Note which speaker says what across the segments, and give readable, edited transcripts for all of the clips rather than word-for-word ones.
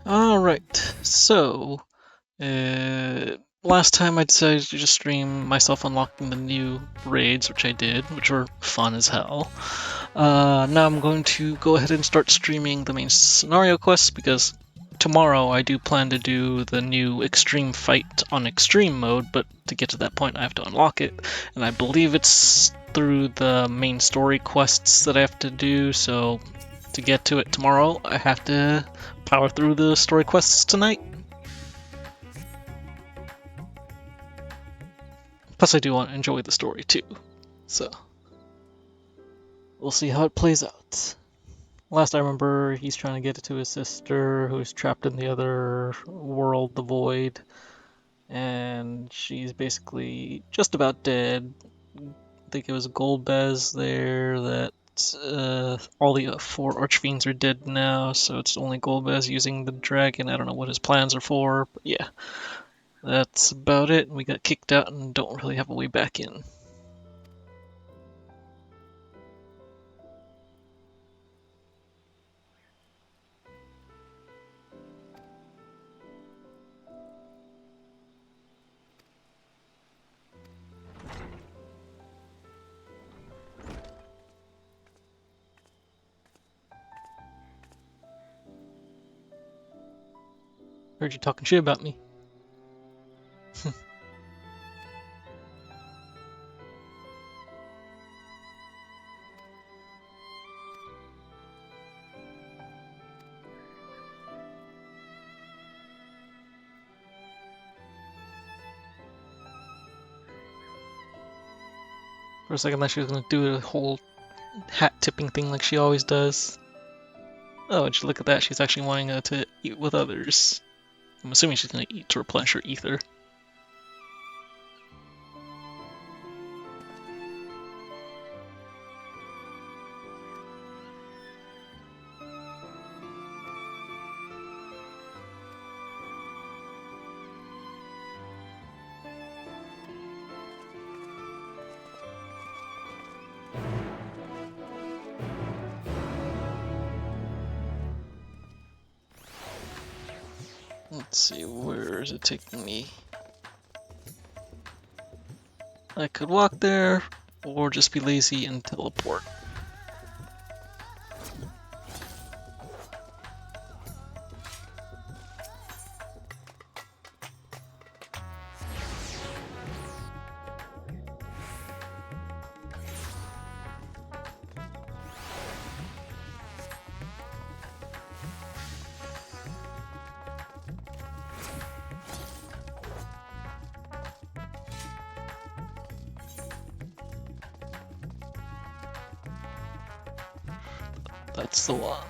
Speaker 1: Alright, so last time I decided to just stream myself unlocking the new raids, which I did, which were fun as hell. Now I'm going to go ahead and start streaming the main scenario quests because tomorrow I do plan to do the new extreme fight on extreme mode, but to get to that point I have to unlock it, and I believe it's through the main story quests that I have to do, so to get to it tomorrow I have to power through the story quests tonight. Plus, I do want to enjoy the story too, so we'll see how it plays out. Last I remember, he's trying to get it to his sister, who's trapped in the other world, the Void, and she's basically just about dead. I think it was Golbez there that all the four Archfiends are dead now, so it's only Golbez using the dragon. I don't know what his plans are for, but yeah, that's about it. We got kicked out and don't really have a way back in. Heard you talking shit about me. For a second, I thought she was gonna do a whole hat tipping thing like she always does. Oh, and look at that, she's actually wanting to eat with others. I'm assuming she's gonna eat to replenish her ether. Let's see, where is it taking me? I could walk there, or just be lazy and teleport. That's the one.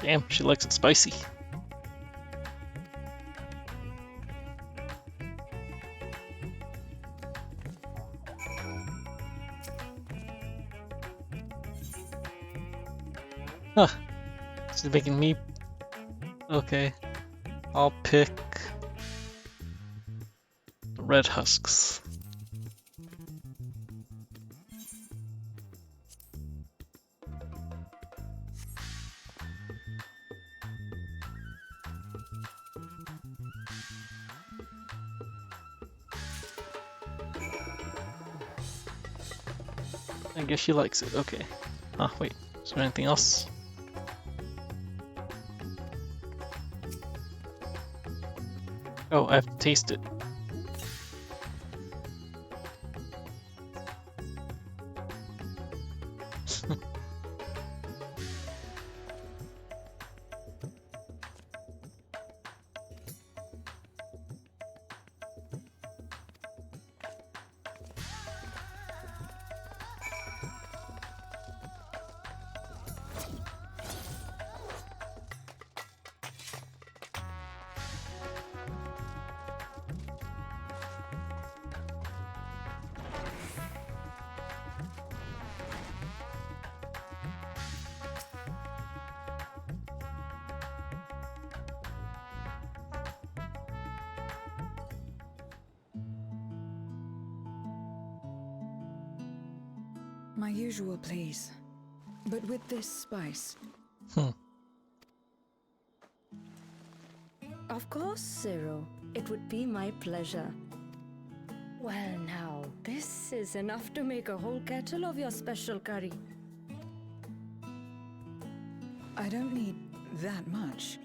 Speaker 1: Damn, she likes it spicy. Huh. She's making me... Okay. I'll pick... the red husks. I guess she likes it, okay. Wait, is there anything else? Oh, I have to taste it.
Speaker 2: My usual, please. But with this spice.
Speaker 3: Of course, Zero. It would be my pleasure. Well now, this is enough to make a whole kettle of your special curry.
Speaker 2: I don't need that much.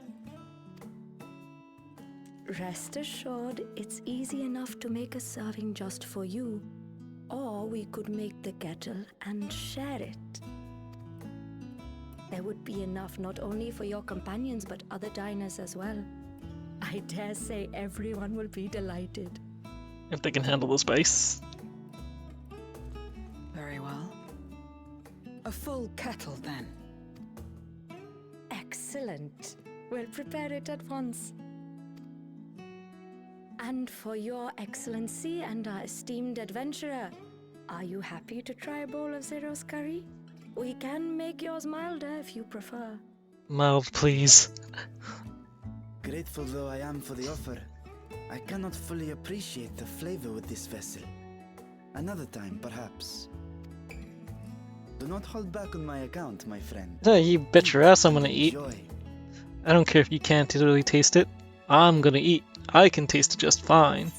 Speaker 3: Rest assured, it's easy enough to make a serving just for you. Or we could make the kettle and share it. There would be enough not only for your companions but other diners as well. I dare say everyone will be delighted.
Speaker 1: If they can handle the spice.
Speaker 2: Very well. A full kettle, then.
Speaker 3: Excellent. We'll prepare it at once. And for your excellency and our esteemed adventurer, are you happy to try a bowl of Zero's curry? We can make yours milder if you prefer.
Speaker 1: Mild, please.
Speaker 4: Grateful though I am for the offer, I cannot fully appreciate the flavor with this vessel. Another time, perhaps. Do not hold back on my account, my friend.
Speaker 1: Yeah, you bet your ass I'm gonna eat.
Speaker 4: Enjoy.
Speaker 1: I don't care if you can't really taste it. I'm gonna eat. I can taste it just fine.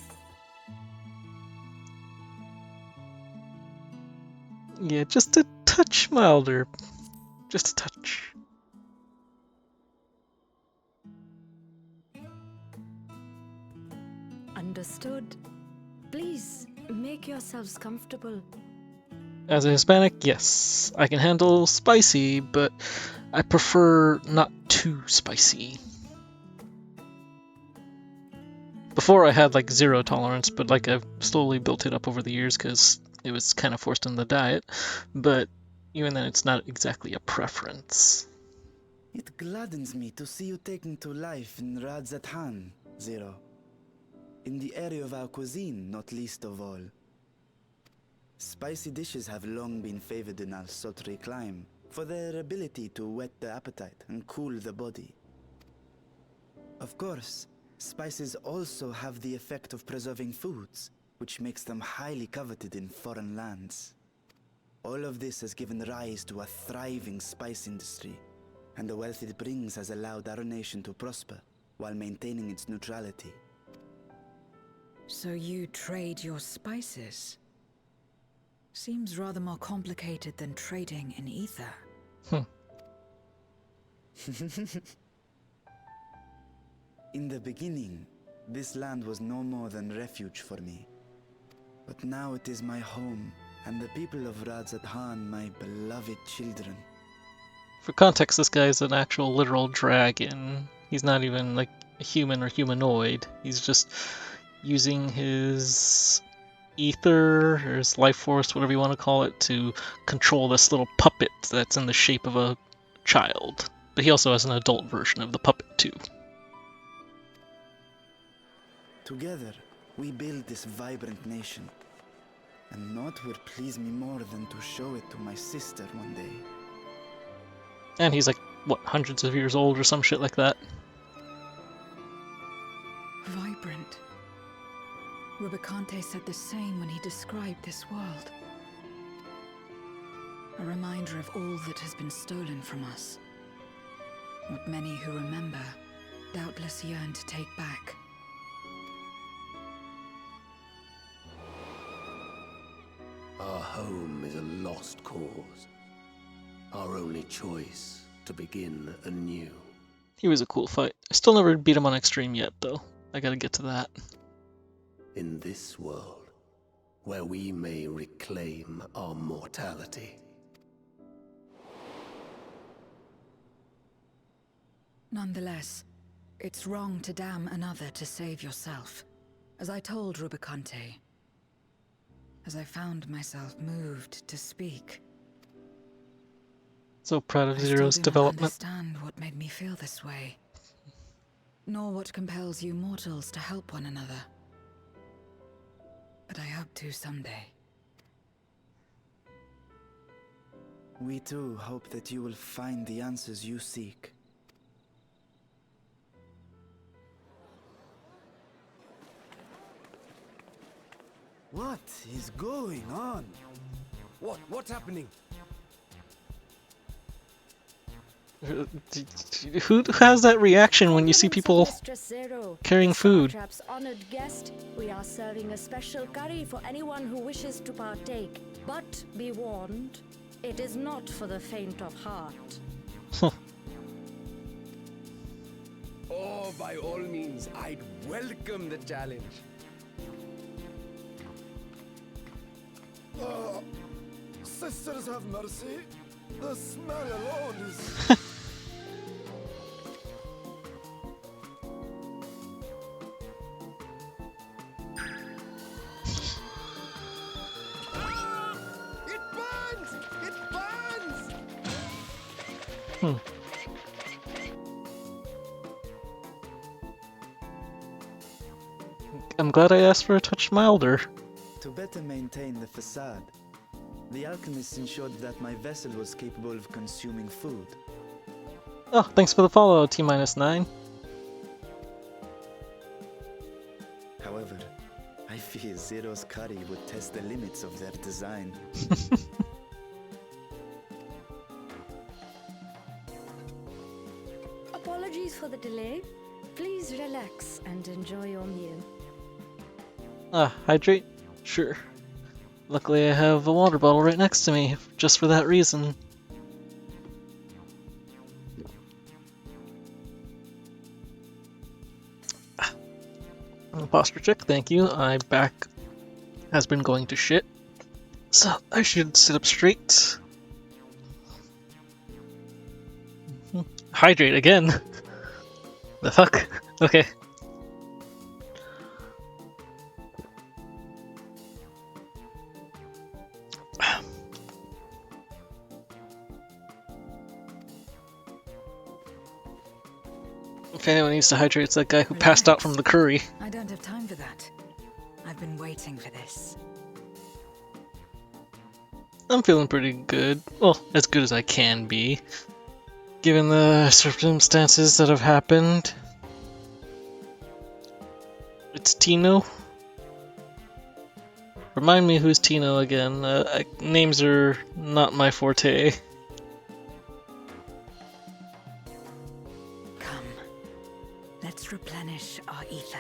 Speaker 1: Yeah, just a touch milder. Just a touch.
Speaker 3: Understood. Please, make yourselves comfortable.
Speaker 1: As a Hispanic, yes, I can handle spicy, but I prefer not too spicy. Before I had like zero tolerance, but like I've slowly built it up over the years because it was kind of forced in the diet. But even then, it's not exactly a preference.
Speaker 4: It gladdens me to see you taking to life in Radzathan, Zero. In the area of our cuisine, not least of all. Spicy dishes have long been favored in our sultry clime for their ability to whet the appetite and cool the body. Of course, spices also have the effect of preserving foods, which makes them highly coveted in foreign lands. All of this has given rise to a thriving spice industry, and the wealth it brings has allowed our nation to prosper while maintaining its neutrality.
Speaker 2: So you trade your spices? Seems rather more complicated than trading in ether.
Speaker 4: In the beginning, this land was no more than refuge for me. But now it is my home, and the people of Radzathan my beloved children.
Speaker 1: For context, this guy is an actual literal dragon. He's not even like a human or humanoid. He's just using his ether, or his life force, whatever you want to call it, to control this little puppet that's in the shape of a child. But he also has an adult version of the puppet, too.
Speaker 4: Together, we build this vibrant nation. And naught would please me more than to show it to my sister one day.
Speaker 1: And he's like, what, hundreds of years old or some shit like that?
Speaker 2: Vibrant. Rubicante said the same when he described this world. A reminder of all that has been stolen from us. What many who remember doubtless yearn to take back.
Speaker 5: Our home is a lost cause. Our only choice to begin anew.
Speaker 1: He was a cool fight. I still never beat him on Extreme yet, though. I gotta get to that.
Speaker 5: In this world, where we may reclaim our mortality.
Speaker 2: Nonetheless, it's wrong to damn another to save yourself. As I told Rubicante, as I found myself moved to speak.
Speaker 1: So proud of
Speaker 2: I
Speaker 1: Zero's
Speaker 2: still do not
Speaker 1: development.
Speaker 2: understand what made me feel this way, nor what compels you mortals to help one another. But I hope to someday.
Speaker 4: We too hope that you will find the answers you seek. What is going on?
Speaker 5: What's happening?
Speaker 1: Who has that reaction when you see people
Speaker 3: Mistress Zero,
Speaker 1: carrying food?
Speaker 3: Trap's honored guest, we are serving a special curry for anyone who wishes to partake. But be warned, it is not for the faint of heart.
Speaker 5: Oh, by all means, I'd welcome the challenge.
Speaker 6: Sisters have mercy. The smell alone is...
Speaker 5: It burns! It burns!
Speaker 1: I'm glad I asked for a touch milder.
Speaker 4: To better maintain the facade, the alchemists ensured that my vessel was capable of consuming food.
Speaker 1: Oh, thanks for the follow, T-9.
Speaker 4: However, I fear Zero's curry would test the limits of their design.
Speaker 3: Apologies for the delay. Please relax and enjoy your meal.
Speaker 1: Hydrate? Sure. Luckily I have a water bottle right next to me, just for that reason. Posture check, thank you. My back has been going to shit, so I should sit up straight. Hydrate again. The fuck? Okay. If anyone needs to hydrate, it's that guy who passed out from the curry.
Speaker 2: I don't have time for that. I've been waiting for this.
Speaker 1: I'm feeling pretty good. Well, as good as I can be, given the circumstances that have happened. It's Tino. Remind me who's Tino again. Names are not my forte.
Speaker 2: Come, let's replenish our ether.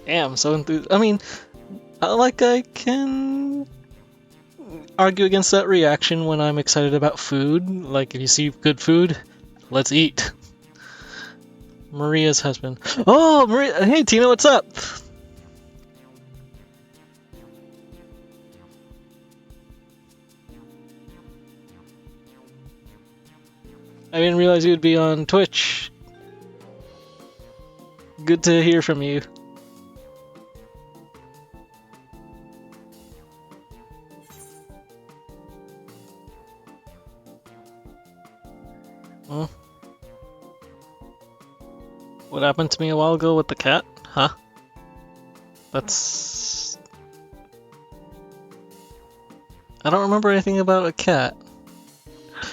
Speaker 1: Damn, so enthused. I mean, like I can argue against that reaction when I'm excited about food. Like, if you see good food, let's eat. Maria's husband. Oh, Maria! Hey, Tina, what's up? I didn't realize you'd be on Twitch. Good to hear from you. What happened to me a while ago with the cat? Huh? That's... I don't remember anything about a cat.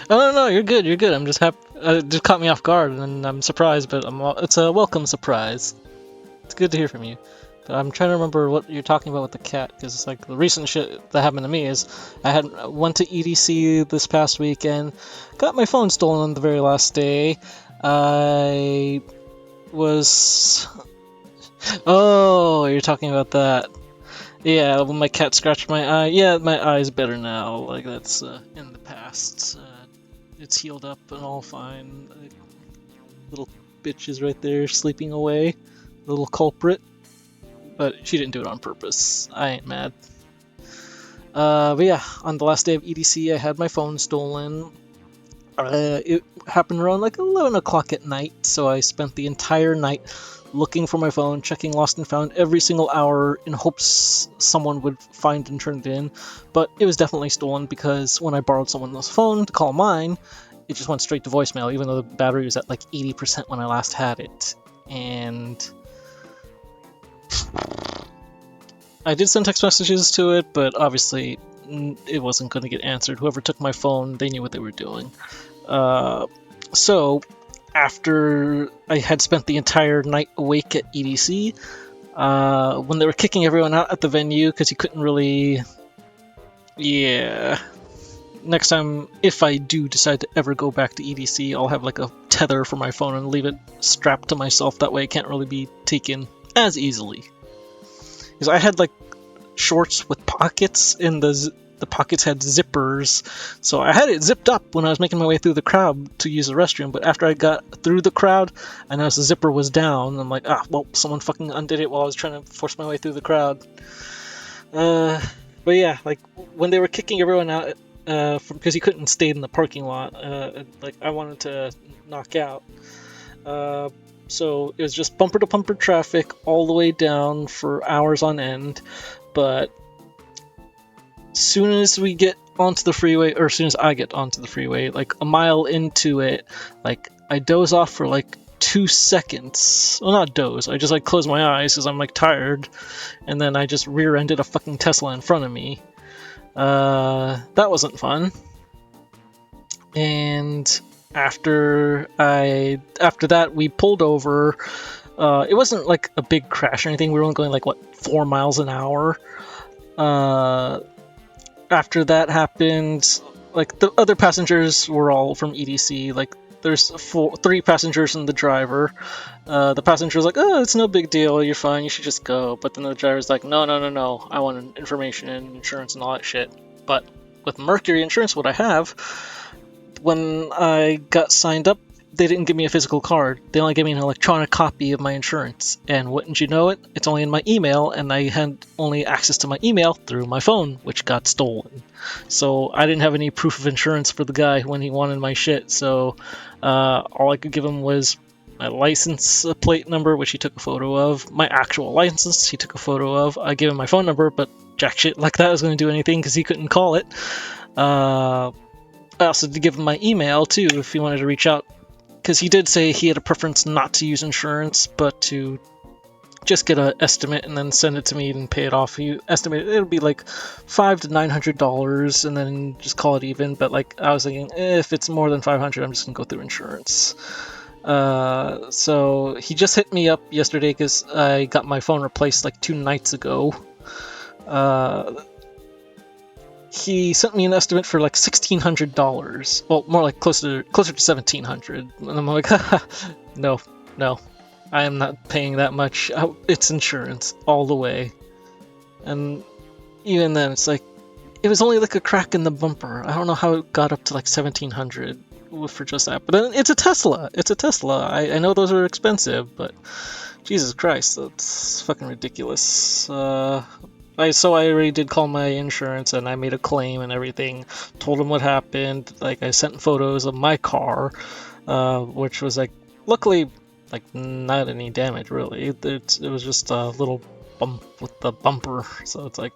Speaker 1: Oh no, you're good, you're good. I'm just happy. It just caught me off guard, and I'm surprised, but it's a welcome surprise. It's good to hear from you. But I'm trying to remember what you're talking about with the cat, because it's like the recent shit that happened to me is I went to EDC this past weekend, got my phone stolen on the very last day. I was... Oh, you're talking about that. Yeah, when my cat scratched my eye. Yeah, my eye's better now. Like, that's in the past. It's healed up and all fine. Little bitch is right there sleeping away. Little culprit. But she didn't do it on purpose. I ain't mad. But yeah, on the last day of EDC, I had my phone stolen. It happened around like 11 o'clock at night, so I spent the entire night looking for my phone, checking Lost and Found every single hour in hopes someone would find and turn it in. But it was definitely stolen because when I borrowed someone's phone to call mine, it just went straight to voicemail, even though the battery was at like 80% when I last had it. And I did send text messages to it, but obviously it wasn't going to get answered. Whoever took my phone, they knew what they were doing. So after I had spent the entire night awake at EDC, when they were kicking everyone out at the venue because you couldn't really Yeah. Next time, if I do decide to ever go back to EDC, I'll have like a tether for my phone and leave it strapped to myself. That way it can't really be taken as easily. Because I had like shorts with pockets, and the pockets had zippers, so I had it zipped up when I was making my way through the crowd to use the restroom. But after I got through the crowd, I noticed the zipper was down. I'm like, well, someone fucking undid it while I was trying to force my way through the crowd. But yeah, like when they were kicking everyone out because he couldn't stay in the parking lot, like I wanted to knock out. So it was just bumper to bumper traffic all the way down for hours on end. But soon as we get onto the freeway, or as soon as I get onto the freeway, like a mile into it, like I doze off for like 2 seconds. Well, not doze, I just like close my eyes because I'm like tired, and then I just rear-ended a fucking Tesla in front of me. That wasn't fun. And after that we pulled over. It wasn't like a big crash or anything. We were only going like 4 miles an hour. After that happened, like the other passengers were all from EDC. Like there's 3 passengers and the driver. The passenger was like, "Oh, it's no big deal. You're fine. You should just go." But then the driver's like, "No. I want information and insurance and all that shit." But with Mercury Insurance, what I have, when I got signed up, they didn't give me a physical card. They only gave me an electronic copy of my insurance. And wouldn't you know it, it's only in my email, and I had only access to my email through my phone, which got stolen. So I didn't have any proof of insurance for the guy when he wanted my shit. So all I could give him was my license plate number, which he took a photo of. My actual license, he took a photo of. I gave him my phone number, but jack shit like that was going to do anything because he couldn't call it. I also did give him my email, too, if he wanted to reach out. Because he did say he had a preference not to use insurance, but to just get an estimate and then send it to me and pay it off. He estimated it would be like $500 to $900 and then just call it even. But like I was thinking, if it's more than $500, I'm just gonna go through insurance. So he just hit me up yesterday because I got my phone replaced like 2 nights ago. He sent me an estimate for like $1,600. Well, more like closer to $1,700. And I'm like, no, I am not paying that much. It's insurance all the way. And even then, it's like, it was only like a crack in the bumper. I don't know how it got up to like $1,700 for just that. But then it's a Tesla. I know those are expensive, but Jesus Christ, that's fucking ridiculous. So I already did call my insurance and I made a claim and everything. Told them what happened. Like I sent photos of my car, which was like, luckily, like not any damage really. It was just a little bump with the bumper. So it's like,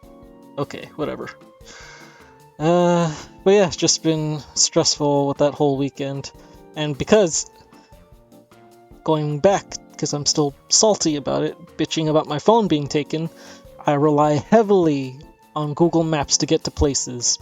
Speaker 1: okay, whatever. But yeah, it's just been stressful with that whole weekend, and because going back, because I'm still salty about it, bitching about my phone being taken. I rely heavily on Google Maps to get to places.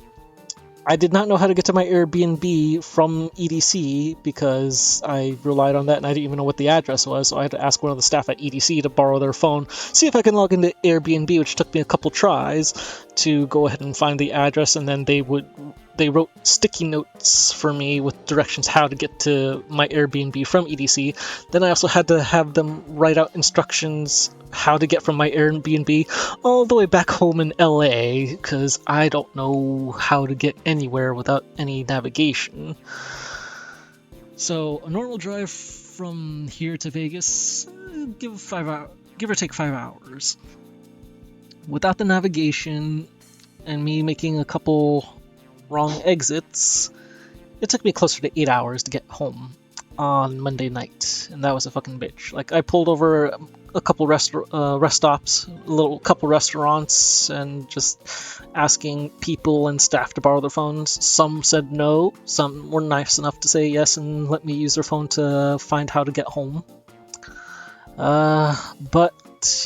Speaker 1: I did not know how to get to my Airbnb from EDC because I relied on that and I didn't even know what the address was, so I had to ask one of the staff at EDC to borrow their phone, see if I can log into Airbnb, which took me a couple tries to go ahead and find the address, and then they wrote sticky notes for me with directions how to get to my Airbnb from EDC. Then I also had to have them write out instructions how to get from my Airbnb all the way back home in LA, because I don't know how to get anywhere without any navigation. So a normal drive from here to Vegas, give or take 5 hours. Without the navigation and me making a couple wrong exits, it took me closer to 8 hours to get home on Monday night, and that was a fucking bitch. Like, I pulled over a couple rest stops, couple restaurants, and just asking people and staff to borrow their phones. Some said no, some were nice enough to say yes and let me use their phone to find how to get home. But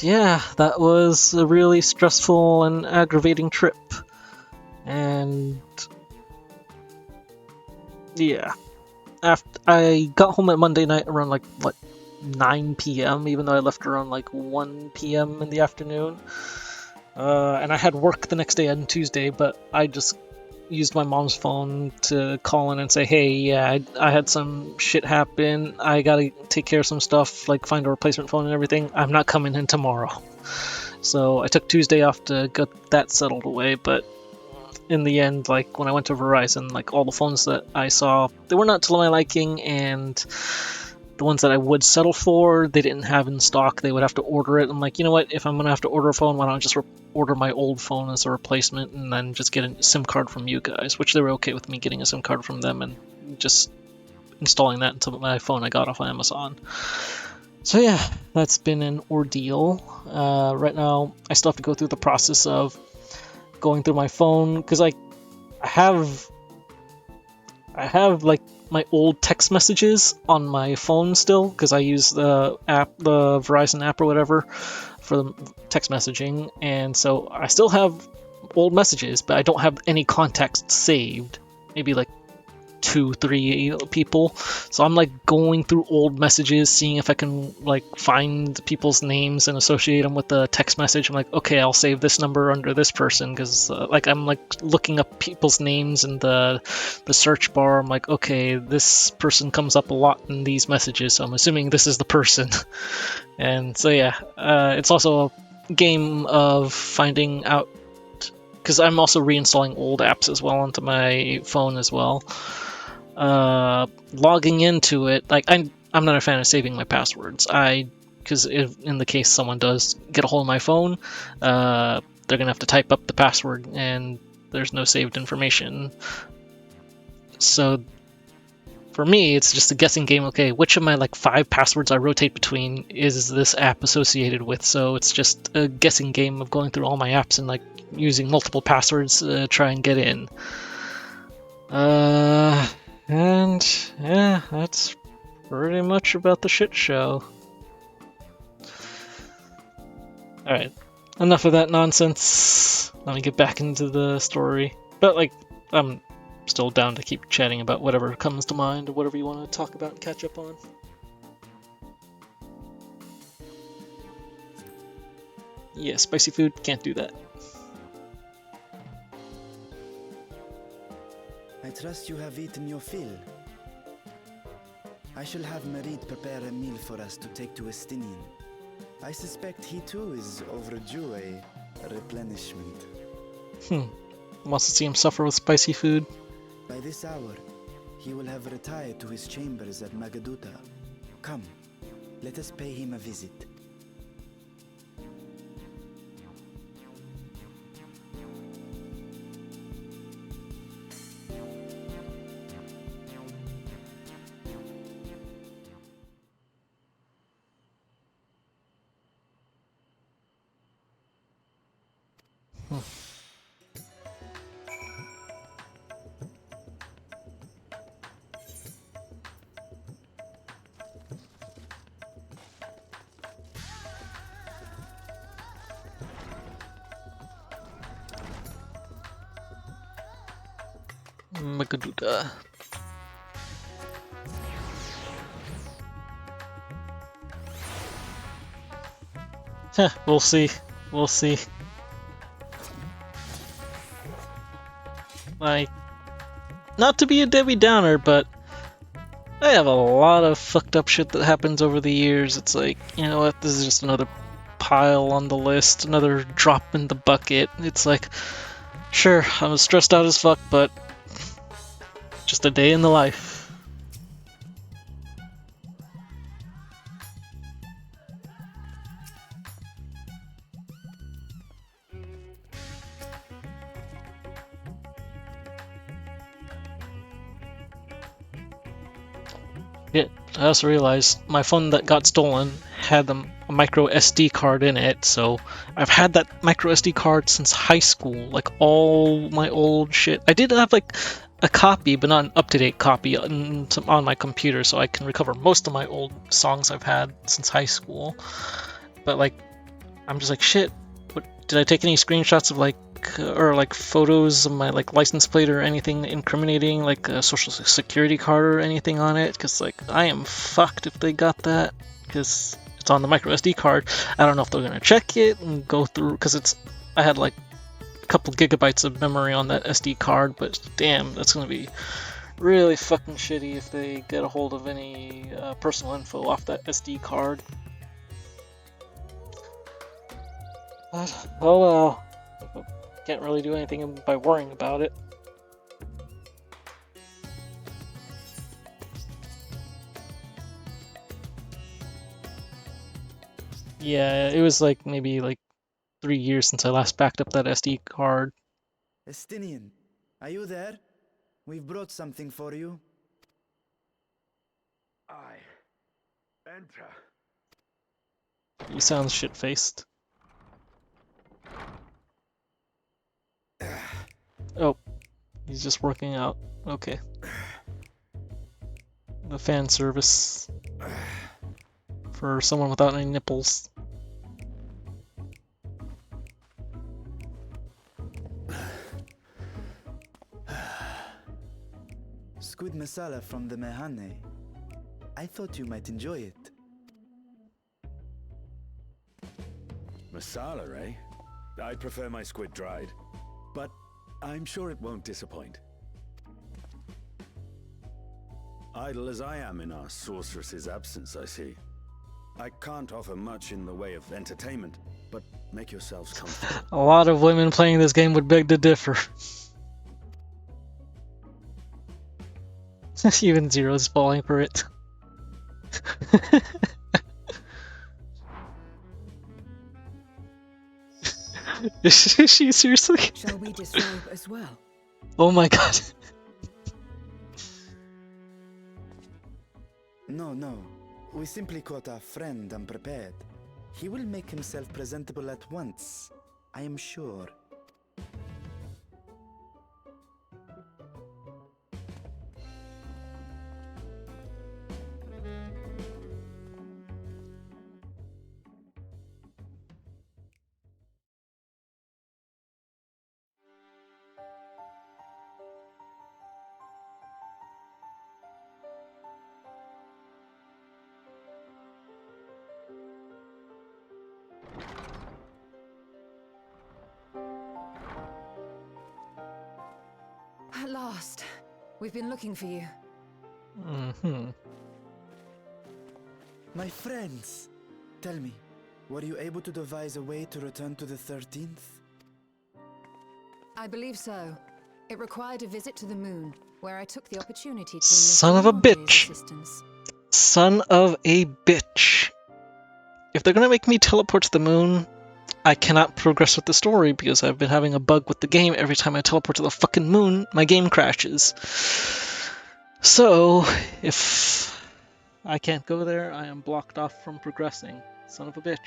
Speaker 1: yeah, that was a really stressful and aggravating trip. And yeah, after I got home at Monday night around like 9 p.m., even though I left around like 1 p.m. in the afternoon. and I had work the next day on Tuesday, but I just used my mom's phone to call in and say, hey, yeah, I had some shit happen. I gotta take care of some stuff, like find a replacement phone and everything. I'm not coming in tomorrow. So I took Tuesday off to get that settled away, but in the end, like when I went to Verizon, like all the phones that I saw, they were not to my liking, and the ones that I would settle for, they didn't have in stock. They would have to order it. I'm like, you know what? If I'm gonna have to order a phone, why don't I just order my old phone as a replacement and then just get a SIM card from you guys? Which they were okay with me getting a SIM card from them and just installing that into my phone I got off of Amazon. So yeah, that's been an ordeal. Right now, I still have to go through the process of going through my phone, because I have like my old text messages on my phone still, because I use the app, the Verizon app or whatever, for the text messaging, and so I still have old messages, but I don't have any contacts saved. Maybe like 2-3 people. So I'm like going through old messages, seeing if I can like find people's names and associate them with the text message. I'm like, okay, I'll save this number under this person, because like I'm like looking up people's names in the search bar. I'm like, okay, this person comes up a lot in these messages, so I'm assuming this is the person. And so yeah, it's also a game of finding out, because I'm also reinstalling old apps as well onto my phone as well. Logging into it, like I'm not a fan of saving my passwords. Because if in the case someone does get a hold of my phone, they're gonna have to type up the password, and there's no saved information. So for me, it's just a guessing game. Okay, which of my like 5 passwords I rotate between is this app associated with? So it's just a guessing game of going through all my apps and like using multiple passwords to try and get in. And yeah, that's pretty much about the shit show. Alright, enough of that nonsense. Let me get back into the story. But like, I'm still down to keep chatting about whatever comes to mind, or whatever you want to talk about and catch up on. Yeah, spicy food, can't do that.
Speaker 4: I trust you have eaten your fill. I shall have Marid prepare a meal for us to take to Estinian. I suspect he too is overdue a replenishment.
Speaker 1: Wants to see him suffer with spicy food?
Speaker 4: By this hour, he will have retired to his chambers at Magaduta. Come, let us pay him a visit.
Speaker 1: Magaduda. We'll see. We'll see. Like, not to be a Debbie Downer, but I have a lot of fucked up shit that happens over the years. It's like, you know what, this is just another pile on the list, another drop in the bucket. It's like, sure, I was stressed out as fuck, but just a day in the life. Yeah, I also realized my phone that got stolen had a micro SD card in it, so I've had that micro SD card since high school, like all my old shit. I did have like a copy, but not an up-to-date copy on my computer, so I can recover most of my old songs I've had since high school. But like, I'm just like, shit, did I take any screenshots of like, or like photos of my like license plate or anything incriminating, like a social security card or anything on it? Because like, I am fucked if they got that, because it's on the micro SD card. I don't know if they're gonna check it and go through, because I had like a couple gigabytes of memory on that SD card, but damn, that's gonna be really fucking shitty if they get a hold of any personal info off that SD card. But, oh well. Can't really do anything by worrying about it. Yeah, it was like maybe like 3 years since I last backed up that SD card.
Speaker 4: Estinian, are you there? We've brought something for you.
Speaker 6: Enter.
Speaker 1: You sound shit-faced. Oh, he's just working out. Okay. The fan service for someone without any nipples.
Speaker 4: Squid masala from the Mehane. I thought you might enjoy it.
Speaker 6: Masala, eh? I prefer my squid dried. But I'm sure it won't disappoint. Idle as I am in our sorceress's absence, I see. I can't offer much in the way of entertainment, but make yourselves comfortable.
Speaker 1: A lot of women playing this game would beg to differ. Even Zero's falling for it. Is she seriously?
Speaker 2: Shall we disrobe as well?
Speaker 1: Oh my god.
Speaker 4: No, no. We simply caught our friend unprepared. He will make himself presentable at once, I am sure.
Speaker 2: At last. We've been looking for you.
Speaker 1: Mm-hmm.
Speaker 4: My friends, tell me, were you able to devise a way to return to the 13th?
Speaker 2: I believe so. It required a visit to the moon, where I took the opportunity to
Speaker 1: Son of a bitch.
Speaker 2: assistance.
Speaker 1: Son of a bitch. If they're gonna make me teleport to the moon, I cannot progress with the story because I've been having a bug with the game. Every time I teleport to the fucking moon, my game crashes. So, if I can't go there, I am blocked off from progressing. Son of a bitch.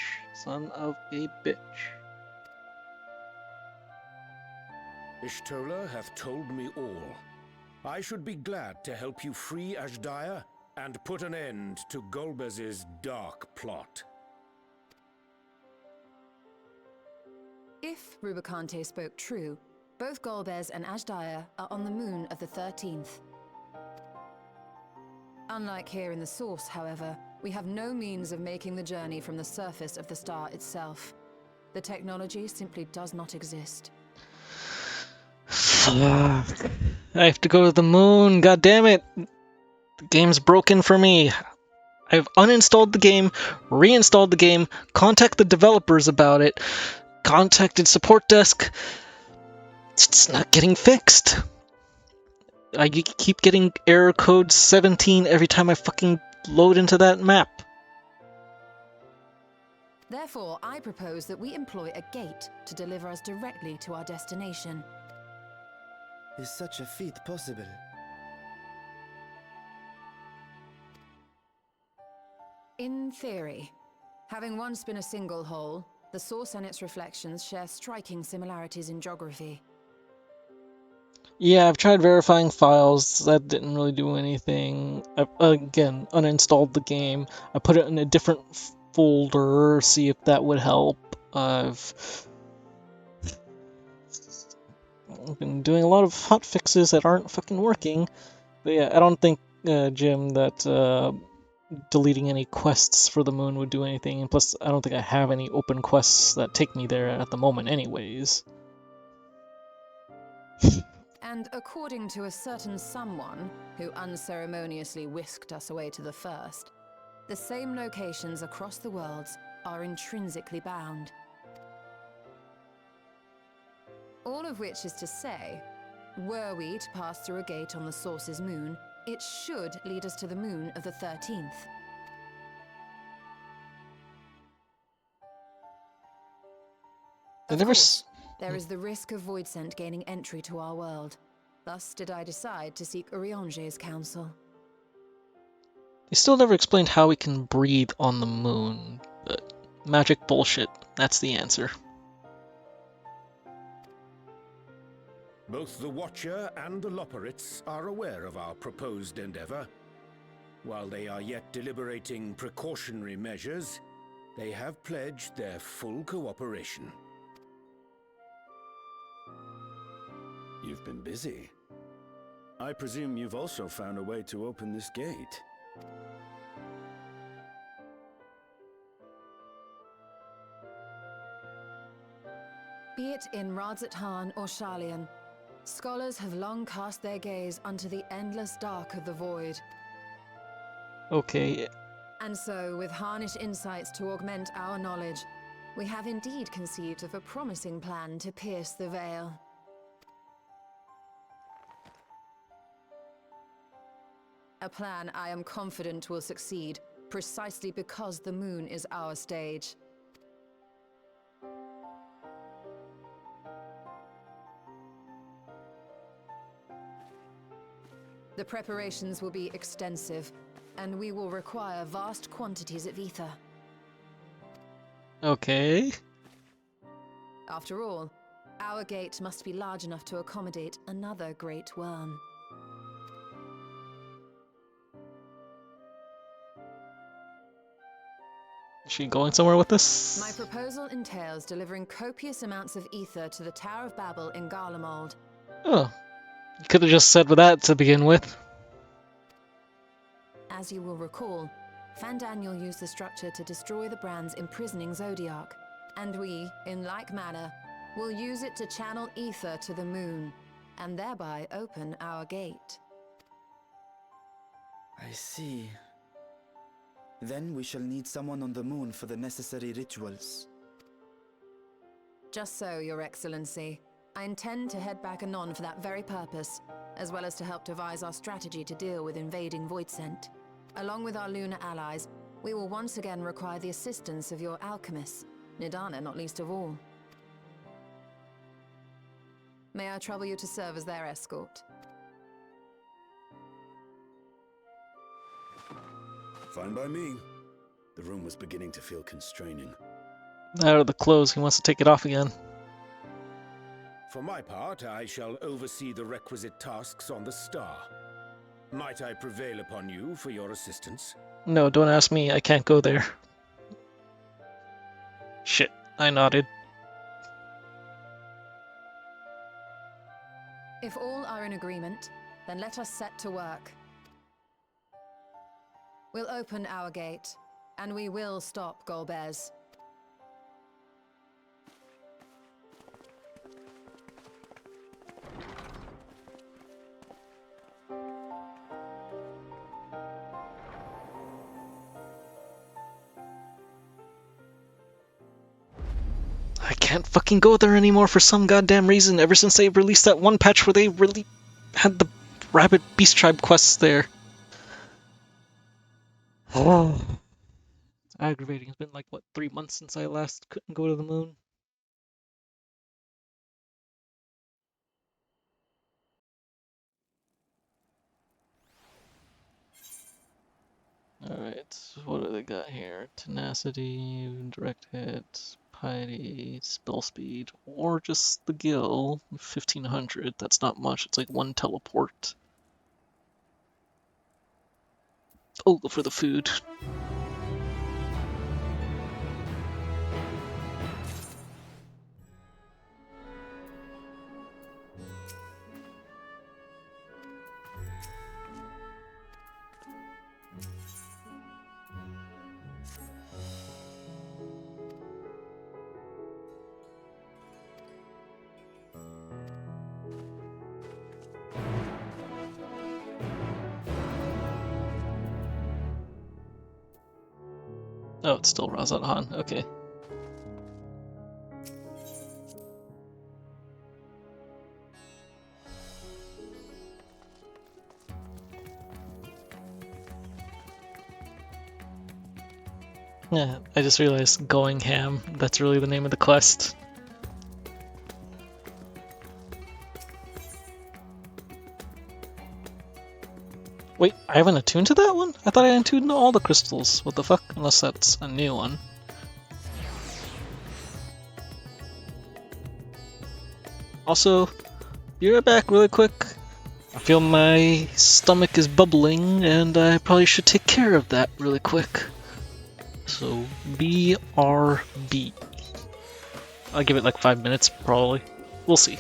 Speaker 1: Son of a bitch.
Speaker 5: Ishtola hath told me all. I should be glad to help you free Ashdaya and put an end to Golbez's dark plot.
Speaker 2: If Rubicante spoke true, both Golbez and Ashdaya are on the moon of the 13th. Unlike here in the Source, however, we have no means of making the journey from the surface of the star itself. The technology simply does not exist.
Speaker 1: Fuck. I have to go to the moon, god damn it! The game's broken for me. I've uninstalled the game, reinstalled the game, contacted the developers about it, contacted support desk. It's not getting fixed. I keep getting error code 17 every time I fucking load into that map.
Speaker 2: Therefore, I propose that we employ a gate to deliver us directly to our destination.
Speaker 4: Is such a feat possible?
Speaker 2: In theory, having once been a single hole, the Source and its reflections share striking similarities in geography.
Speaker 1: Yeah, I've tried verifying files. That didn't really do anything. I, again, uninstalled the game. I put it in a different folder, see if that would help. I've been doing a lot of hot fixes that aren't fucking working. But yeah, I don't think, Jim, that deleting any quests for the moon would do anything. And plus, I don't think I have any open quests that take me there at the moment anyways.
Speaker 2: And according to a certain someone who unceremoniously whisked us away to the first, the same locations across the worlds are intrinsically bound. All of which is to say, were we to pass through a gate on the Source's moon, it should lead us to the moon of the 13th.
Speaker 1: They
Speaker 2: Of
Speaker 1: never
Speaker 2: course, there is the risk of Voidsent gaining entry to our world. Thus did I decide to seek Urianger's counsel.
Speaker 1: They still never explained how we can breathe on the moon, but magic bullshit, that's the answer.
Speaker 5: Both the Watcher and the Loporrits are aware of our proposed endeavor. While they are yet deliberating precautionary measures, they have pledged their full cooperation.
Speaker 6: You've been busy. I presume you've also found a way to open this gate.
Speaker 2: Be it in Radzat-Han or Sharlayan, scholars have long cast their gaze unto the endless dark of the void.
Speaker 1: Okay,
Speaker 2: And so, with Harnish insights to augment our knowledge, we have indeed conceived of a promising plan to pierce the veil. A plan I am confident will succeed, precisely because the moon is our stage. The preparations will be extensive, and we will require vast quantities of ether.
Speaker 1: okay.
Speaker 2: After all, our gate must be large enough to accommodate another great worm.
Speaker 1: Is she going somewhere with this?
Speaker 2: My proposal entails delivering copious amounts of ether to the Tower of Babel in Garlemald.
Speaker 1: Oh, you could have just said with that to begin with.
Speaker 2: As you will recall, Fandaniel used the structure to destroy the brands imprisoning Zodiark, and we, in like manner, will use it to channel ether to the moon, and thereby open our gate.
Speaker 4: I see. Then we shall need someone on the moon for the necessary rituals.
Speaker 2: Just so, Your Excellency. I intend to head back anon for that very purpose, as well as to help devise our strategy to deal with invading Voidsent. Along with our lunar allies, we will once again require the assistance of your alchemists, Nidana not least of all. May I trouble you to serve as their escort?
Speaker 6: Fine by me. The room was beginning to feel constraining.
Speaker 1: Out of the clothes, he wants to take it off again.
Speaker 5: For my part, I shall oversee the requisite tasks on the star. Might I prevail upon you for your assistance?
Speaker 1: No, don't ask me, I can't go there. Shit, I nodded.
Speaker 2: If all are in agreement, then let us set to work. We'll open our gate, and we will stop Golbez.
Speaker 1: I can't fucking go there anymore for some goddamn reason ever since they released that one patch where they really had the Rabbit Beast Tribe quests there. Oh. It's aggravating. It's been like, what, 3 months since I last couldn't go to the moon? Alright, what do they got here? Tenacity, direct hit, piety, spell speed, or just the gill, 1500. That's not much, it's like 1 teleport. Oh, go for the food. Oh, it's still Razat Han. Okay. Yeah, I just realized Going Ham, that's really the name of the quest. Wait, I haven't attuned to that one? I thought I attuned to all the crystals. What the fuck? Unless that's a new one. Also, be right back really quick. I feel my stomach is bubbling and I probably should take care of that really quick. So, BRB. I'll give it like 5 minutes, probably. We'll see.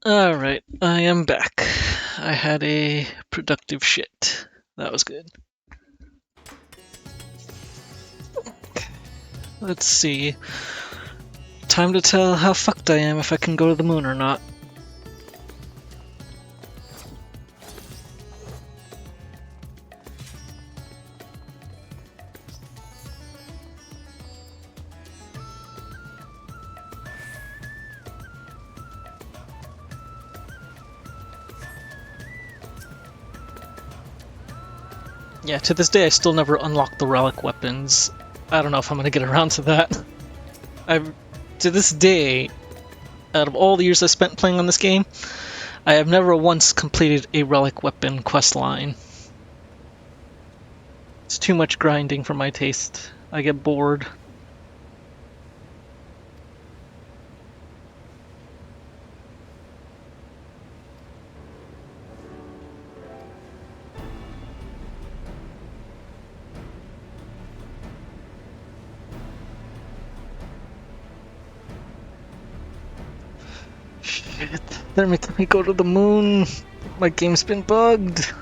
Speaker 1: Alright, I am back. I had a productive shit. That was good. Let's see. Time to tell how fucked I am if I can go to the moon or not. Yeah, to this day I still never unlocked the relic weapons. I don't know if I'm gonna get around to that. To this day, out of all the years I spent playing on this game, I have never once completed a relic weapon quest line. It's too much grinding for my taste. I get bored. Shit, they're making me go to the moon. My game's been bugged.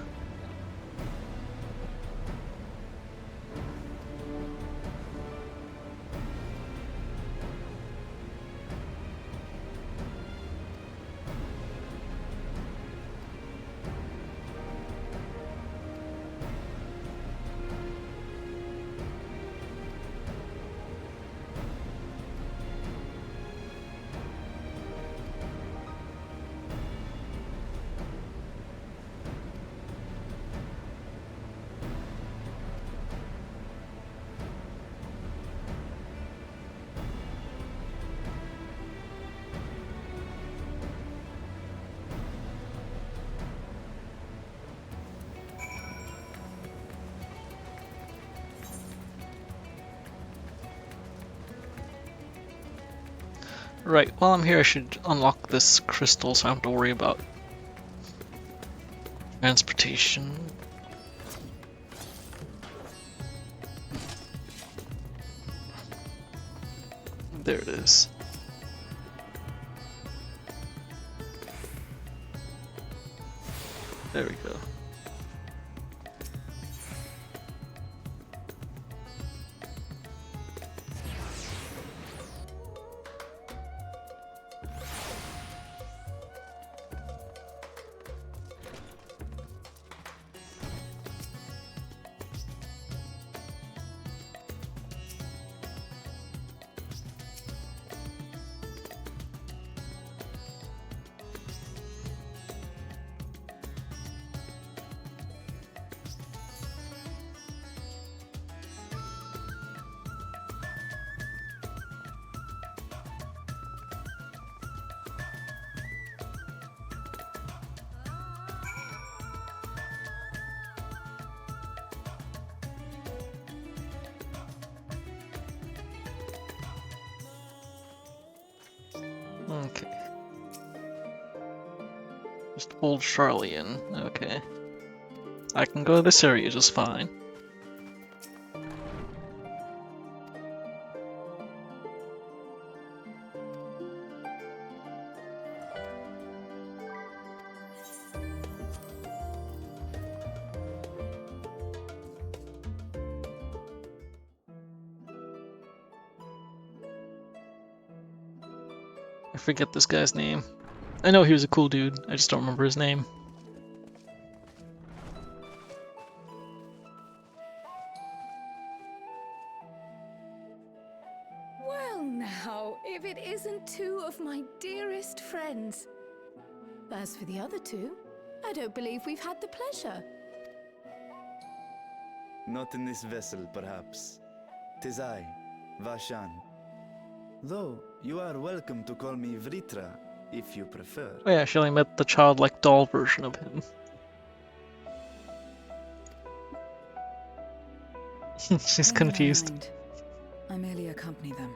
Speaker 1: Right, while I'm here I should unlock this crystal so I don't have to worry about transportation. There it is. There we go. Okay. Just old Charlian. Okay. I can go to this area just fine. I forget this guy's name. I know he was a cool dude, I just don't remember his name.
Speaker 3: Well, now, if it isn't two of my dearest friends.
Speaker 2: As for the other two, I don't believe we've had the pleasure.
Speaker 4: Not in this vessel, perhaps. 'Tis I, Vashan. Though, you are welcome to call me Vritra, if you prefer.
Speaker 1: Oh yeah, she only met the childlike doll version of him. She's confused.
Speaker 7: Never mind. I merely accompany them.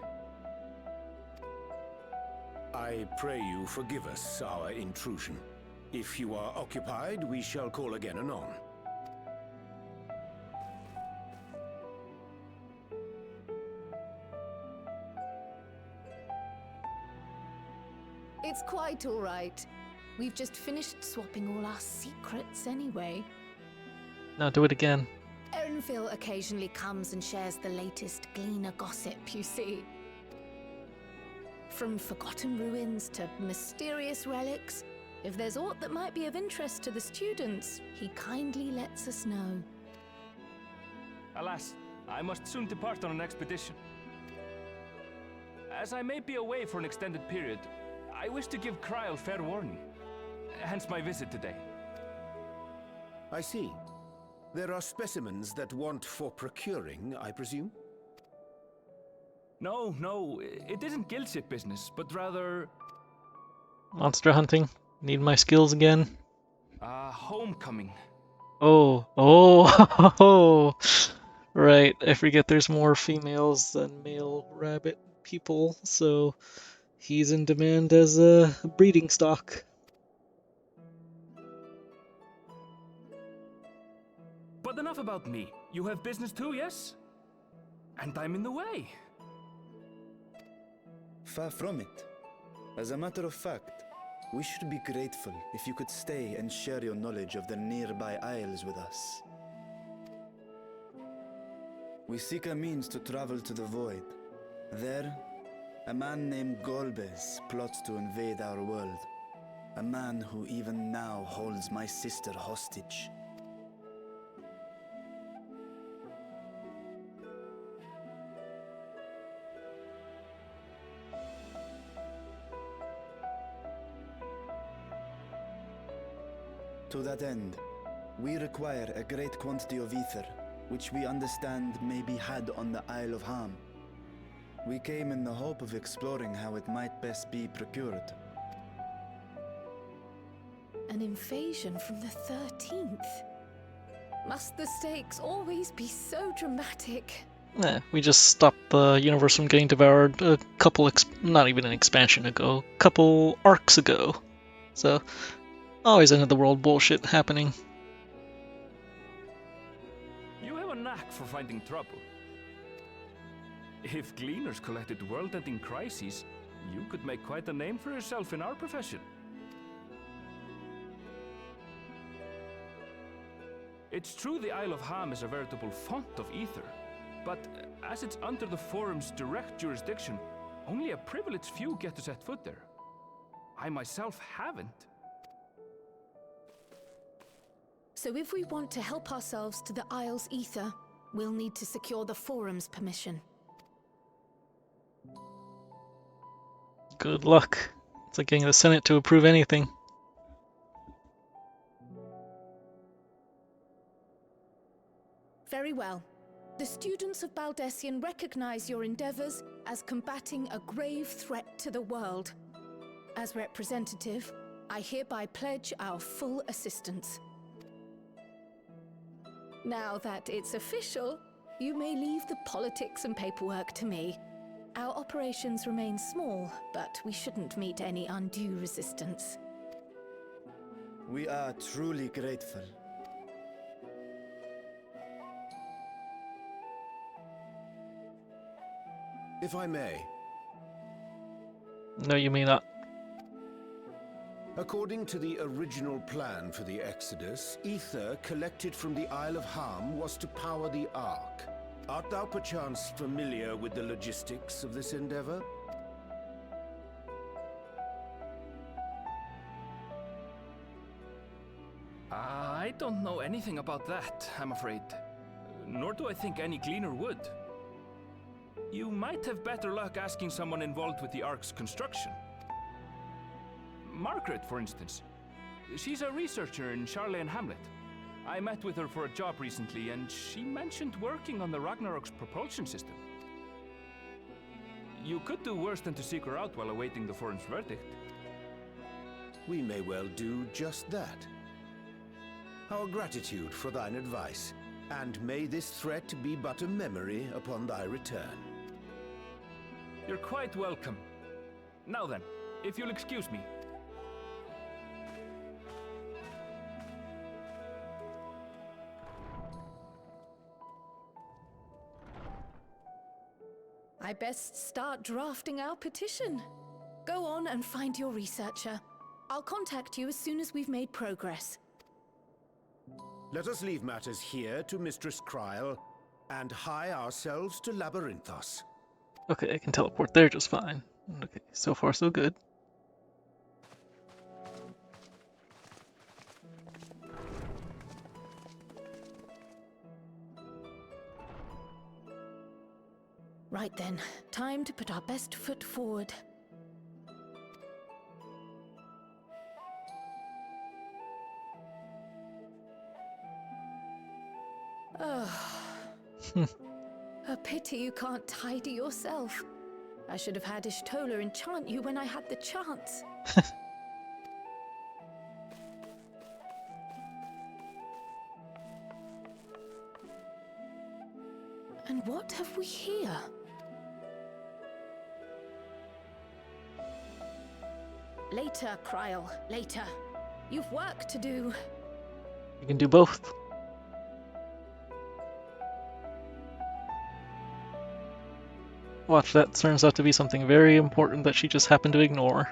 Speaker 5: I pray you forgive us our intrusion. If you are occupied, we shall call again anon.
Speaker 2: It's quite all right. We've just finished swapping all our secrets anyway.
Speaker 1: Now do it again.
Speaker 2: Erenville occasionally comes and shares the latest Gleaner gossip, you see. From forgotten ruins to mysterious relics, if there's aught that might be of interest to the students, he kindly lets us know.
Speaker 8: Alas, I must soon depart on an expedition. As I may be away for an extended period, I wish to give Kryl fair warning. Hence my visit today.
Speaker 5: I see. There are specimens that want for procuring, I presume?
Speaker 8: No, it isn't guild ship business, but rather...
Speaker 1: Monster hunting. Need my skills again.
Speaker 8: homecoming.
Speaker 1: Oh. Right, I forget there's more females than male rabbit people, so he's in demand as a breeding stock.
Speaker 8: But enough about me. You have business too, yes? And I'm in the way.
Speaker 4: Far from it. As a matter of fact, we should be grateful if you could stay and share your knowledge of the nearby isles with us. We seek a means to travel to the Void. There, a man named Golbez plots to invade our world. A man who even now holds my sister hostage. To that end, we require a great quantity of ether, which we understand may be had on the Isle of Ham. We came in the hope of exploring how it might best be procured.
Speaker 2: An invasion from the 13th? Must the stakes always be so dramatic?
Speaker 1: We just stopped the universe from getting devoured a couple, not even an expansion ago, couple arcs ago. So, always end of the world bullshit happening.
Speaker 8: You have a knack for finding trouble. If Gleaners collected world-ending crises, you could make quite a name for yourself in our profession. It's true the Isle of Ham is a veritable font of ether, but as it's under the Forum's direct jurisdiction, only a privileged few get to set foot there. I myself haven't.
Speaker 2: So if we want to help ourselves to the Isle's ether, we'll need to secure the Forum's permission.
Speaker 1: Good luck. It's like getting the Senate to approve anything.
Speaker 2: Very well. The students of Baldessian recognize your endeavors as combating a grave threat to the world. As representative, I hereby pledge our full assistance. Now that it's official, you may leave the politics and paperwork to me. Our operations remain small, but we shouldn't meet any undue resistance.
Speaker 4: We are truly grateful.
Speaker 5: If I may.
Speaker 1: No, you may not.
Speaker 5: According to the original plan for the Exodus, ether collected from the Isle of Ham was to power the Ark. Art thou perchance familiar with the logistics of this endeavor?
Speaker 8: I don't know anything about that, I'm afraid. Nor do I think any Gleaner would. You might have better luck asking someone involved with the Ark's construction. Margaret, for instance. She's a researcher in Charley and Hamlet. I met with her for a job recently, and she mentioned working on the Ragnarok's propulsion system. You could do worse than to seek her out while awaiting the Forum's verdict.
Speaker 5: We may well do just that. Our gratitude for thine advice, and may this threat be but a memory upon thy return.
Speaker 8: You're quite welcome. Now then, if you'll excuse me.
Speaker 2: I best start drafting our petition. Go on and find your researcher.
Speaker 3: I'll contact you as soon as we've made progress.
Speaker 5: Let us leave matters here to Mistress Kryl and hie ourselves to Labyrinthos.
Speaker 1: Okay, I can teleport there just fine. Okay, so far so good.
Speaker 3: Right then, time to put our best foot forward. Oh. A pity you can't tidy yourself. I should have had Ishtola enchant you when I had the chance. And what have we here? Later, Kryl, later. You've work to do.
Speaker 1: You can do both. Watch, that turns out to be something very important that she just happened to ignore.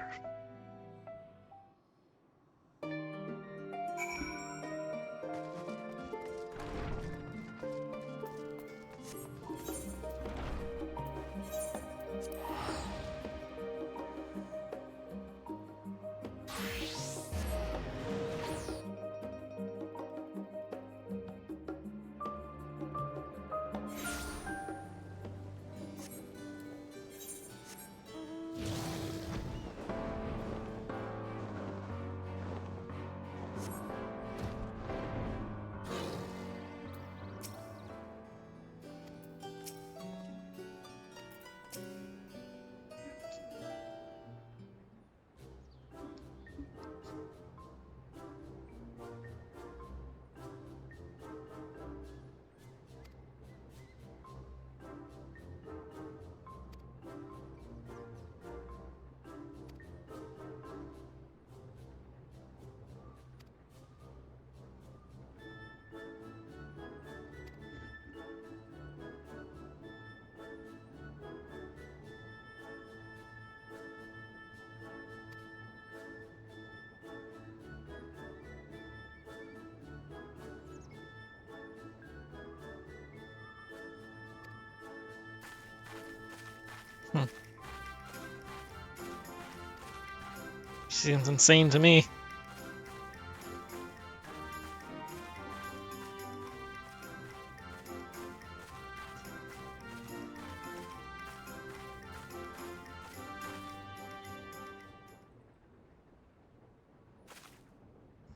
Speaker 1: Seems insane to me.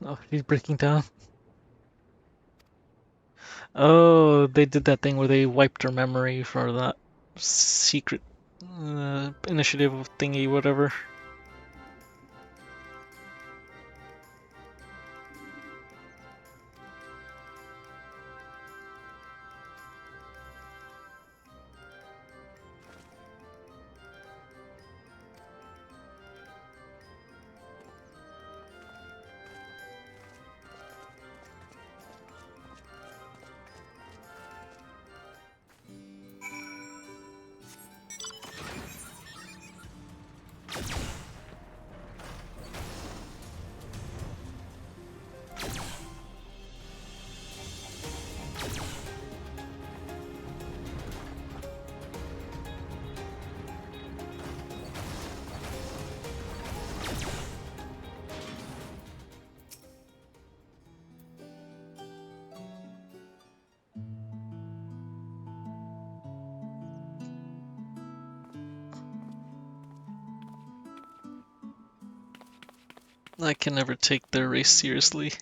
Speaker 1: Oh, she's breaking down. Oh, they did that thing where they wiped her memory for that secret initiative thingy, whatever. I can never take their race seriously.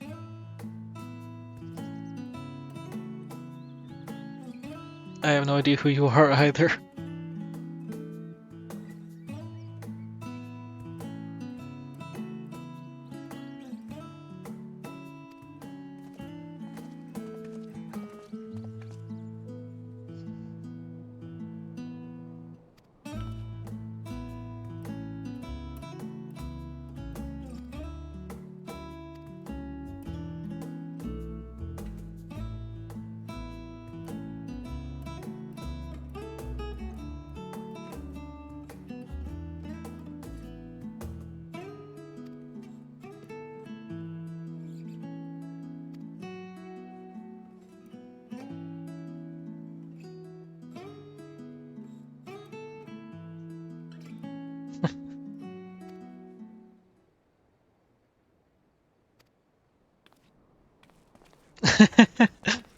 Speaker 1: I have no idea who you are either.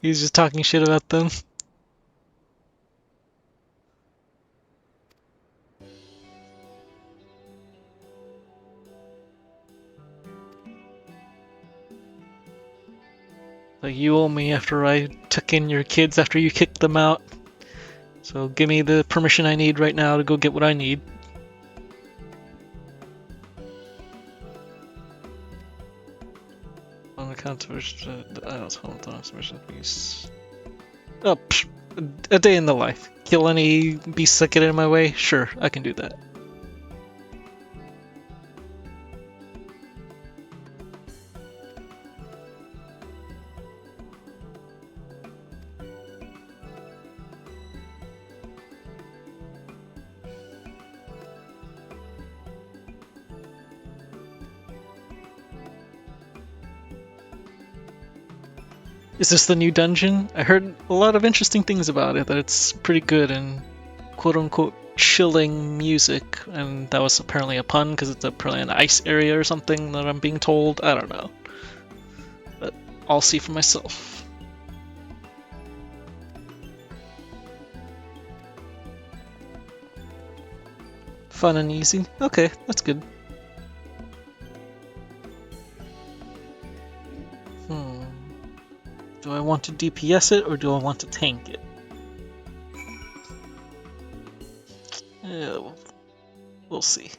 Speaker 1: He's just talking shit about them. Like, you owe me after I took in your kids after you kicked them out. So give me the permission I need right now to go get what I need. On account of oh, a day in the life. Kill any beasts that get in my way? Sure, I can do that. Is this the new dungeon? I heard a lot of interesting things about it, that it's pretty good and quote-unquote chilling music, and that was apparently a pun because it's apparently an ice area or something that I'm being told. I don't know. But I'll see for myself. Fun and easy? Okay, that's good. Do I want to DPS it or do I want to tank it? Yeah, we'll see.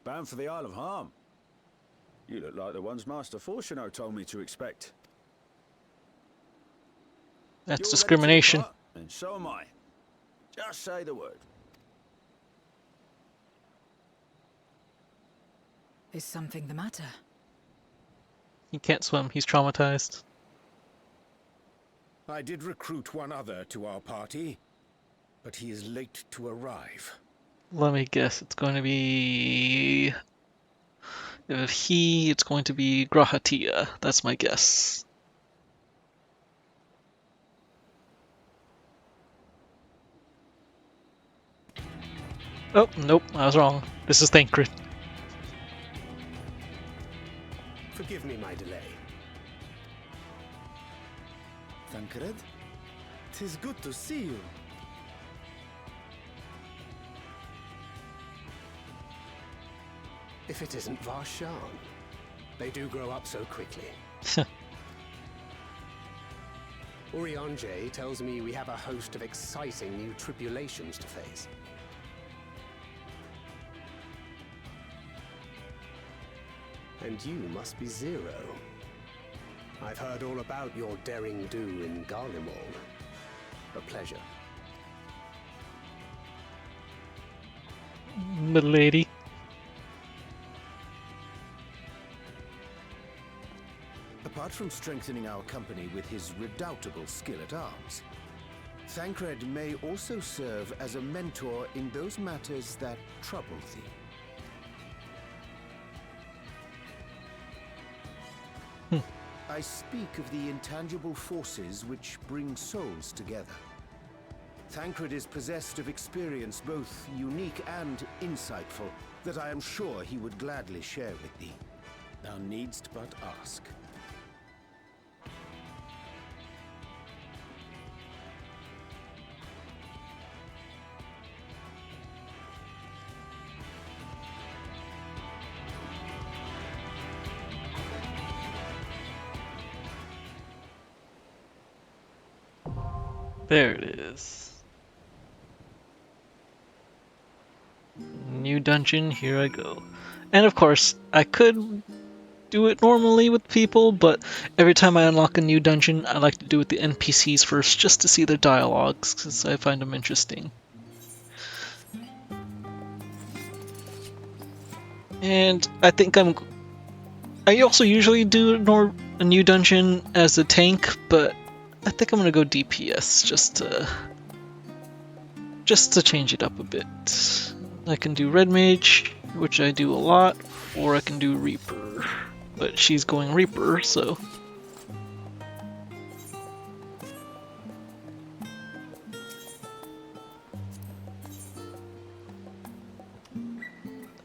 Speaker 6: Bound for the Isle of Harm. You look like the ones Master Fortuno told me to expect.
Speaker 1: That's
Speaker 6: You're
Speaker 1: discrimination.
Speaker 6: ready to depart, and so am I. Just say the word.
Speaker 7: Is something the matter?
Speaker 1: He can't swim, he's traumatized.
Speaker 5: I did recruit one other to our party, but he is late to arrive.
Speaker 1: Let me guess, it's going to be... it's going to be Grahatia. That's my guess. Oh, nope, I was wrong. This is Thancred.
Speaker 9: Forgive me my delay.
Speaker 4: Thancred? 'Tis good to see you.
Speaker 9: If it isn't Varshan. They do grow up so quickly. Urianger tells me we have a host of exciting new tribulations to face. And you must be Zero. I've heard all about your daring do in Garlemald. A pleasure.
Speaker 1: Milady.
Speaker 5: Apart from strengthening our company with his redoubtable skill at arms, Thancred may also serve as a mentor in those matters that trouble thee. I speak of the intangible forces which bring souls together. Thancred is possessed of experience both unique and insightful that I am sure he would gladly share with thee. Thou needst but ask.
Speaker 1: There it is. New dungeon, here I go. And of course, I could do it normally with people, but every time I unlock a new dungeon, I like to do it with the NPCs first, just to see their dialogues, because I find them interesting. And I think I also usually do a new dungeon as a tank, but I think I'm gonna go DPS just to change it up a bit. I can do Red Mage, which I do a lot, or I can do Reaper. But she's going Reaper, so...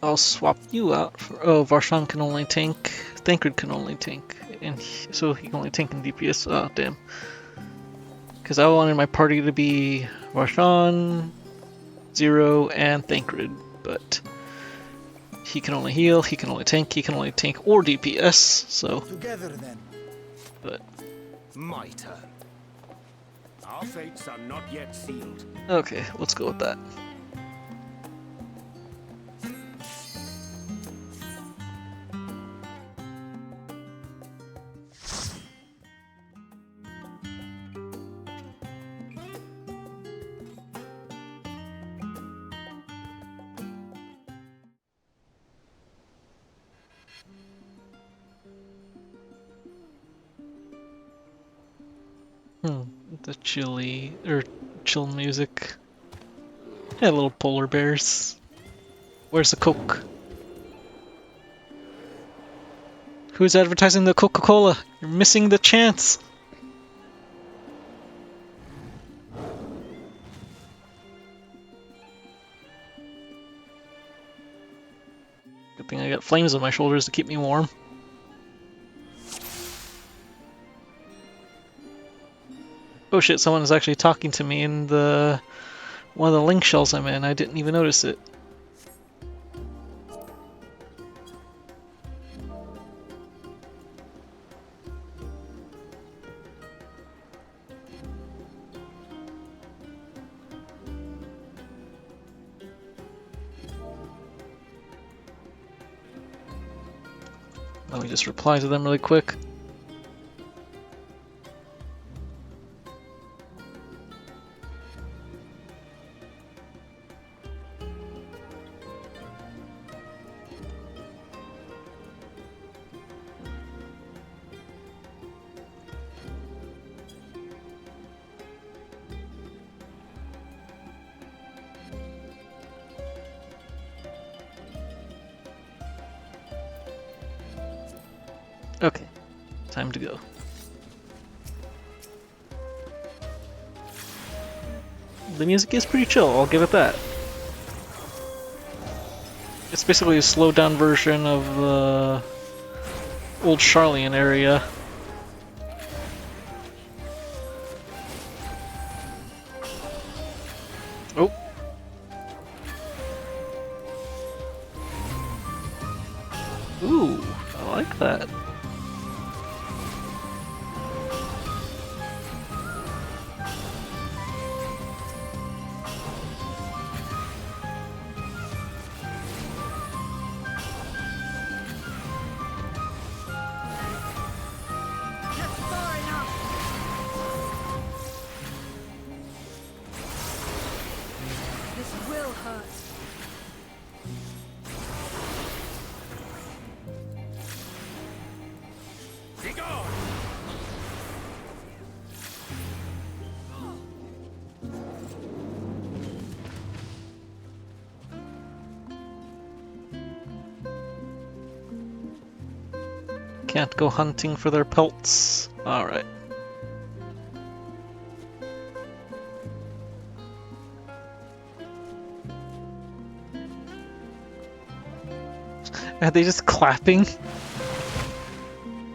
Speaker 1: I'll swap you out for. Oh, Varshan can only tank. Thancred can only tank, and so he can only tank in DPS. Oh, damn. Because I wanted my party to be Varshan, Zero, and Thancred, but he can only heal, he can only tank or DPS, so.
Speaker 4: Together then.
Speaker 1: But.
Speaker 5: My turn. Our fates are not yet sealed.
Speaker 1: Okay, let's go with that. The chill music. Yeah, little polar bears. Where's the Coke? Who's advertising the Coca-Cola? You're missing the chance. Good thing I got flames on my shoulders to keep me warm. Oh shit, someone is actually talking to me in the one of the link shells I'm in. I didn't even notice it. Let me just reply to them really quick. Okay, time to go. The music is pretty chill, I'll give it that. It's basically a slowed down version of the old Charlian area. Oh. Ooh, I like that. Can't go hunting for their pelts. Alright. Are they just clapping?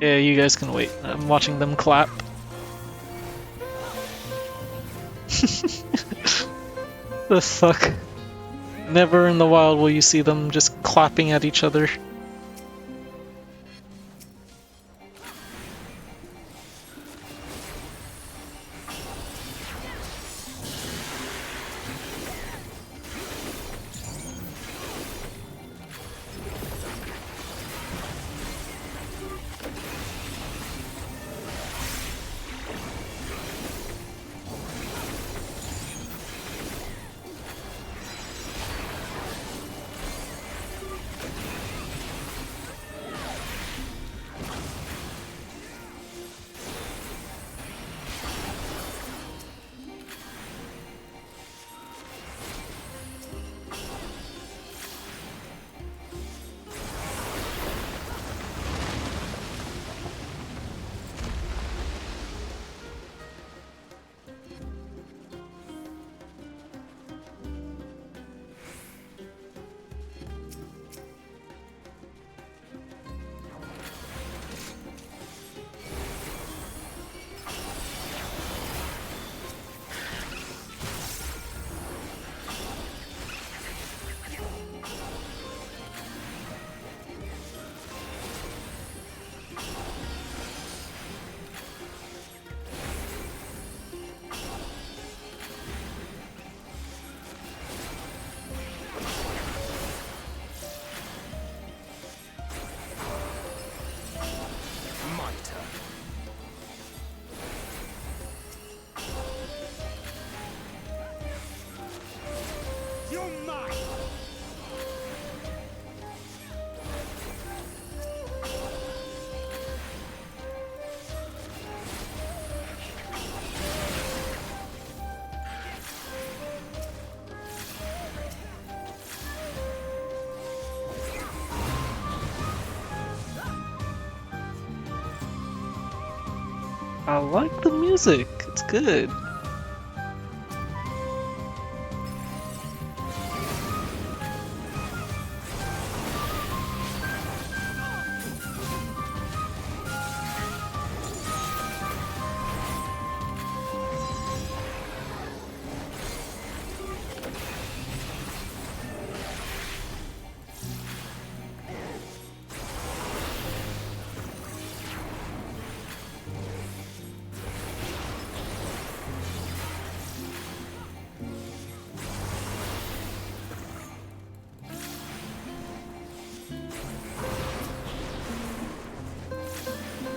Speaker 1: Yeah, you guys can wait. I'm watching them clap. The fuck? Never in the wild will you see them just clapping at each other. I like the music. It's good.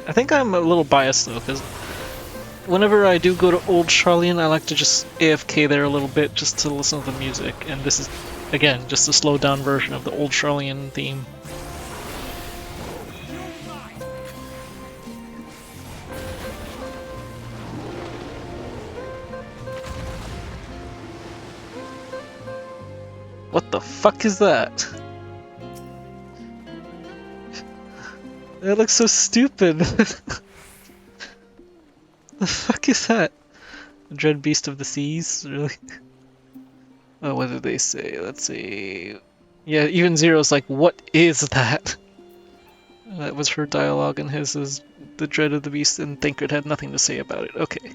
Speaker 1: I think I'm a little biased though, because whenever I do go to Old Charlian, I like to just AFK there a little bit just to listen to the music, and this is, again, just a slowed down version of the Old Charlian theme. What the fuck is that? That looks so stupid. The fuck is that? The Dread Beast of the Seas? Really? Oh, what did they say? Let's see. Yeah, even Zero's like, what is that? That was her dialogue, and his is the Dread of the Beast, and Thancred had nothing to say about it. Okay.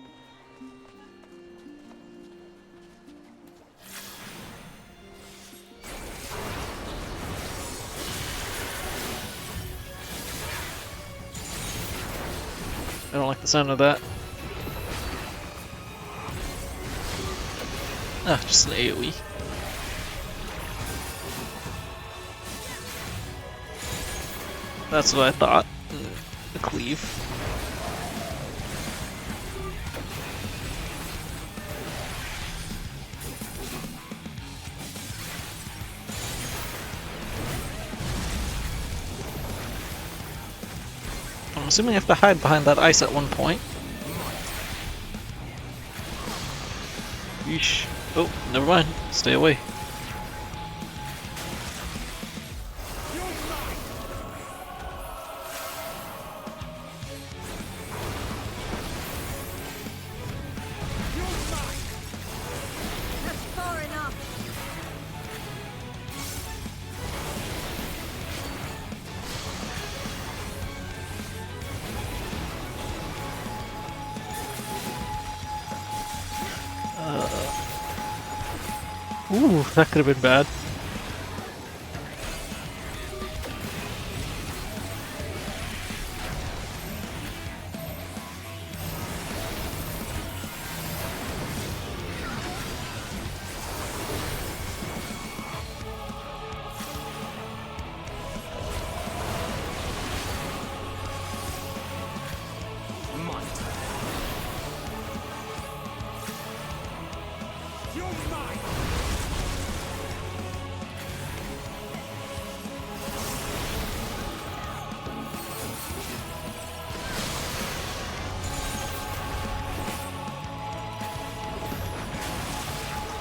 Speaker 1: I don't like the sound of that. Ah, just an AoE. That's what I thought. A cleave. I'm assuming I have to hide behind that ice at one point. Yeesh. Oh, never mind. Stay away. Ooh, that could have been bad.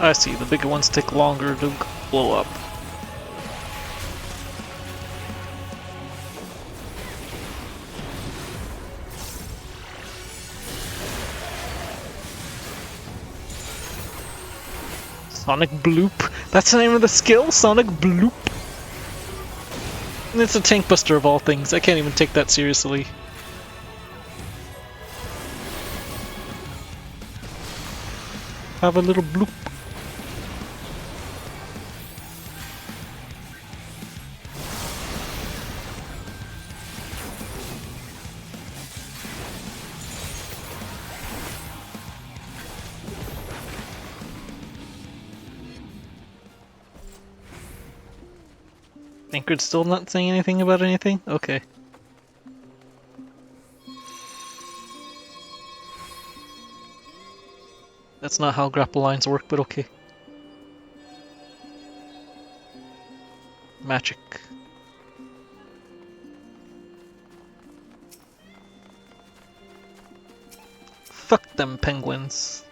Speaker 1: I see, the bigger ones take longer to blow up. Sonic Bloop? That's the name of the skill? Sonic Bloop? It's a tank buster of all things, I can't even take that seriously. Have a little bloop. Thancred's still not saying anything about anything? Okay. That's not how grapple lines work, but okay. Magic. Fuck them penguins.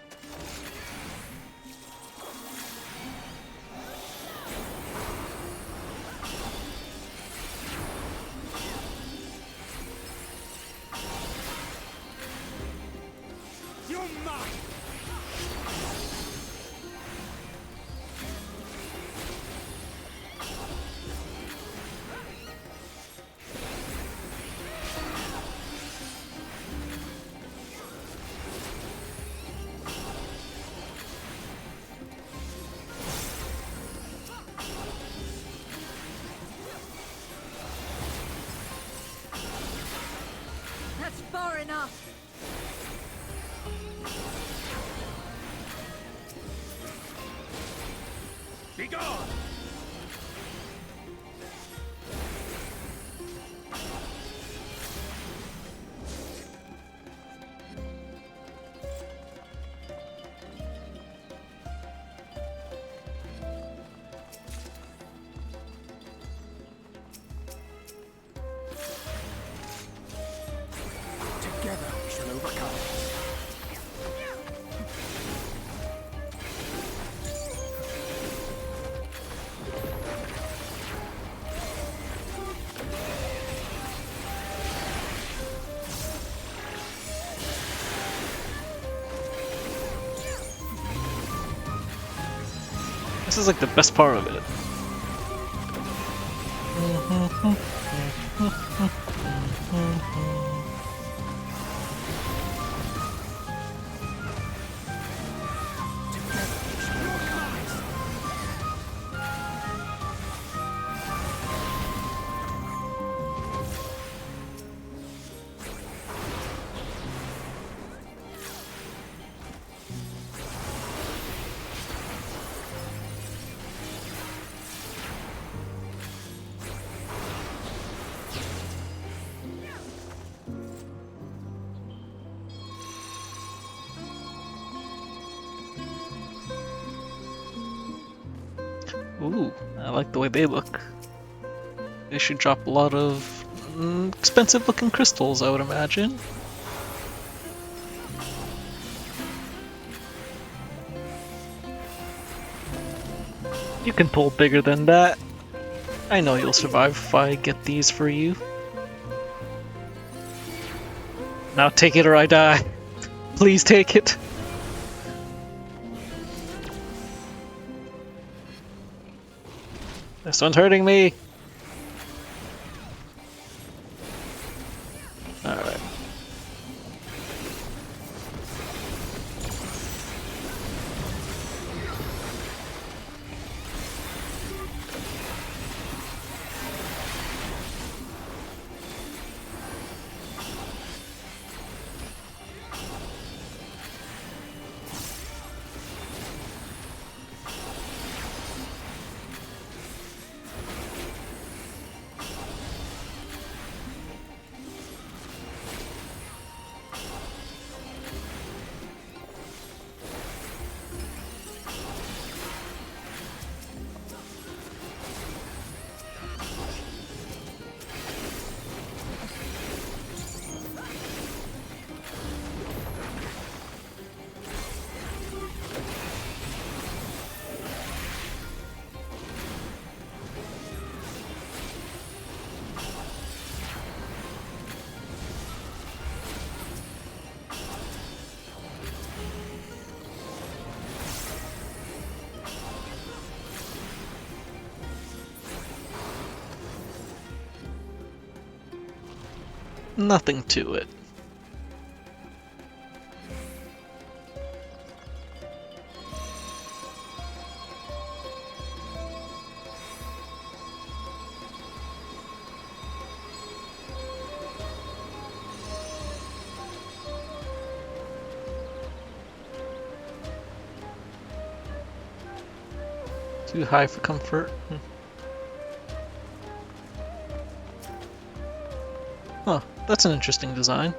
Speaker 2: That's far enough.
Speaker 5: Be gone! Together we shall overcome.
Speaker 1: This is like the best part of it. Ooh, I like the way they look. They should drop a lot of expensive looking crystals, I would imagine. You can pull bigger than that. I know you'll survive if I get these for you. Now take it or I die. Please take it. This one's hurting me. Alright. Nothing to it. Too high for comfort. Huh, that's an interesting design.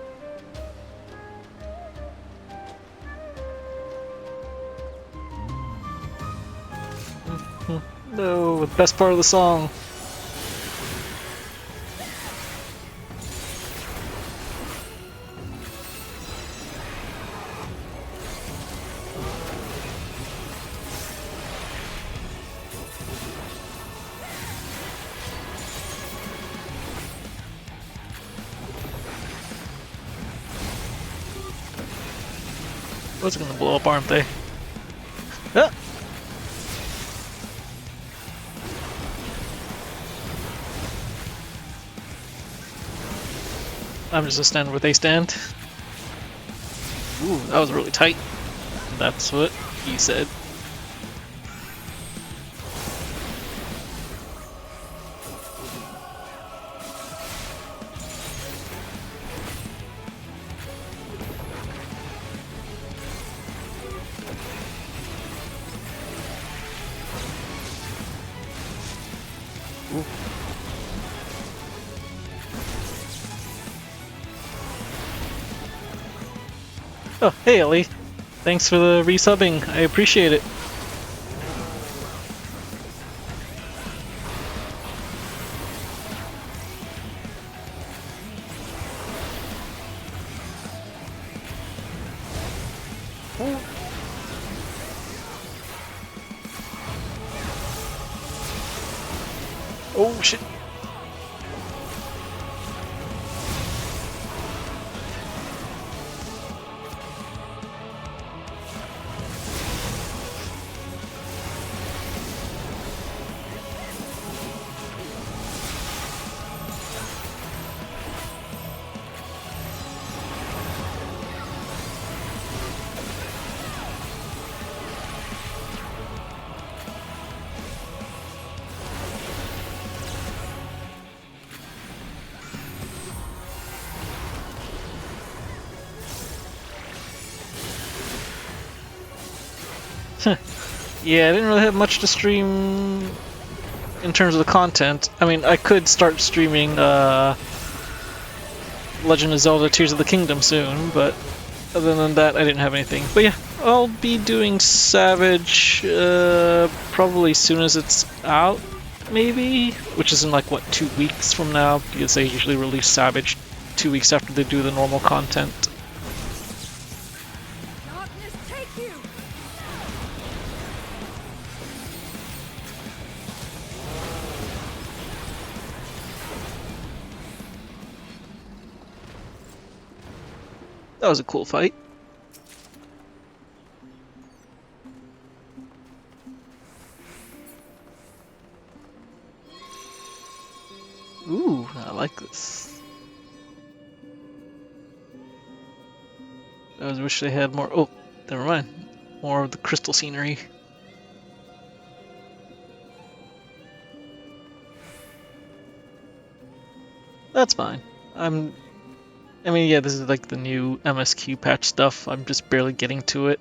Speaker 1: No, the best part of the song. Those are gonna blow up, aren't they? Ah! I'm just gonna stand where they stand. Ooh, that was really tight. That's what he said. Ooh. Oh, hey Ellie. Thanks for the resubbing. I appreciate it. Oh shit. Yeah, I didn't really have much to stream in terms of the content. I mean, I could start streaming Legend of Zelda Tears of the Kingdom soon, but other than that, I didn't have anything. But yeah, I'll be doing Savage probably as soon as it's out, maybe? Which is in like, what, 2 weeks from now? Because they usually release Savage 2 weeks after they do the normal content. That was a cool fight. Ooh, I like this. I wish they had more. Oh, never mind. More of the crystal scenery. That's fine. I mean, yeah, this is like the new MSQ patch stuff. I'm just barely getting to it.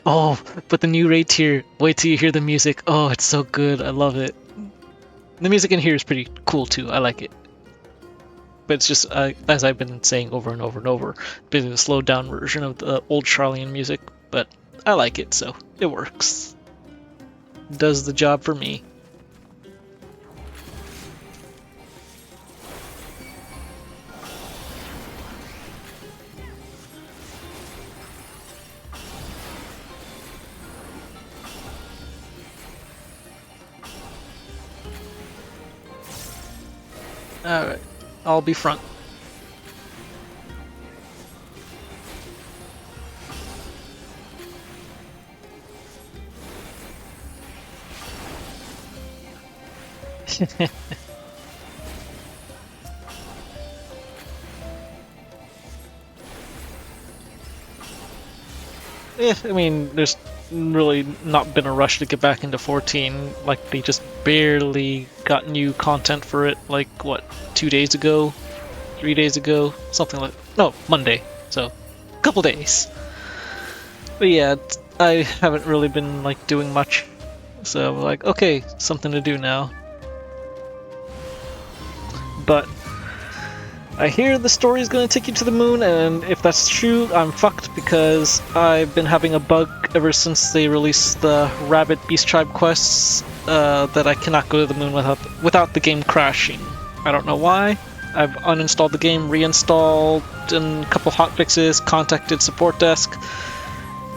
Speaker 1: Oh, but the new raid tier. Wait till you hear the music. Oh, it's so good. I love it. The music in here is pretty cool too. I like it. But it's just, as I've been saying over and over and over, a bit of a slowed down version of the old Charlian music. But I like it, so it works. Does the job for me. Alright, I'll be front. Yeah, I mean, there's really not been a rush to get back into 14. Like, they just barely got new content for it, like, what, 2 days ago? 3 days ago? Something like... No, Monday. So, a couple days. But yeah, I haven't really been, like, doing much. So, like, okay, something to do now. But I hear the story is going to take you to the moon, and if that's true, I'm fucked because I've been having a bug ever since they released the Rabbit Beast Tribe quests that I cannot go to the moon without the game crashing. I don't know why. I've uninstalled the game, reinstalled, and a couple hotfixes, contacted support desk.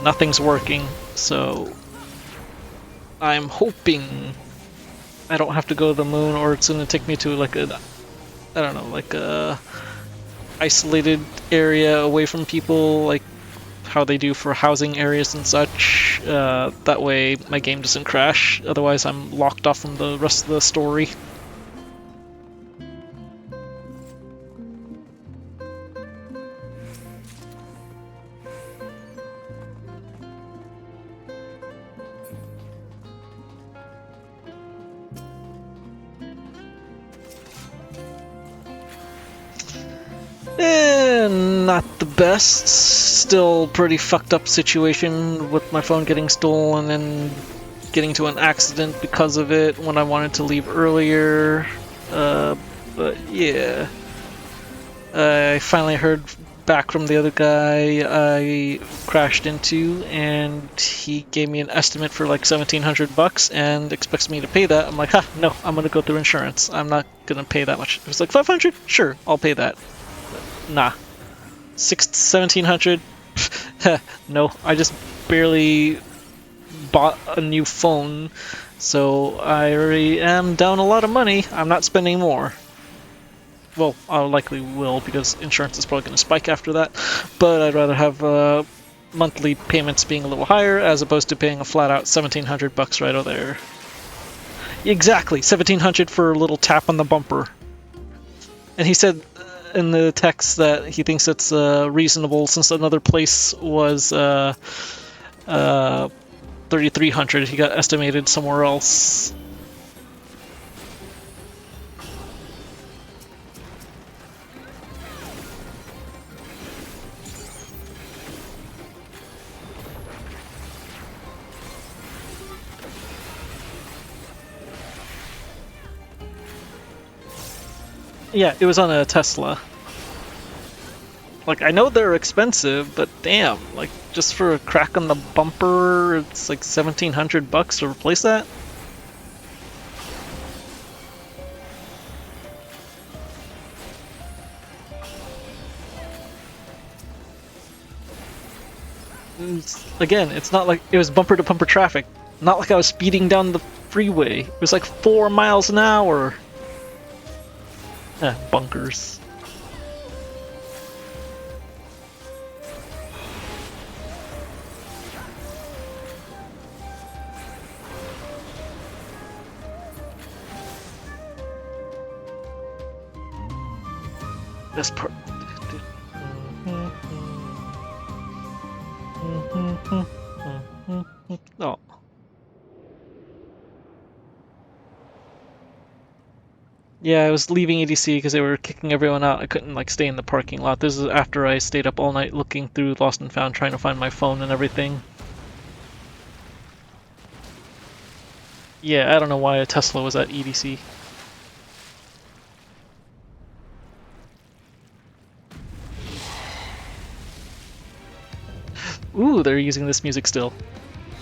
Speaker 1: Nothing's working, so I'm hoping I don't have to go to the moon, or it's going to take me to like a, I don't know, like a isolated area away from people, like how they do for housing areas and such. That way my game doesn't crash, otherwise I'm locked off from the rest of the story. Not the best. Still pretty fucked up situation with my phone getting stolen and getting to an accident because of it when I wanted to leave earlier. But yeah. I finally heard back from the other guy I crashed into, and he gave me an estimate for like $1,700 and expects me to pay that. I'm like, ha, no, I'm gonna go through insurance. I'm not gonna pay that much. It was like 500? Sure, I'll pay that. Nah. 1,700? No, I just barely bought a new phone, so I already am down a lot of money. I'm not spending more. Well, I likely will, because insurance is probably going to spike after that, but I'd rather have monthly payments being a little higher as opposed to paying a flat-out $1,700 right over there. Exactly, $1,700 for a little tap on the bumper. And he said in the text that he thinks it's reasonable since another place was $3,300. He got estimated somewhere else. Yeah, it was on a Tesla. Like, I know they're expensive, but damn, like, just for a crack on the bumper, it's like $1,700 to replace that? Again, it's not like it was bumper-to-bumper traffic. Not like I was speeding down the freeway. It was like 4 miles an hour. Bunkers. This part. Oh. Yeah, I was leaving EDC because they were kicking everyone out. I couldn't like stay in the parking lot. This is after I stayed up all night looking through Lost and Found, trying to find my phone and everything. Yeah, I don't know why a Tesla was at EDC. Ooh, they're using this music still.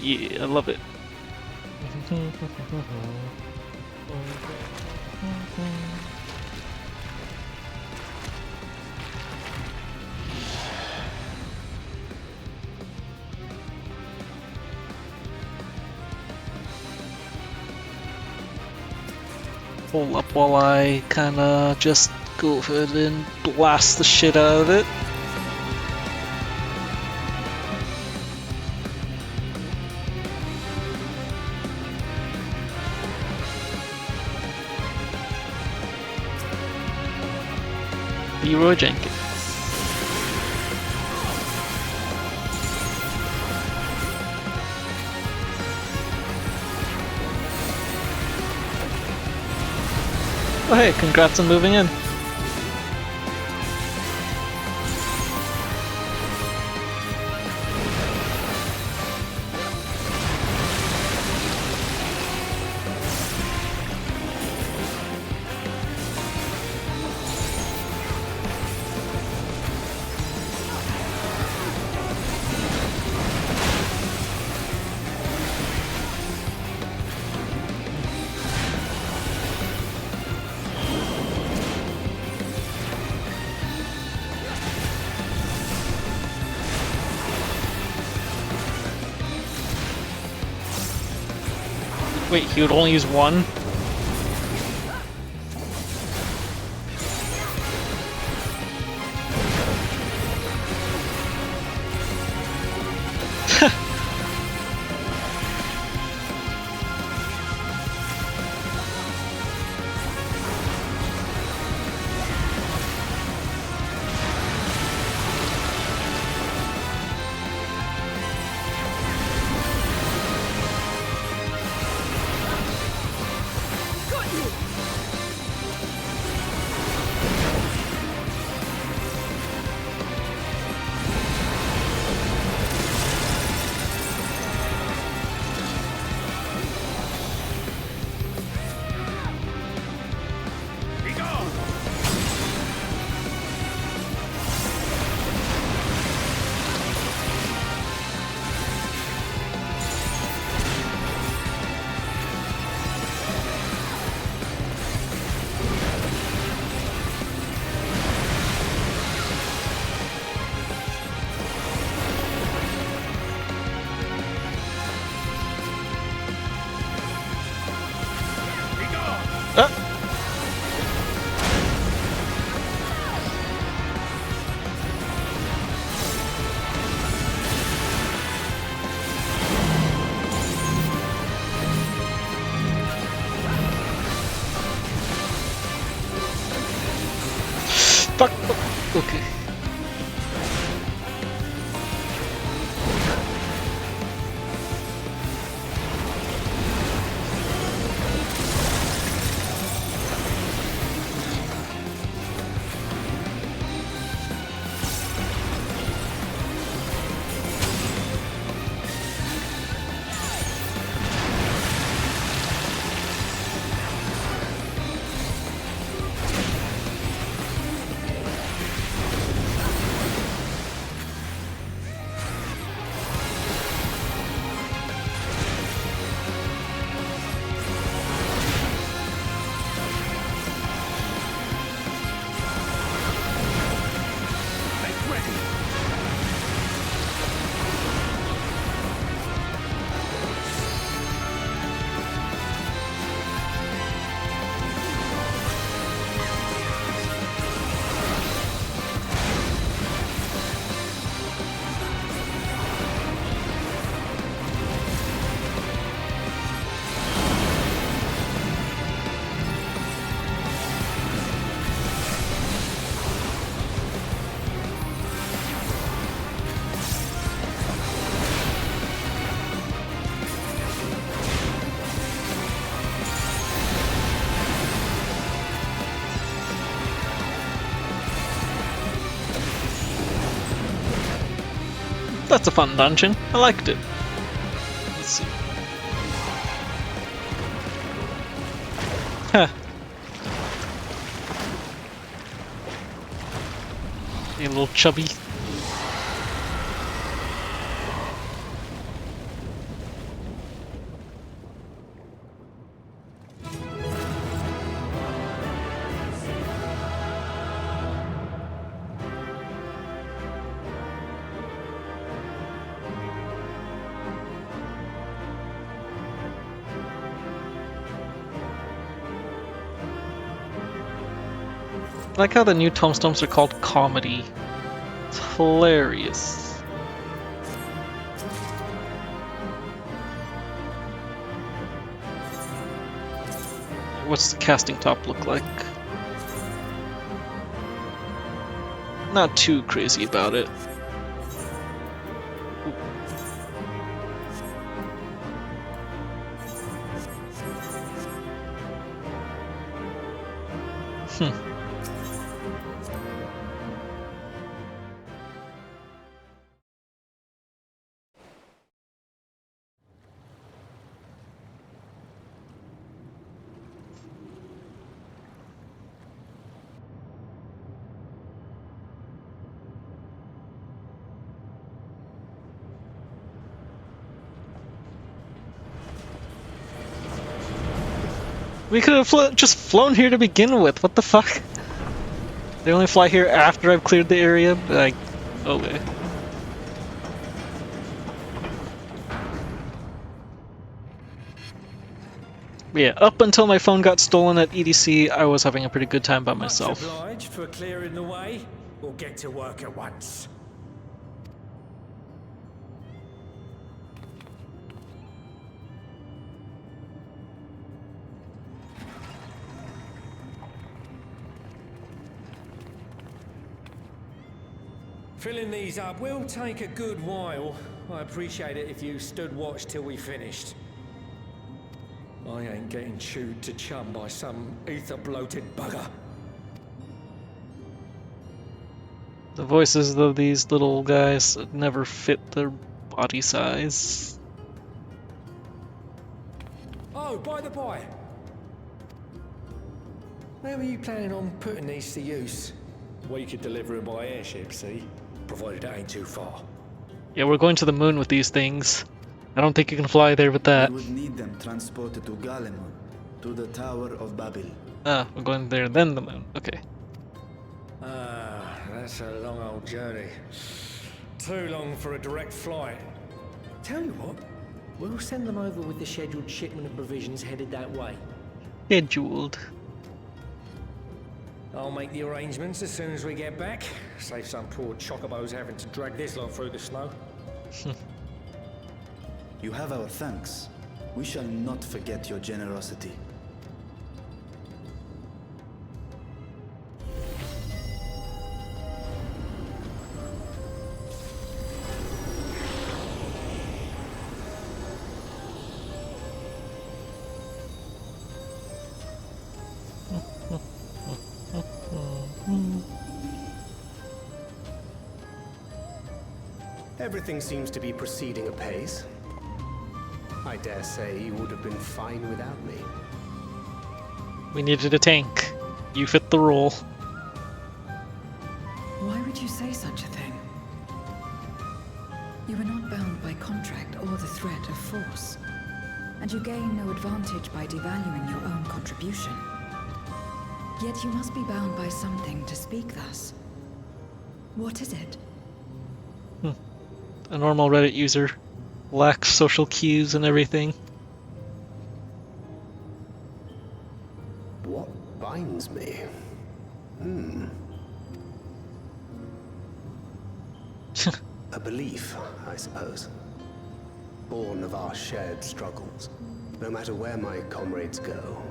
Speaker 1: Yeah, I love it. Hold up while I kinda just go ahead and blast the shit out of it. Leroy Jenkins. Oh hey, congrats on moving in. Wait, he would only use one? Fuck! Okay. That's a fun dungeon. I liked it. Let's see. Huh. A little chubby. I like how the new tombstones are called comedy. It's hilarious. What's the casting top look like? Not too crazy about it. We could have just flown here to begin with. What the fuck? They only fly here after I've cleared the area? Like, okay. But yeah, up until my phone got stolen at EDC, I was having a pretty good time by myself.
Speaker 5: Much obliged for clearing the way. We'll get to work at once. Filling these up will take a good while. I appreciate it if you stood watch till we finished. I ain't getting chewed to chum by some ether-bloated bugger.
Speaker 1: The voices of these little guys never fit their body size.
Speaker 5: Oh, by the by. Where were you planning on putting these to use? We could deliver them by airship, see? Provided it ain't too far.
Speaker 1: Yeah, we're going to the moon with these things. I don't think you can fly there with that.
Speaker 4: We would need them transported to Garlemald, to the Tower of Babel.
Speaker 1: Ah, we're going there, then the moon. Okay.
Speaker 5: Ah, that's a long old journey. Too long for a direct flight. Tell you what, we'll send them over with the scheduled shipment of provisions headed that way.
Speaker 1: Scheduled.
Speaker 5: I'll make the arrangements as soon as we get back. Save some poor chocobos having to drag this lot through the snow.
Speaker 4: You have our thanks. We shall not forget your generosity.
Speaker 9: Everything seems to be proceeding apace. I dare say you would have been fine without me.
Speaker 1: We needed a tank. You fit the role.
Speaker 7: Why would you say such a thing? You are not bound by contract or the threat of force, and you gain no advantage by devaluing your own contribution. Yet you must be bound by something to speak thus. What is it?
Speaker 1: A normal Reddit user lacks social cues and everything.
Speaker 9: What binds me? A belief, I suppose. Born of our shared struggles. No matter where my comrades go,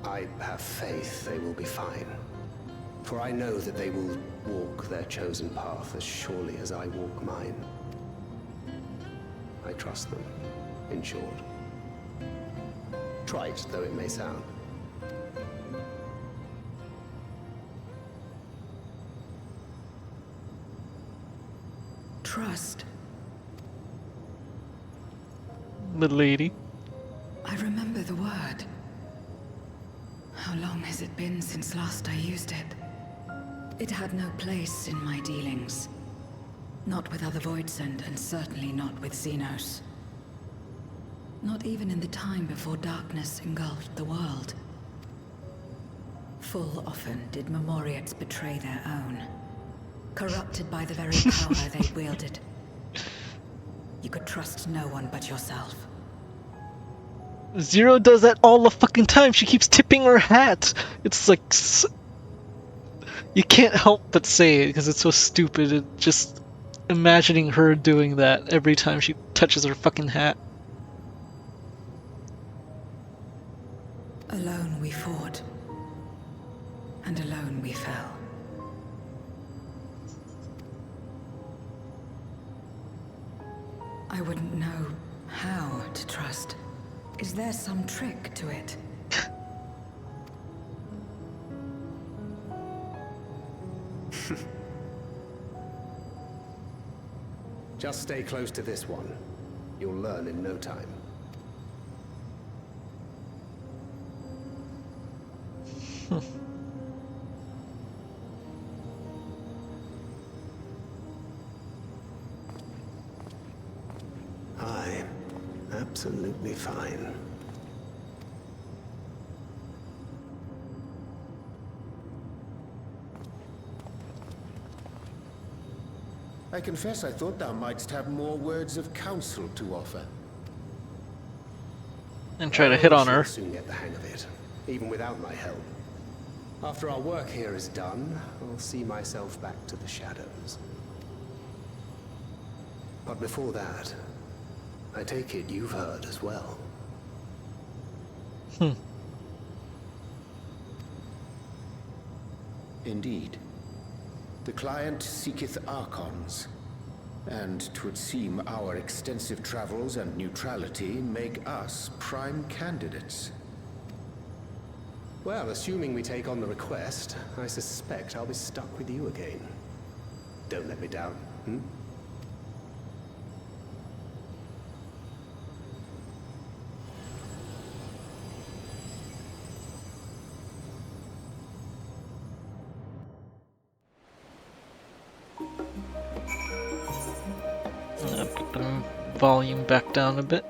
Speaker 9: I have faith they will be fine. For I know that they will walk their chosen path as surely as I walk mine. I trust them, in short. Trite though it may sound.
Speaker 7: Trust.
Speaker 1: The lady.
Speaker 7: I remember the word. How long has it been since last I used it? It had no place in my dealings. Not with other Voidsent, and certainly not with Xenos. Not even in the time before darkness engulfed the world. Full often did Memoriates betray their own, corrupted by the very power they wielded. You could trust no one but yourself.
Speaker 1: Zero does that all the fucking time. She keeps tipping her hat. It's like... You can't help but say it because it's so stupid. It just... Imagining her doing that every time she touches her fucking hat.
Speaker 7: Alone we fought. And alone we fell. I wouldn't know how to trust. Is there some trick to it?
Speaker 9: Just stay close to this one. You'll learn in no time. I'm absolutely fine.
Speaker 5: I confess I thought thou mightst have more words of counsel to offer.
Speaker 1: And try to hit on her.
Speaker 9: I'll soon get the hang of it, even without my help. After our work here is done, I'll see myself back to the shadows. But before that, I take it you've heard as well.
Speaker 5: Indeed. The client seeketh Archons, and 'twould seem our extensive travels and neutrality make us prime candidates.
Speaker 9: Well, assuming we take on the request, I suspect I'll be stuck with you again. Don't let me down,
Speaker 1: Put the volume back down a bit.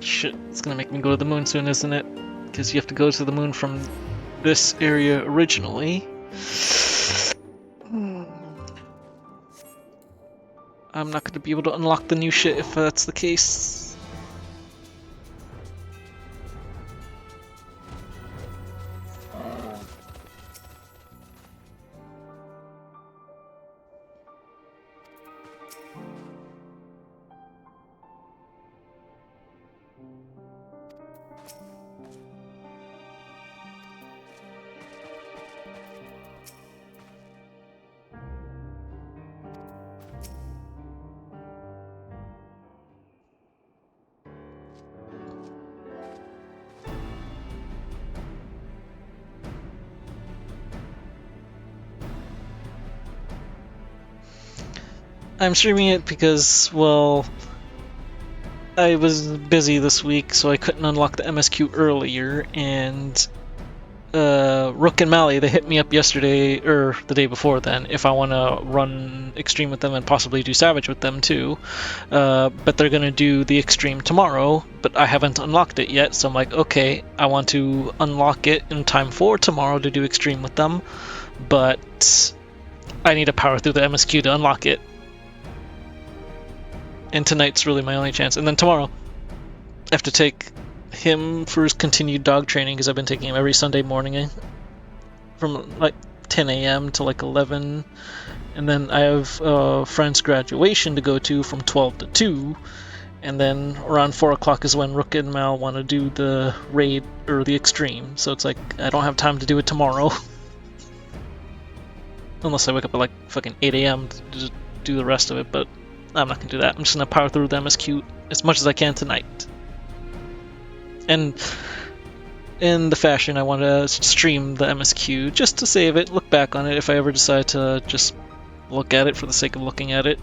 Speaker 1: Shit, it's gonna make me go to the moon soon, isn't it? Because you have to go to the moon from this area originally. I'm not gonna be able to unlock the new shit if that's the case. I'm streaming it because, well, I was busy this week, so I couldn't unlock the MSQ earlier, and Rook and Mally, they hit me up yesterday, or the day before then, if I want to run Extreme with them and possibly do Savage with them too. But they're going to do the Extreme tomorrow, but I haven't unlocked it yet, so I'm like, okay, I want to unlock it in time for tomorrow to do Extreme with them, but I need to power through the MSQ to unlock it. And tonight's really my only chance. And then tomorrow, I have to take him for his continued dog training, because I've been taking him every Sunday morning from like 10 a.m. to like 11. And then I have a friend's graduation to go to from 12 to 2. And then around 4 o'clock is when Rook and Mal want to do the raid or the extreme. So it's like, I don't have time to do it tomorrow. Unless I wake up at like fucking 8 a.m. to do the rest of it, but I'm not going to do that. I'm just going to power through the MSQ as much as I can tonight. And in the fashion, I want to stream the MSQ just to save it, look back on it if I ever decide to just look at it for the sake of looking at it.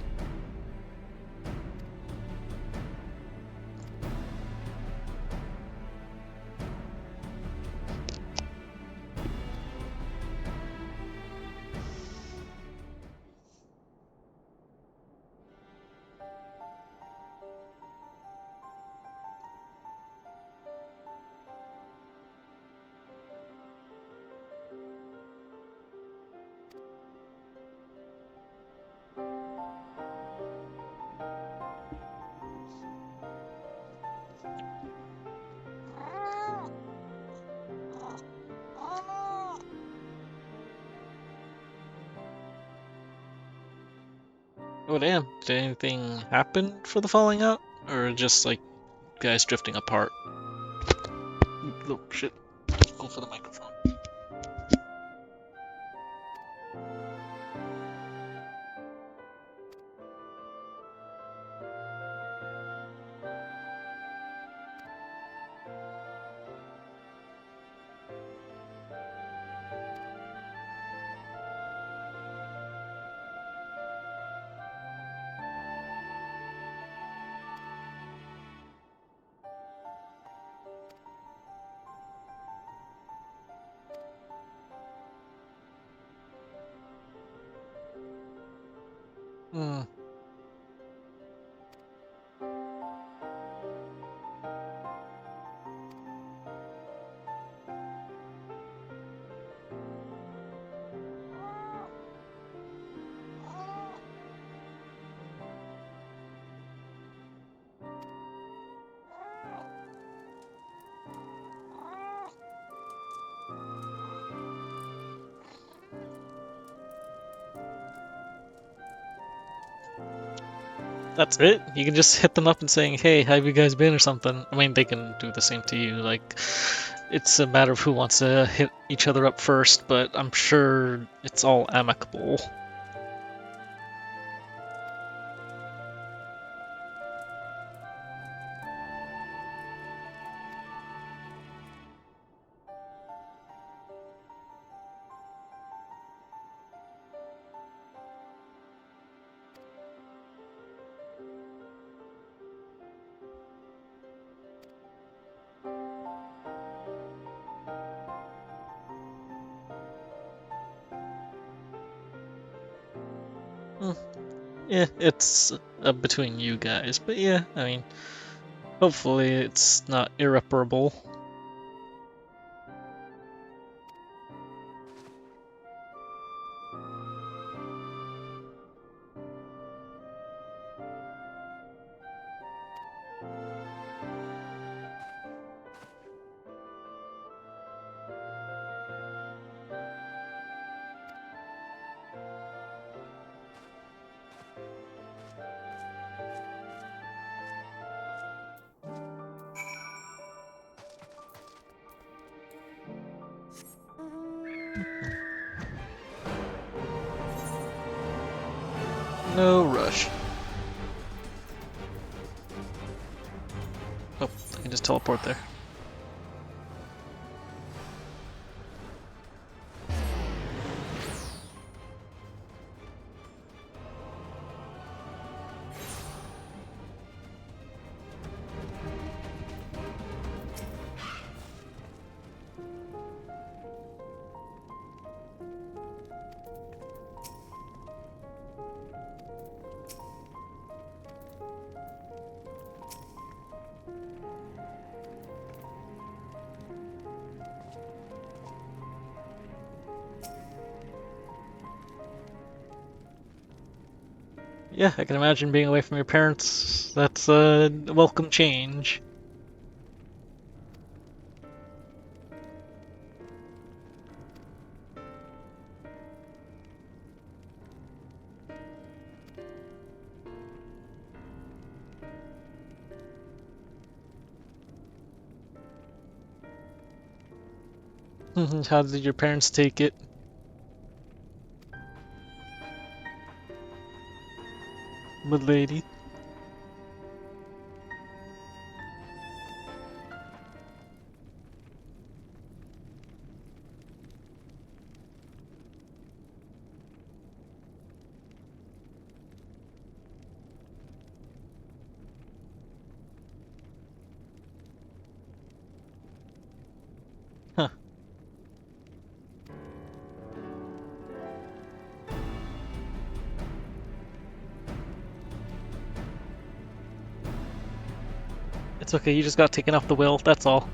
Speaker 1: Oh damn, did anything happen for the falling out? Or just like guys drifting apart? Oh shit, go for the microphone. Hmm. That's it? You can just hit them up and saying, hey, how have you guys been or something. I mean, they can do the same to you. Like, it's a matter of who wants to hit each other up first, but I'm sure it's all amicable. Yeah, it's between you guys, but yeah, I mean, Hopefully it's not irreparable. No rush. Oh, I can just teleport there. Yeah, I can imagine being away from your parents. That's a welcome change. How did your parents take it? Milady? Huh. It's okay, you just got taken off the wheel, that's all.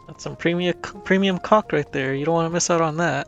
Speaker 1: That's some premium cock right there. You don't want to miss out on that.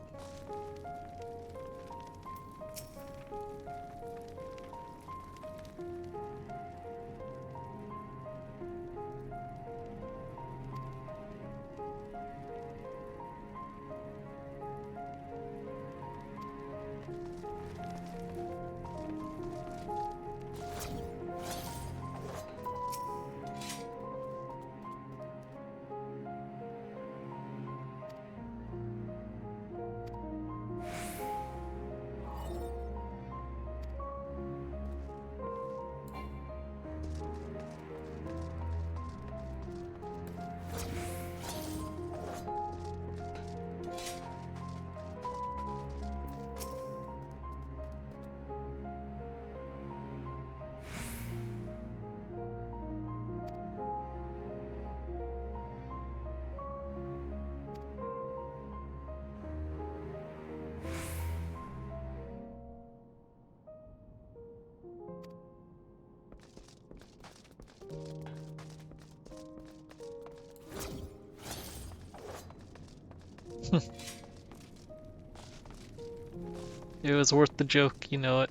Speaker 1: It was worth the joke, you know it.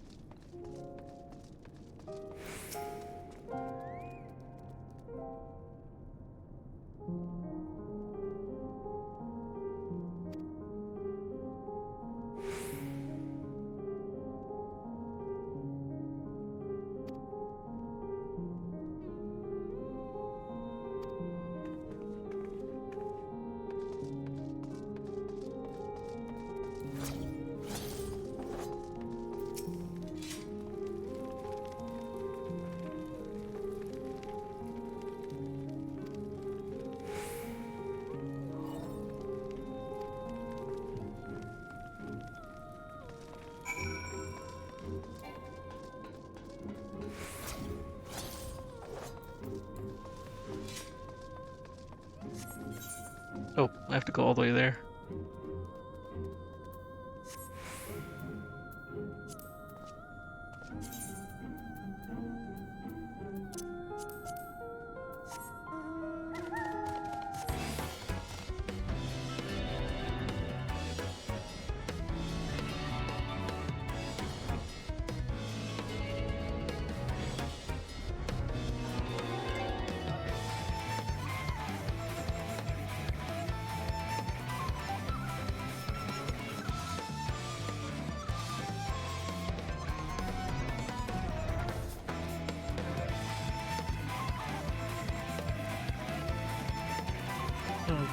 Speaker 1: Oh, I have to go all the way there.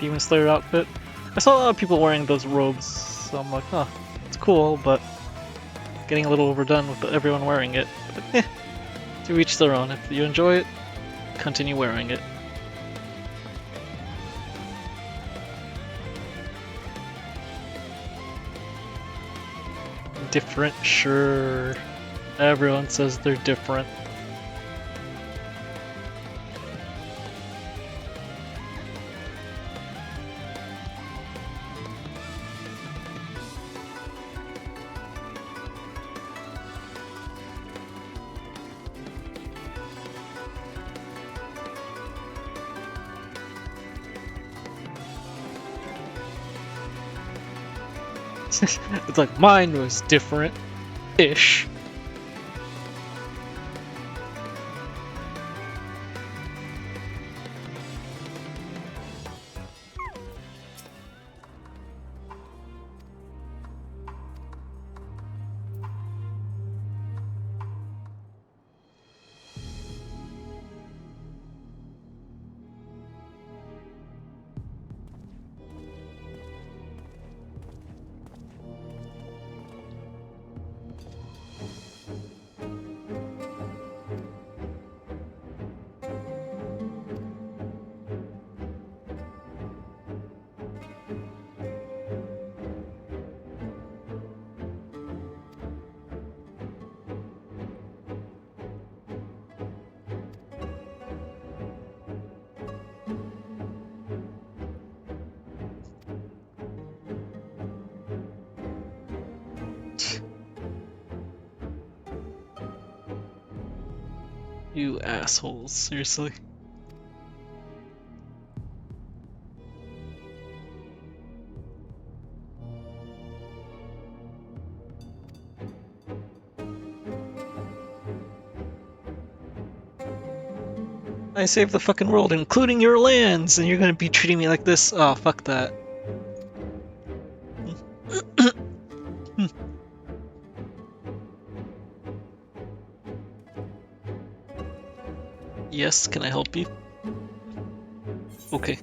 Speaker 1: Demon Slayer outfit. I saw a lot of people wearing those robes, so I'm like, huh, it's cool, but getting a little overdone with everyone wearing it. But to each their own. If you enjoy it, continue wearing it. Different, sure. Everyone says they're different. It's like mine was different-ish. You assholes, seriously. I saved the fucking world, including your lands, and you're gonna be treating me like this? Oh, fuck that. Yes, can I help you? Okay.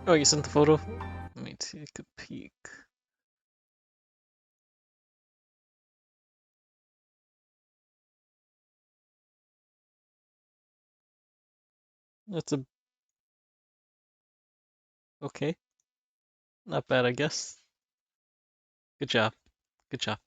Speaker 1: Oh, you sent the photo? Let me take a peek. That's a... okay. Not bad, I guess. Good job. Good job.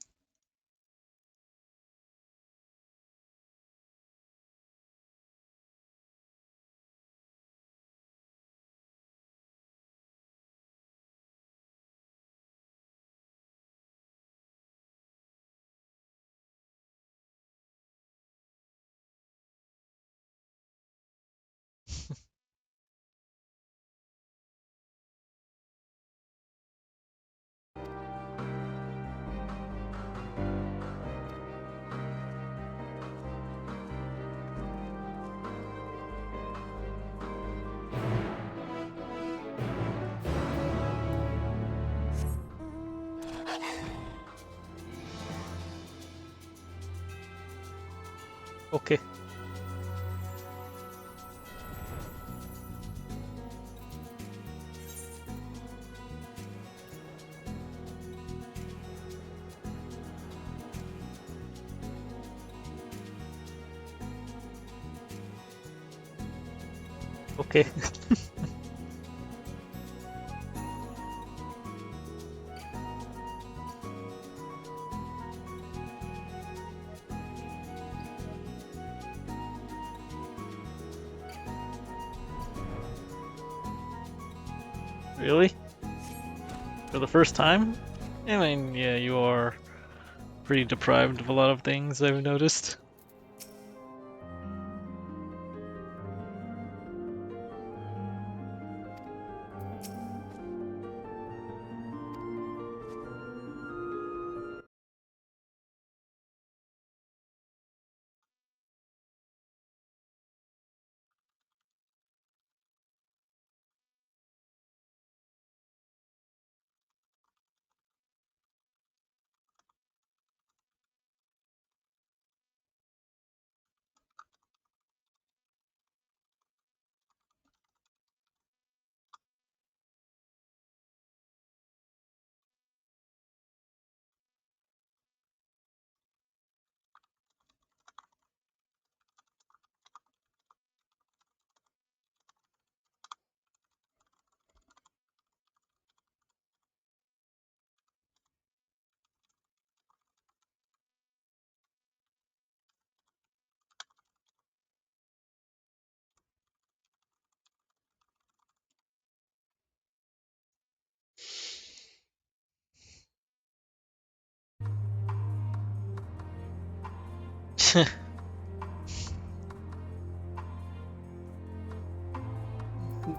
Speaker 1: Okay. Okay. Really? For the first time? I mean, yeah, you are pretty deprived of a lot of things, I've noticed.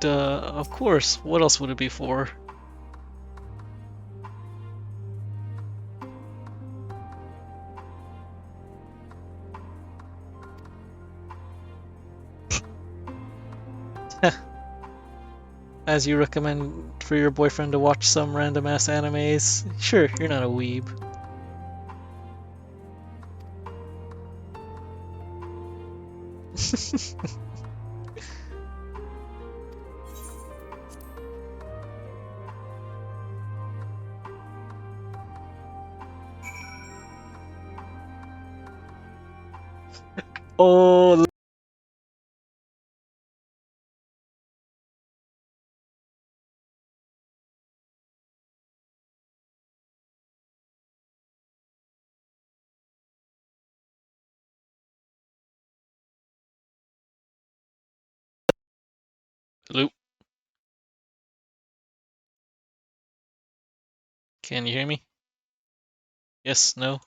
Speaker 1: Duh, of course. What else would it be for? As you recommend for your boyfriend to watch some random ass animes. Sure, you're not a weeb. Oh, Loop. Can you hear me? Yes, no?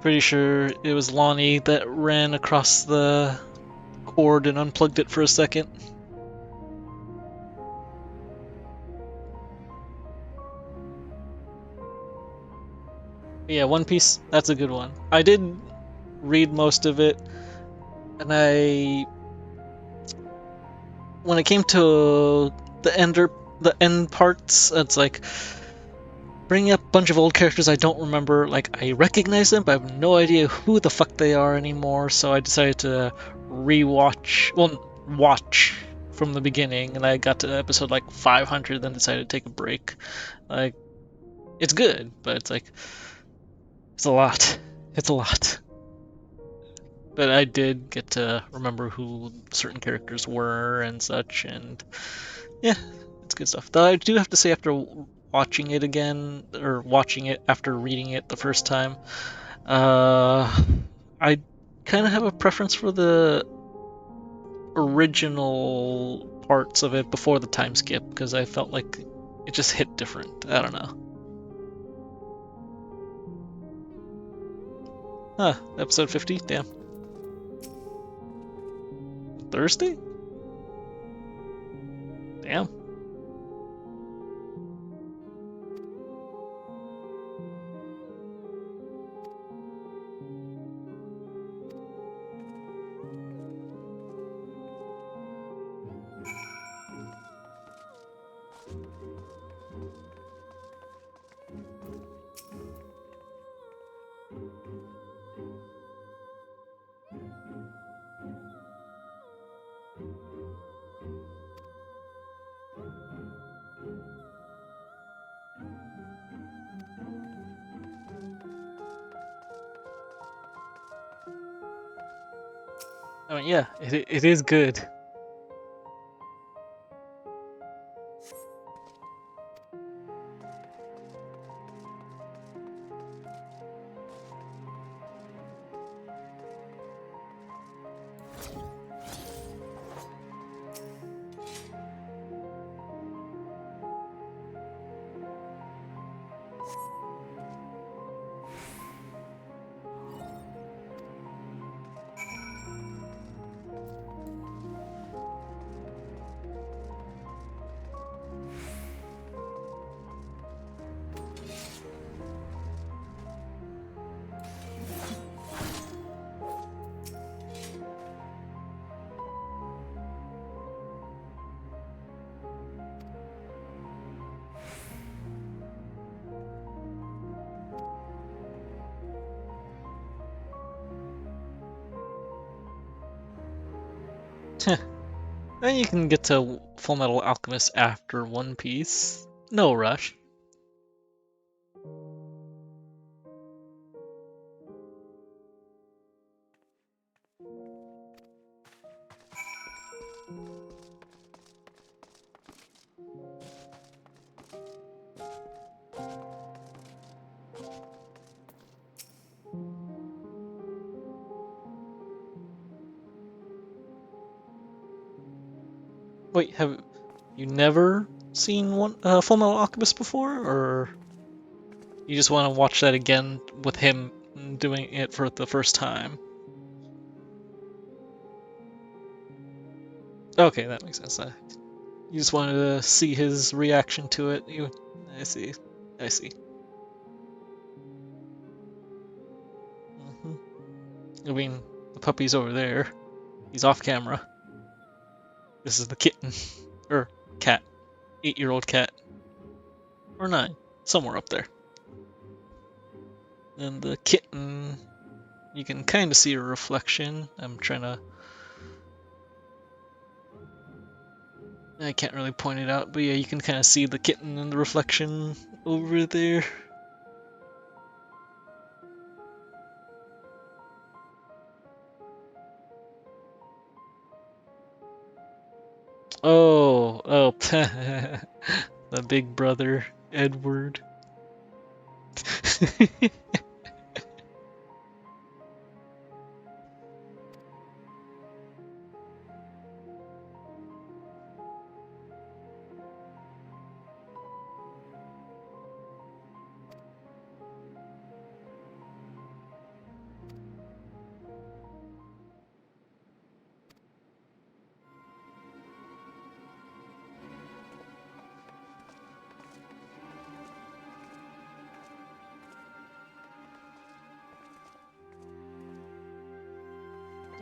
Speaker 1: Pretty sure it was Lonnie that ran across the cord and unplugged it for a second. Yeah, One Piece, that's a good one. I did read most of it, and when it came to the end parts, it's like bringing up a bunch of old characters I don't remember. Like, I recognize them, but I have no idea who the fuck they are anymore. So I decided to watch from the beginning, and I got to episode like 500, then decided to take a break. Like, it's good, but it's like it's a lot. It's a lot. But I did get to remember who certain characters were and such, and yeah, it's good stuff. Though I do have to say, after watching it again, or watching it after reading it the first time, I kind of have a preference for the original parts of it before the time skip, because I felt like it just hit different. I don't know. Huh, episode 50? Damn. Thursday? Damn. I mean, yeah, it is good. Then you can get to Full Metal Alchemist after One Piece. No rush. Wait, have you never seen Full Metal Alchemist before, or you just want to watch that again with him doing it for the first time? Okay, that makes sense. You just wanted to see his reaction to it. I see. I see. I mean, the puppy's over there. He's off camera. This is the kitten. Or cat. 8-year-old cat. Or 9. Somewhere up there. And the kitten, you can kind of see a reflection. I can't really point it out, but yeah, you can kind of see the kitten in the reflection over there. Oh, the big brother, Edward.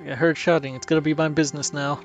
Speaker 1: I heard shouting. It's gonna be my business now.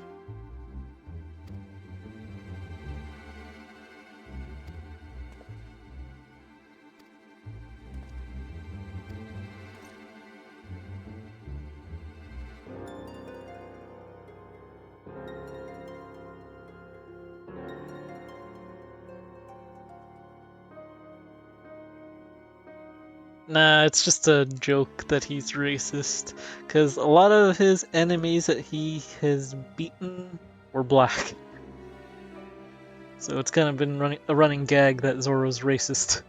Speaker 1: Nah, it's just a joke that he's racist, because a lot of his enemies that he has beaten were black. So it's kind of been a running gag that Zoro's racist.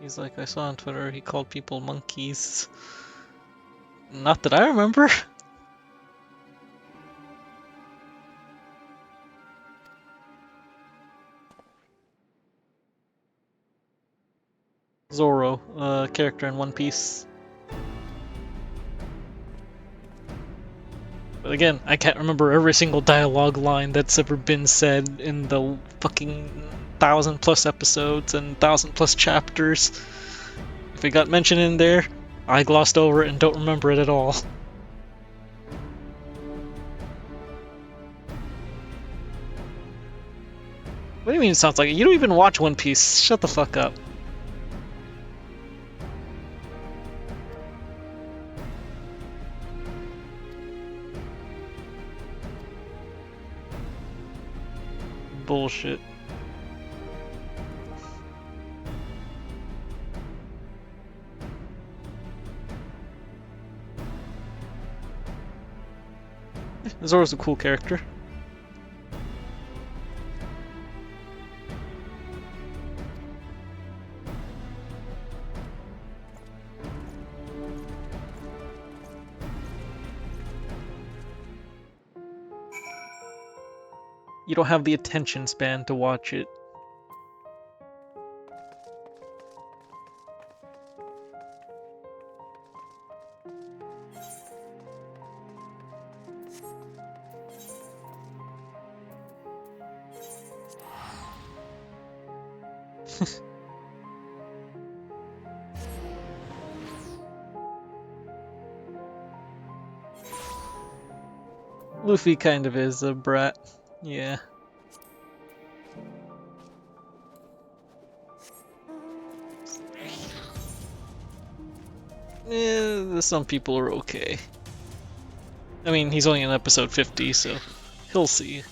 Speaker 1: He's like, I saw on Twitter he called people monkeys. Not that I remember. Zoro, character in One Piece. But again, I can't remember every single dialogue line that's ever been said in the fucking 1,000+ episodes and 1,000+ chapters. If it got mentioned in there, I glossed over it and don't remember it at all. What do you mean it sounds like it? You don't even watch One Piece. Shut the fuck up. Bullshit. Zoro's a cool character. You don't have the attention span to watch it. Luffy kind of is a brat. Yeah. Some people are okay. I mean, he's only in episode 50, so he'll see.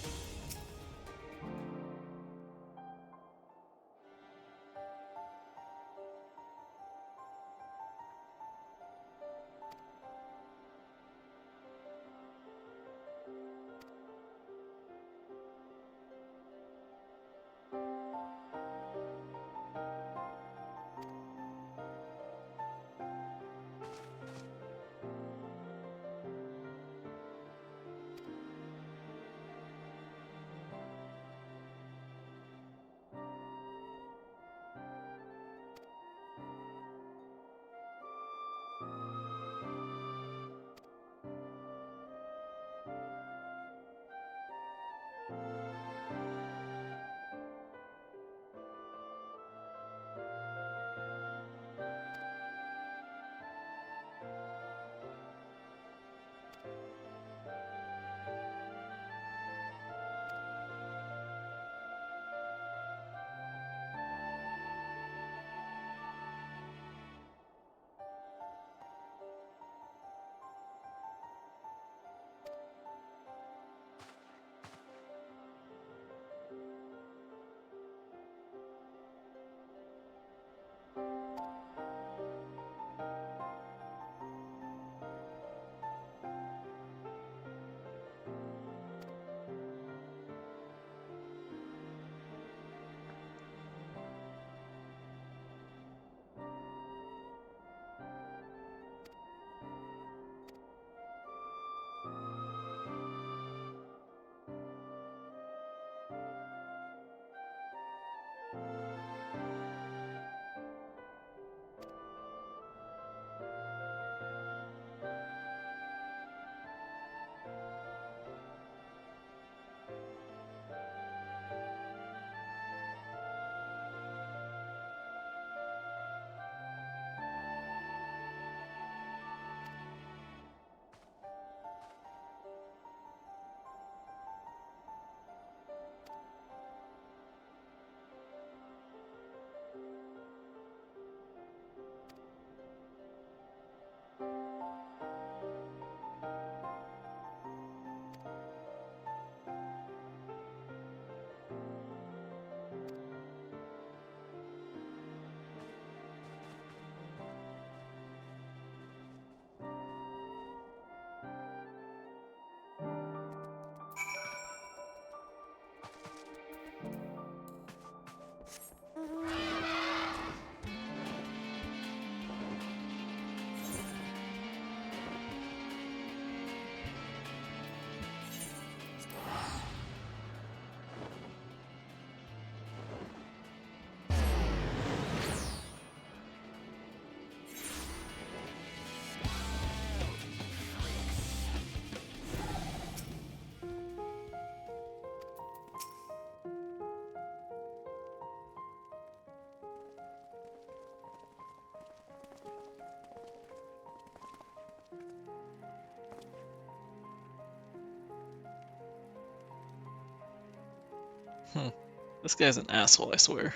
Speaker 1: This guy's an asshole, I swear.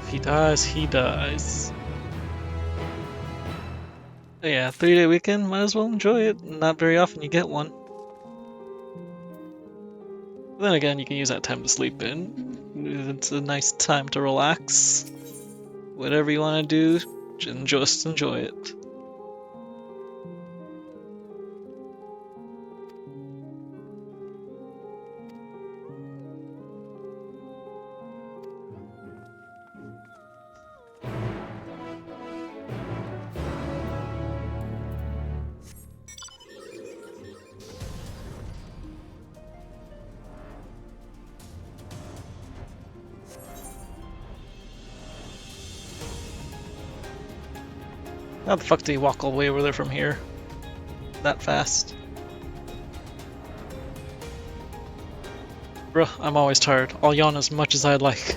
Speaker 1: If he dies, he dies. Yeah, 3-day weekend, might as well enjoy it. Not very often you get one. Then again, you can use that time to sleep in. It's a nice time to relax. Whatever you want to do, just enjoy it. How the fuck do you walk all the way over there from here? That fast? Bruh, I'm always tired. I'll yawn as much as I'd like.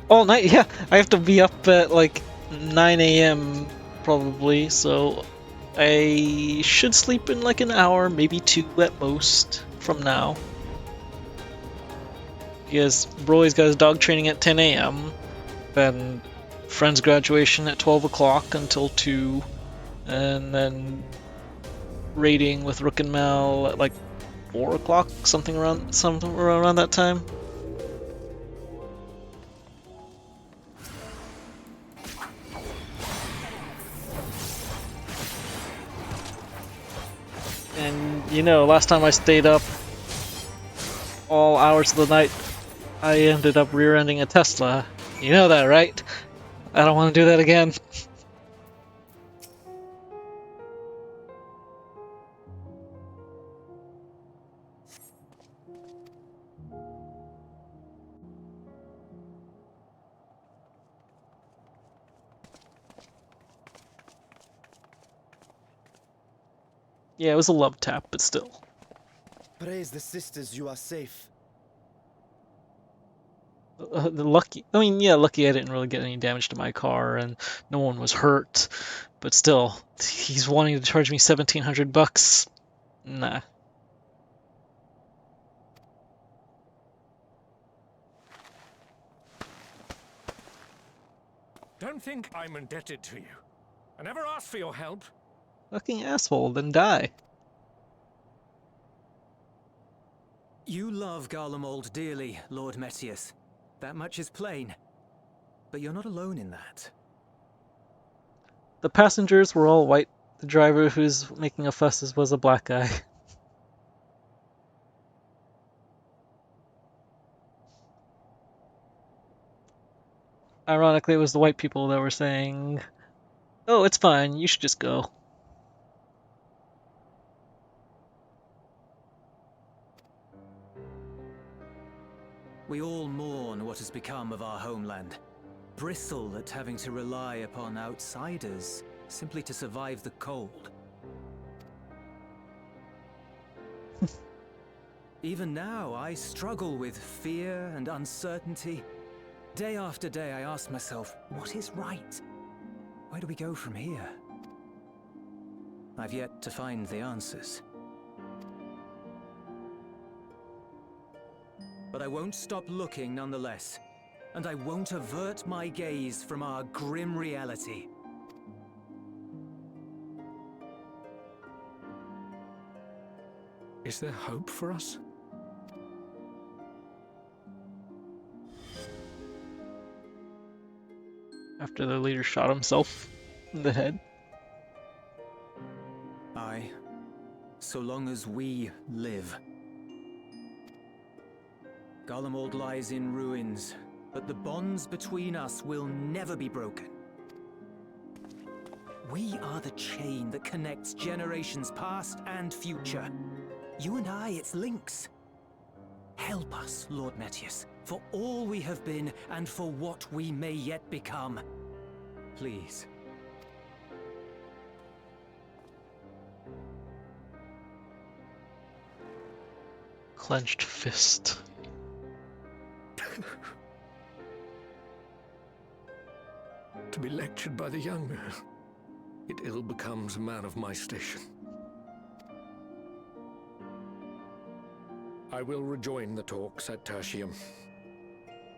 Speaker 1: All night? Yeah, I have to be up at like 9 a.m. probably, so I should sleep in like an hour, maybe 2 at most from now. Because Broly's got his dog training at 10 a.m. Then friend's graduation at 12 o'clock until 2, and then raiding with Rook and Mel at like 4 o'clock, something around that time. And you know, last time I stayed up all hours of the night, I ended up rear-ending a Tesla. You know that, right? I don't want to do that again. Yeah, it was a love tap, but still.
Speaker 4: Praise the sisters, you are safe.
Speaker 1: Lucky. I mean, yeah, lucky I didn't really get any damage to my car, and no one was hurt. But still, he's wanting to charge me $1,700. Nah.
Speaker 5: Don't think I'm indebted to you. I never asked for your help.
Speaker 1: Fucking asshole, then die.
Speaker 10: You love Garlemald dearly, Lord Metius. That much is plain. But you're not alone in that.
Speaker 1: The passengers were all white. The driver who's making a fuss was a black guy. Ironically, it was the white people that were saying, "Oh, it's fine, you should just go."
Speaker 10: We all mourn what has become of our homeland. Bristle at having to rely upon outsiders simply to survive the cold. Even now, I struggle with fear and uncertainty. Day after day, I ask myself, what is right? Where do we go from here? I've yet to find the answers. but I won't stop looking nonetheless. And I won't avert my gaze from our grim reality.
Speaker 5: Is there hope for us?
Speaker 1: After the leader shot himself in the head.
Speaker 10: Aye. So long as we live. Garlemald lies in ruins, but the bonds between us will never be broken. We are the chain that connects generations past and future. You and I, it's links. Help us, Lord Metius, for all we have been and for what we may yet become. Please.
Speaker 1: Clenched fist.
Speaker 5: To be lectured by the younger, it ill becomes a man of my station. I will rejoin the talks at Tertium.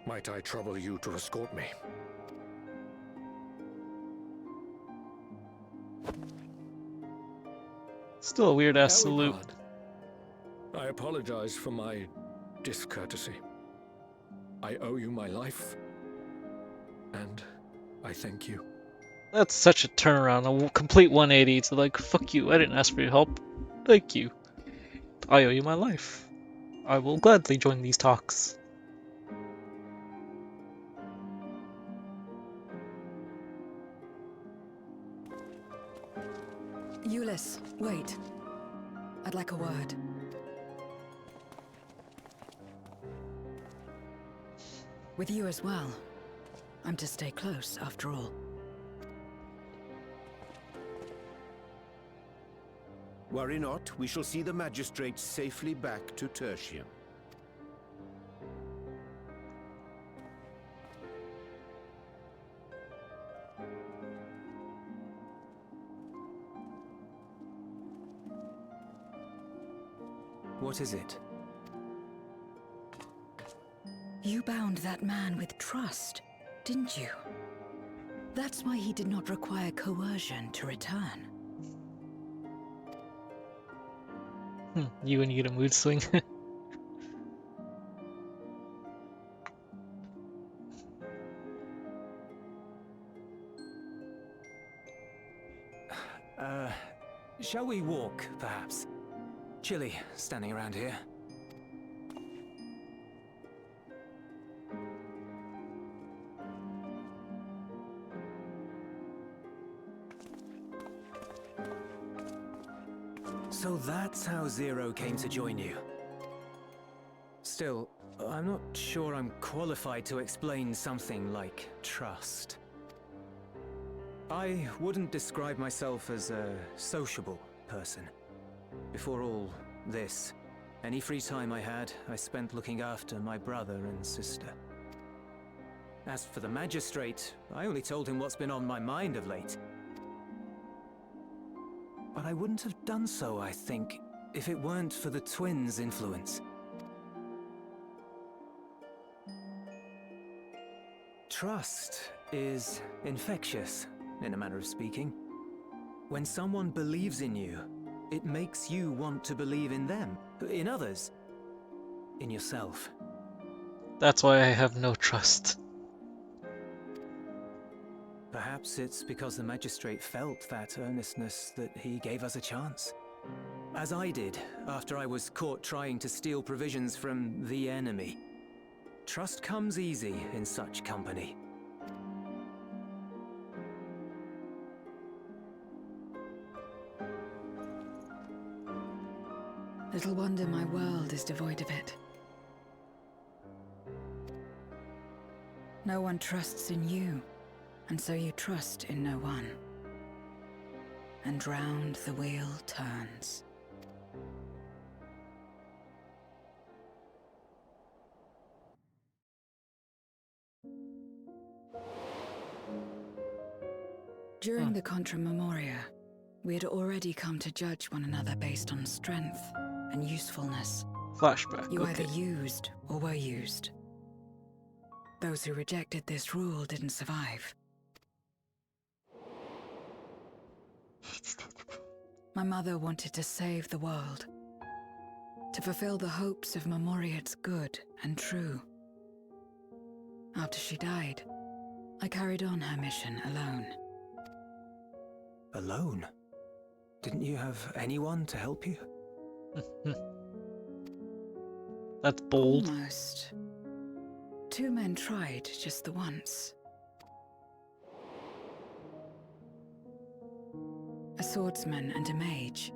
Speaker 5: Might I trouble you to escort me?
Speaker 1: Still a weird ass
Speaker 5: Shall we
Speaker 1: salute.
Speaker 5: part? I apologize for my discourtesy. I owe you my life, and I thank you.
Speaker 1: That's such a turnaround, a complete 180 to like, fuck you, I didn't ask for your help. Thank you. I owe you my life. I will gladly join these talks.
Speaker 7: Euless, wait. I'd like a word. With you as well. I'm to stay close, after all.
Speaker 5: Worry not, we shall see the magistrate safely back to Tertium.
Speaker 10: What is it?
Speaker 7: You bound that man with trust, didn't you? That's why he did not require coercion to return.
Speaker 1: You and you get a mood swing.
Speaker 10: Shall we walk, perhaps? Chilly, standing around here. So that's how Zero came to join you. Still, I'm not sure I'm qualified to explain something like trust. I wouldn't describe myself as a sociable person. Before all this, any free time I had, I spent looking after my brother and sister. As for the magistrate, I only told him what's been on my mind of late. But I wouldn't have done so, I think, if it weren't for the twins' influence. Trust is infectious, in a manner of speaking. When someone believes in you, it makes you want to believe in them, in others, in yourself.
Speaker 1: That's why I have no trust.
Speaker 10: Perhaps it's because the magistrate felt that earnestness that he gave us a chance. As I did, after I was caught trying to steal provisions from the enemy. Trust comes easy in such company.
Speaker 7: Little wonder my world is devoid of it. No one trusts in you, and so you trust in no one. And round the wheel turns. During the Contra Memoria, we had already come to judge one another based on strength and usefulness.
Speaker 1: Flashback,
Speaker 7: You
Speaker 1: okay.
Speaker 7: either used or were used. Those who rejected this rule didn't survive. My mother wanted to save the world, to fulfill the hopes of Memoria's good and true. After she died, I carried on her mission alone.
Speaker 10: Alone? Didn't you have anyone to help you?
Speaker 1: That's bold.
Speaker 7: Almost. 2 men tried just the once. A swordsman and a mage,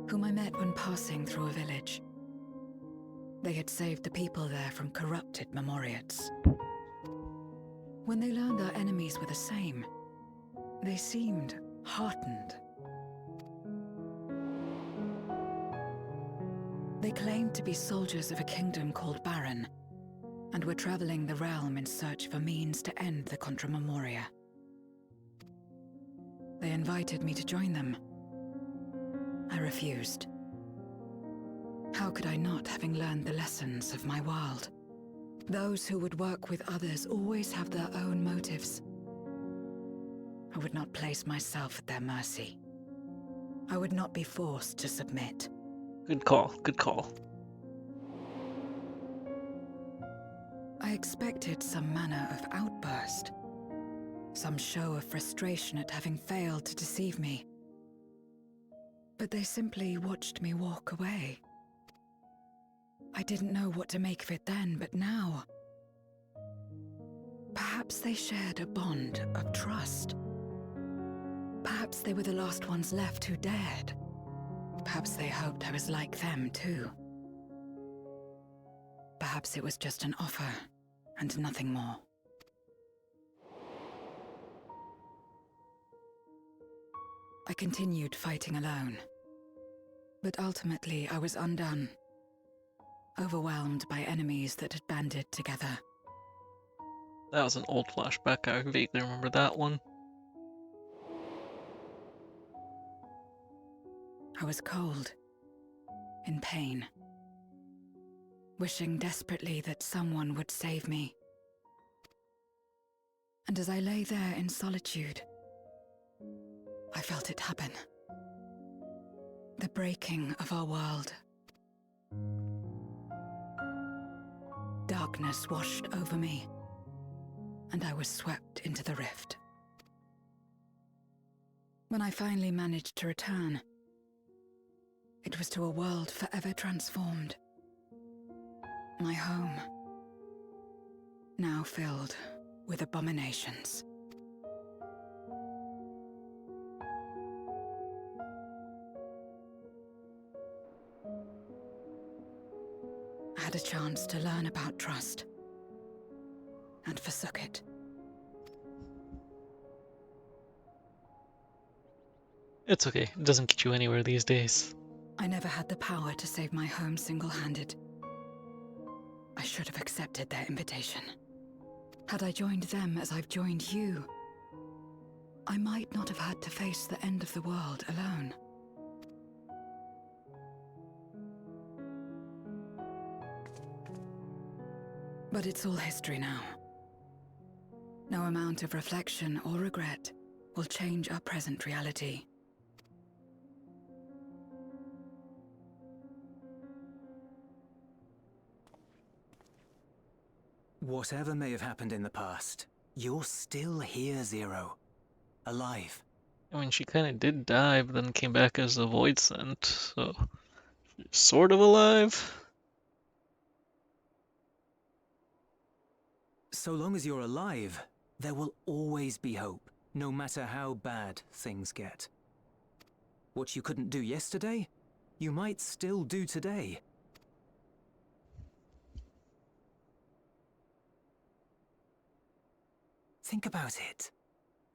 Speaker 7: whom I met when passing through a village. They had saved the people there from corrupted Memoriates. When they learned our enemies were the same, they seemed heartened. They claimed to be soldiers of a kingdom called Baron, and were traveling the realm in search of a means to end the Contra Memoria. They invited me to join them. I refused. How could I not, having learned the lessons of my world? Those who would work with others always have their own motives. I would not place myself at their mercy. I would not be forced to submit.
Speaker 1: Good call, good call.
Speaker 7: I expected some manner of outburst. Some show of frustration at having failed to deceive me. But they simply watched me walk away. I didn't know what to make of it then, but now... Perhaps they shared a bond of trust. Perhaps they were the last ones left who dared. Perhaps they hoped I was like them, too. Perhaps it was just an offer, and nothing more. I continued fighting alone. But ultimately, I was undone. Overwhelmed by enemies that had banded together.
Speaker 1: That was an old flashback, I vaguely remember that one.
Speaker 7: I was cold, in pain, wishing desperately that someone would save me. And as I lay there in solitude, I felt it happen. The breaking of our world. Darkness washed over me, and I was swept into the rift. When I finally managed to return, it was to a world forever transformed. My home, now filled with abominations. I had a chance to learn about trust, and forsook it.
Speaker 1: It's okay, it doesn't get you anywhere these days.
Speaker 7: I never had the power to save my home single-handed. I should have accepted their invitation. Had I joined them as I've joined you, I might not have had to face the end of the world alone. But it's all history now. No amount of reflection or regret will change our present reality.
Speaker 10: Whatever may have happened in the past, you're still here, Zero. Alive.
Speaker 1: I mean, she kind of did die, but then came back as a void scent, so sort of alive.
Speaker 10: So long as you're alive, there will always be hope, no matter how bad things get. What you couldn't do yesterday, you might still do today. Think about it.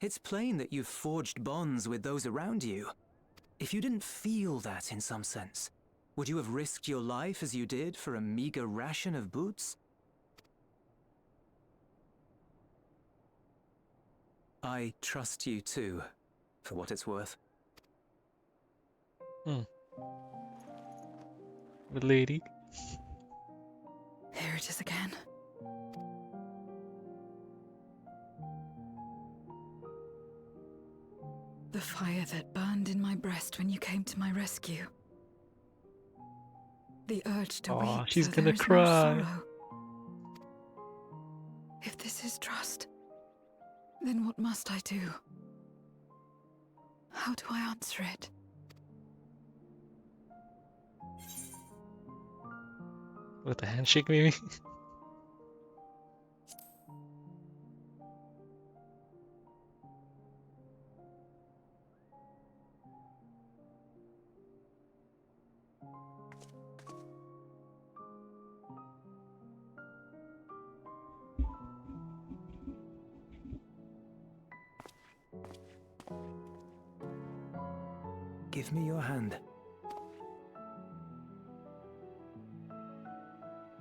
Speaker 10: It's plain that you've forged bonds with those around you. If you didn't feel that in some sense, would you have risked your life as you did for a meager ration of boots? I trust you too, for what it's worth.
Speaker 1: Milady.
Speaker 7: Here it is again. The fire that burned in my breast when you came to my rescue. The urge to
Speaker 1: Aw,
Speaker 7: weep
Speaker 1: she's
Speaker 7: so
Speaker 1: gonna
Speaker 7: there is no
Speaker 1: cry.
Speaker 7: sorrow. If this is trust, then what must I do? How do I answer it?
Speaker 1: With a handshake, maybe?
Speaker 10: Give me your hand.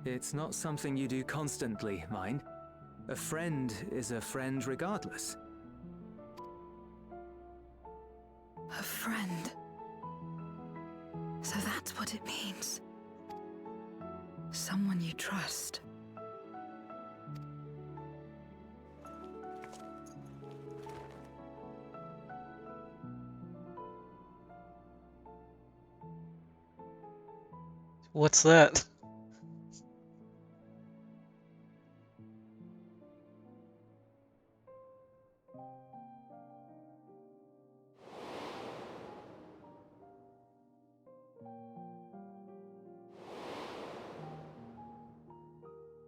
Speaker 10: It's not something you do constantly, mind. A friend is a friend regardless.
Speaker 7: A friend. So that's what it means. Someone you trust.
Speaker 1: What's that?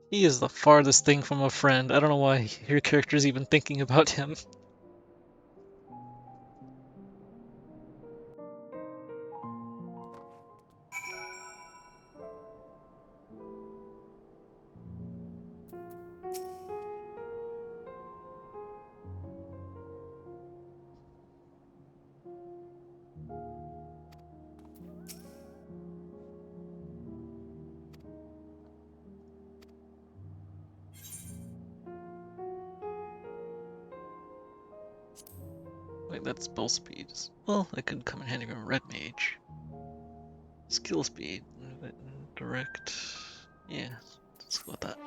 Speaker 1: He is the farthest thing from a friend. I don't know why your character's even thinking about him. Wait, that's spell speed. Well, that could come in handy from a red mage. Skill speed, direct. Yeah, let's go with that.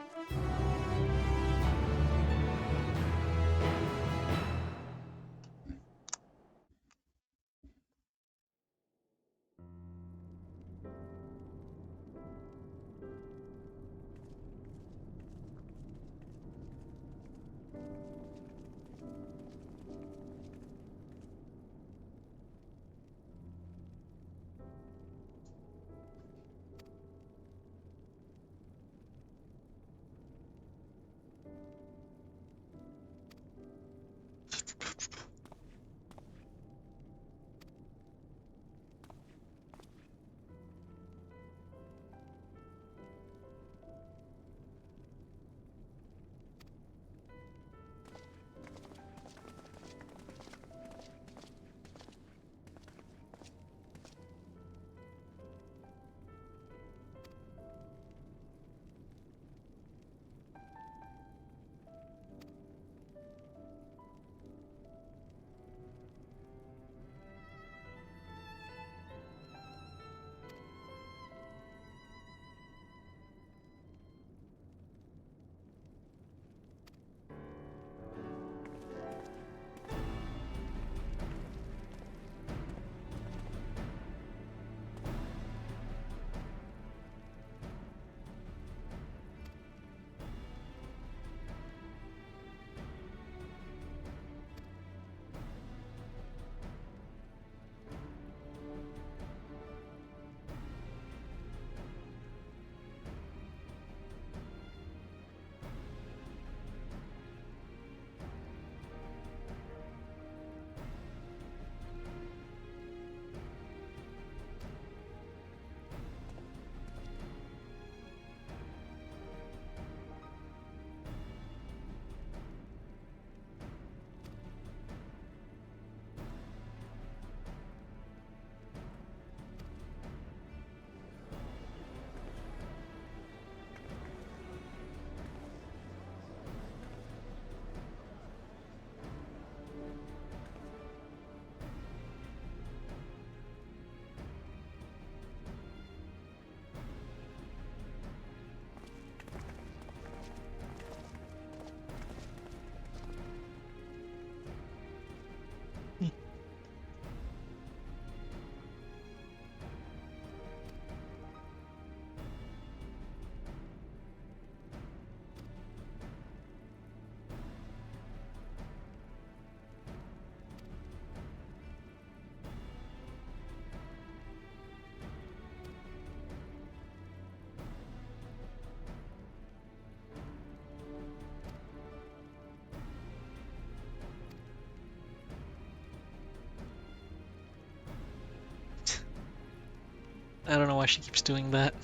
Speaker 1: I don't know why she keeps doing that.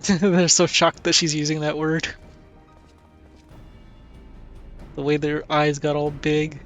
Speaker 1: They're so shocked that she's using that word. The way their eyes got all big.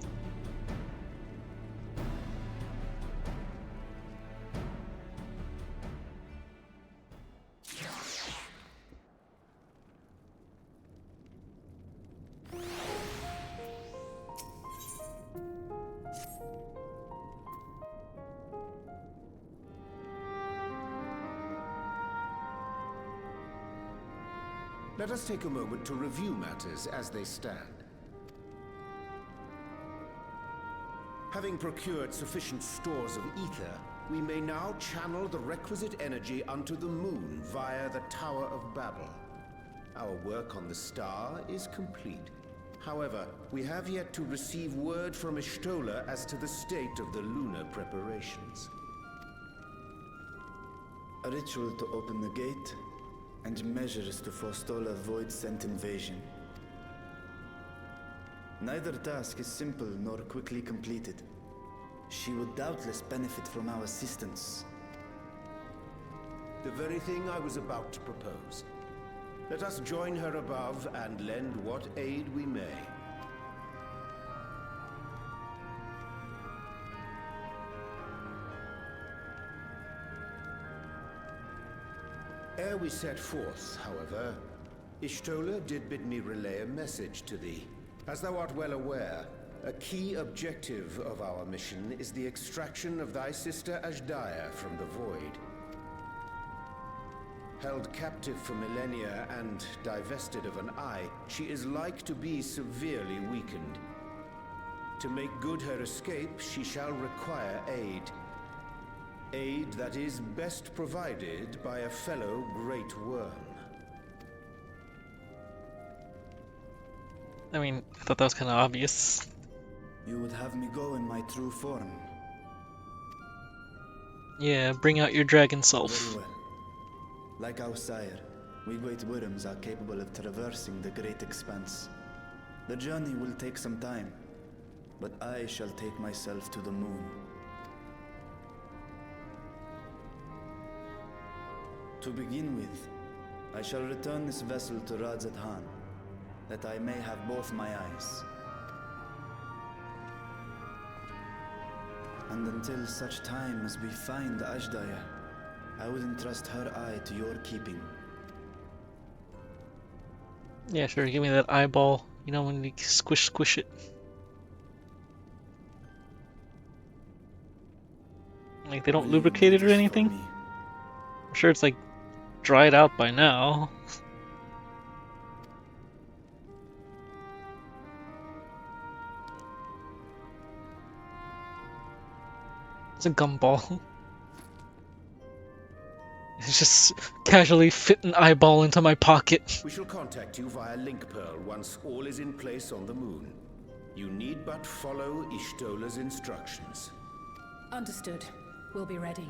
Speaker 5: Let us take a moment to review matters as they stand. Having procured sufficient stores of ether, we may now channel the requisite energy unto the moon via the Tower of Babel. Our work on the star is complete. However, we have yet to receive word from Ishtola as to the state of the lunar preparations.
Speaker 4: A ritual to open the gate, and measures to forestall a void-sent invasion. Neither task is simple nor quickly completed. She would doubtless benefit from our assistance.
Speaker 5: The very thing I was about to propose. Let us join her above and lend what aid we may. Ere we set forth, however, Ishtola did bid me relay a message to thee. As thou art well aware, a key objective of our mission is the extraction of thy sister Ashdaya from the Void. Held captive for millennia and divested of an eye, she is like to be severely weakened. To make good her escape, she shall require aid. Aid that is best provided by a fellow Great Worm.
Speaker 1: I mean, I thought that was kind of obvious.
Speaker 4: You would have me go in my true form.
Speaker 1: Yeah, bring out your dragon self.
Speaker 4: Very well. Like our sire, we Great Worms are capable of traversing the great expanse. The journey will take some time, but I shall take myself to the moon. To begin with, I shall return this vessel to Radzat Han, that I may have both my eyes. And until such time as we find Ashdaya, I would entrust her eye to your keeping.
Speaker 1: Yeah, sure, give me that eyeball. You know when you squish it. Like, they don't lubricate it or anything? I'm sure it's like dried out by now. It's a gumball. It's just casually fit an eyeball into my pocket.
Speaker 5: We shall contact you via Link Pearl once all is in place on the moon. You need but follow Ishtola's instructions.
Speaker 7: Understood. We'll be ready.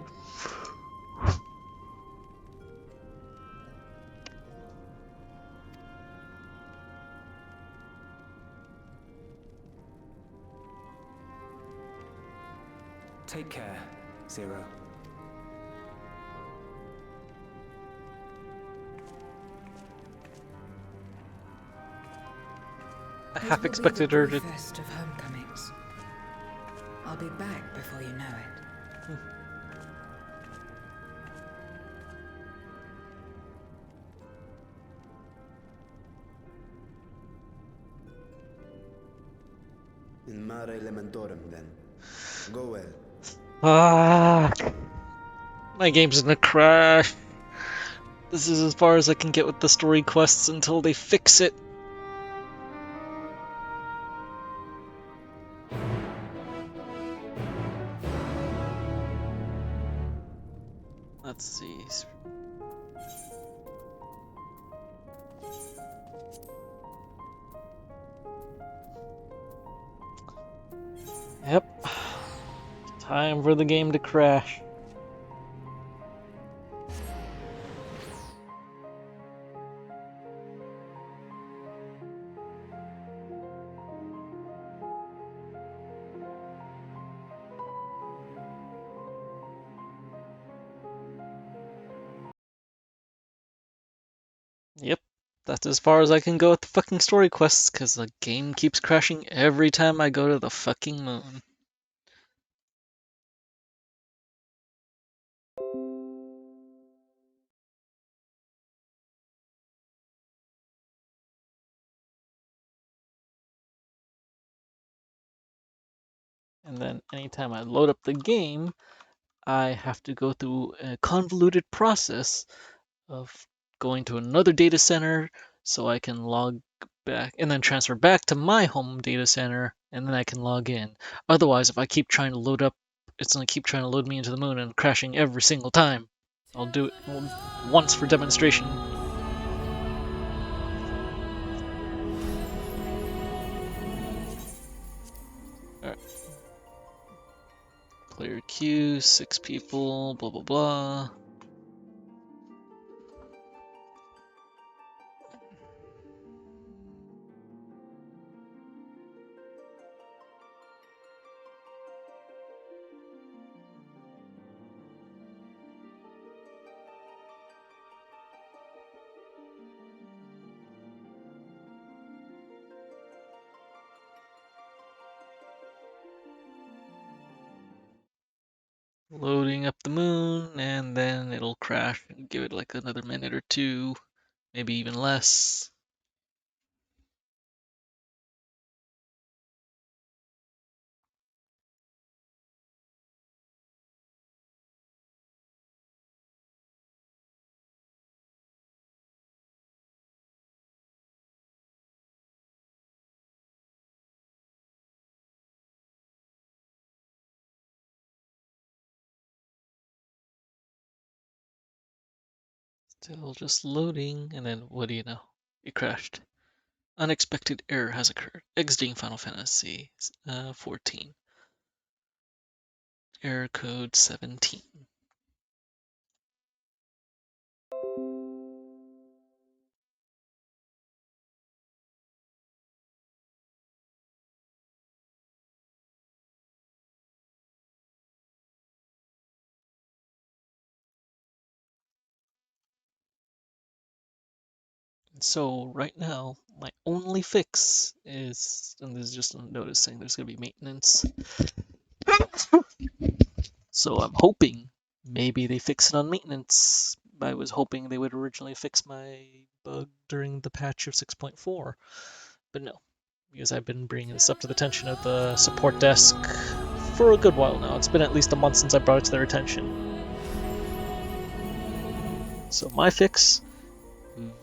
Speaker 10: Take care, Zero.
Speaker 1: I half expected her to.
Speaker 7: First of homecomings. I'll be back before you know it.
Speaker 4: In Mare Elementorum, then. Go well.
Speaker 1: Ah, my game's gonna crash. This is as far as I can get with the story quests until they fix it. Let's see. Yep. Time for the game to crash. That's as far as I can go with the fucking story quests, because the game keeps crashing every time I go to the fucking moon. And then anytime I load up the game, I have to go through a convoluted process of going to another data center so I can log back and then transfer back to my home data center and then I can log in. Otherwise, if I keep trying to load up, it's going to keep trying to load me into the moon and crashing every single time. I'll do it once for demonstration. Alright. Clear queue, 6 people, blah blah blah. Loading up the moon, and then it'll crash and give it like another minute or two, maybe even less. Still just loading, and then what do you know? It crashed. Unexpected error has occurred. Exiting Final Fantasy 14. Error code 17. So right now, my only fix is, and this is just a notice saying there's going to be maintenance. So I'm hoping maybe they fix it on maintenance. I was hoping they would originally fix my bug during the patch of 6.4, but no, because I've been bringing this up to the attention of the support desk for a good while now. It's been at least a month since I brought it to their attention. So my fix: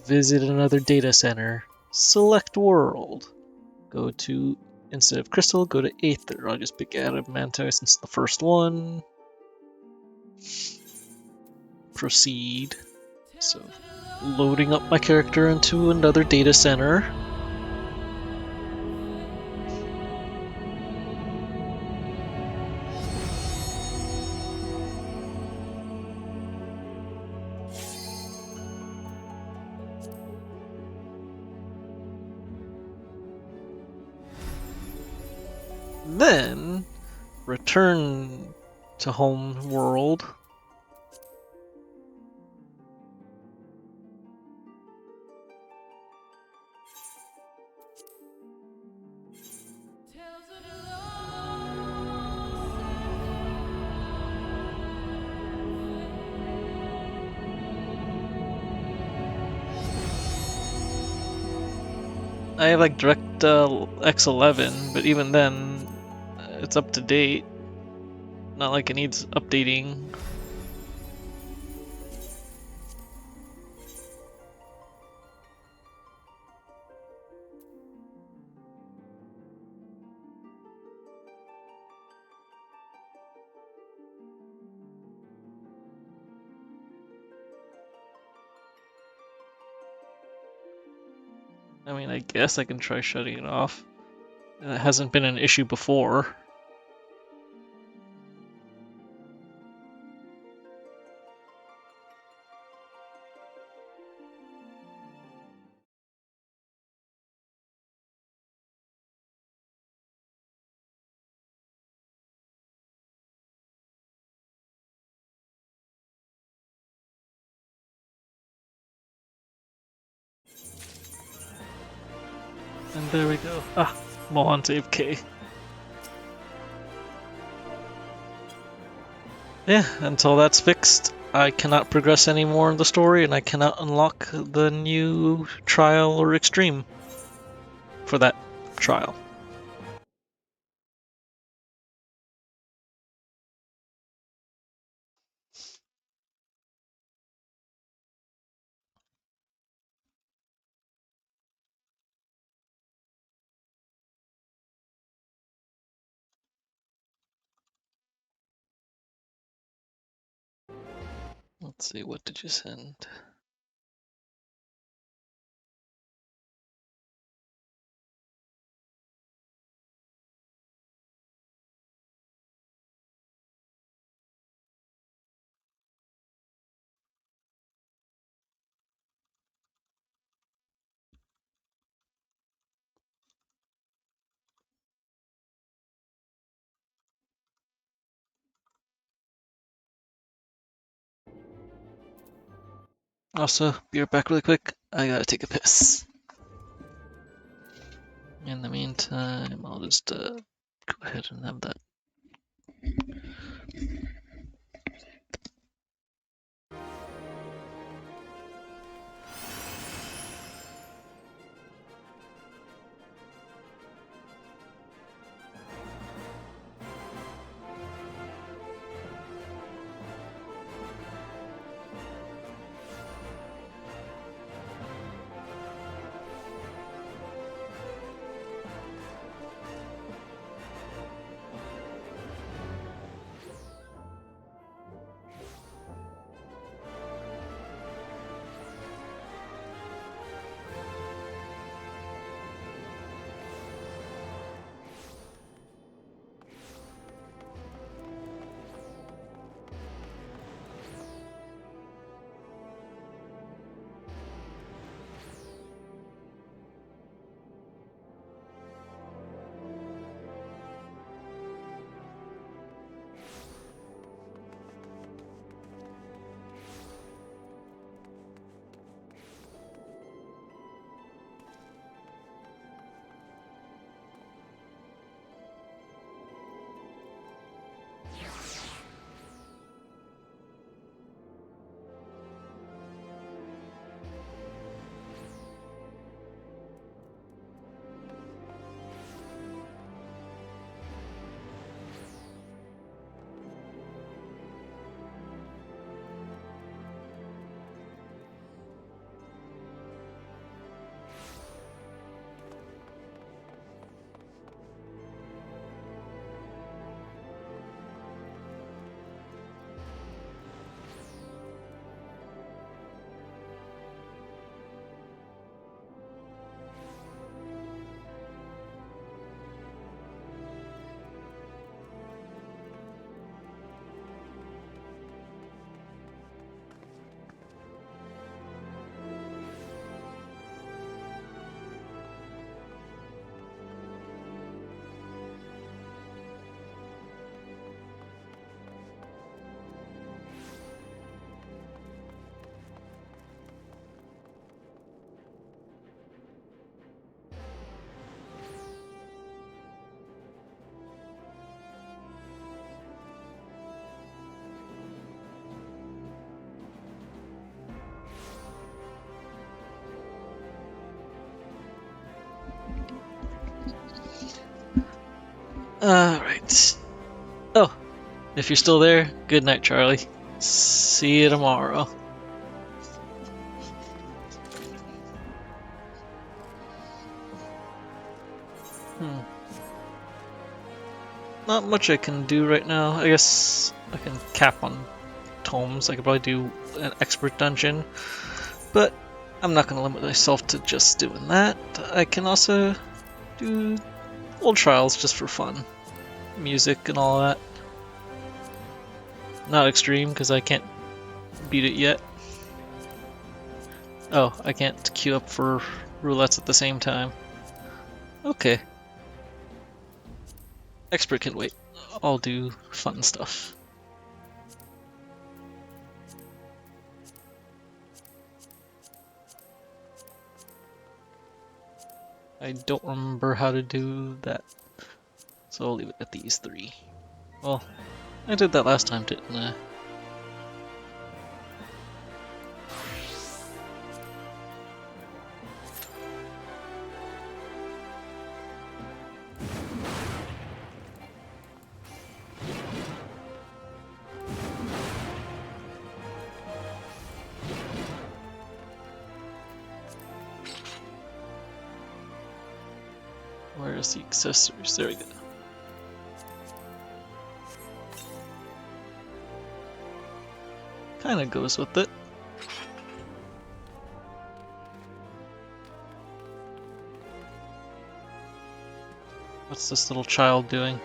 Speaker 1: visit another data center, select world, go to, instead of crystal, go to aether. I'll just pick adamantium since it's the first one. Proceed. So loading up my character into another data center. Then return to home world. I have like Direct X11, but even then, it's up to date. Not like it needs updating. I mean, I guess I can try shutting it off. It hasn't been an issue before. And there we go. Ah, Mohan save K. Yeah, until that's fixed, I cannot progress any more in the story, and I cannot unlock the new trial or extreme for that trial. Let's see, what did you send? Also, be right back really quick. I gotta take a piss. In the meantime, I'll just go ahead and have that. Alright. Oh, if you're still there, good night, Charlie. See you tomorrow. Not much I can do right now. I guess I can cap on tomes. I could probably do an expert dungeon, but I'm not going to limit myself to just doing that. I can also do old trials just for fun. Music and all that. Not extreme because I can't beat it yet. Oh, I can't queue up for roulettes at the same time. Okay. Expert can wait. I'll do fun stuff. I don't remember how to do that. So I'll leave it at these 3. Well, I did that last time, didn't I? Where's the accessories? There we go. Kinda goes with it. What's this little child doing?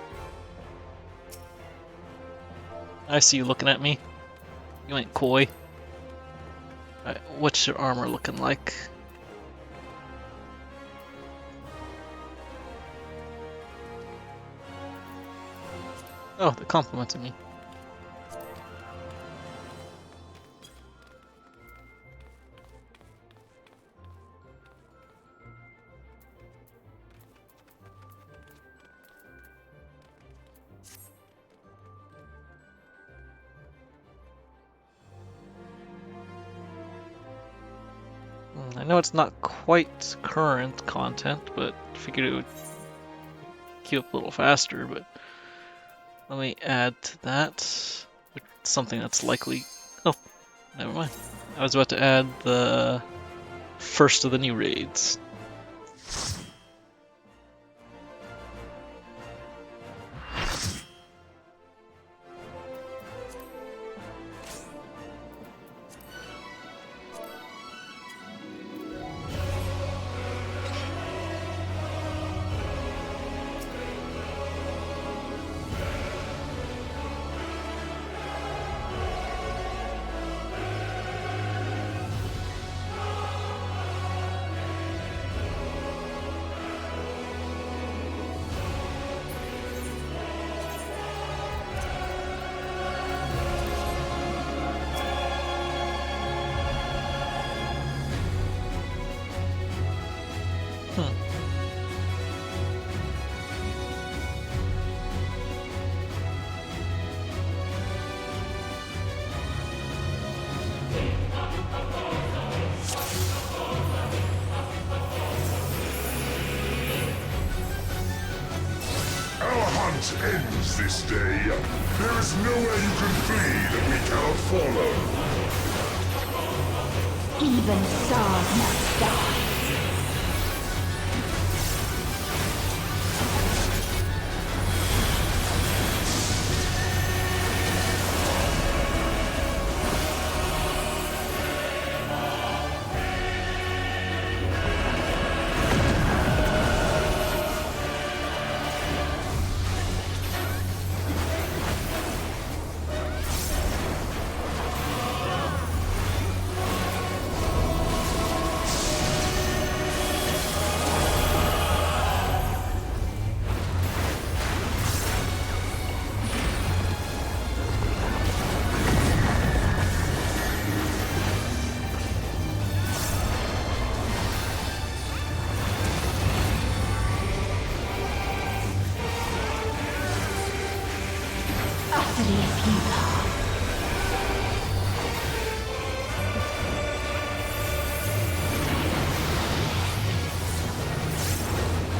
Speaker 1: I see you looking at me. You ain't coy. Alright, what's your armor looking like? Oh, they complimented me. I know it's not quite current content, but figured it would queue up a little faster, but let me add to that something that's likely... Oh, never mind. I was about to add the first of the new raids.
Speaker 11: Ends this day. There is nowhere you can flee that we cannot follow.
Speaker 3: Even stars must die.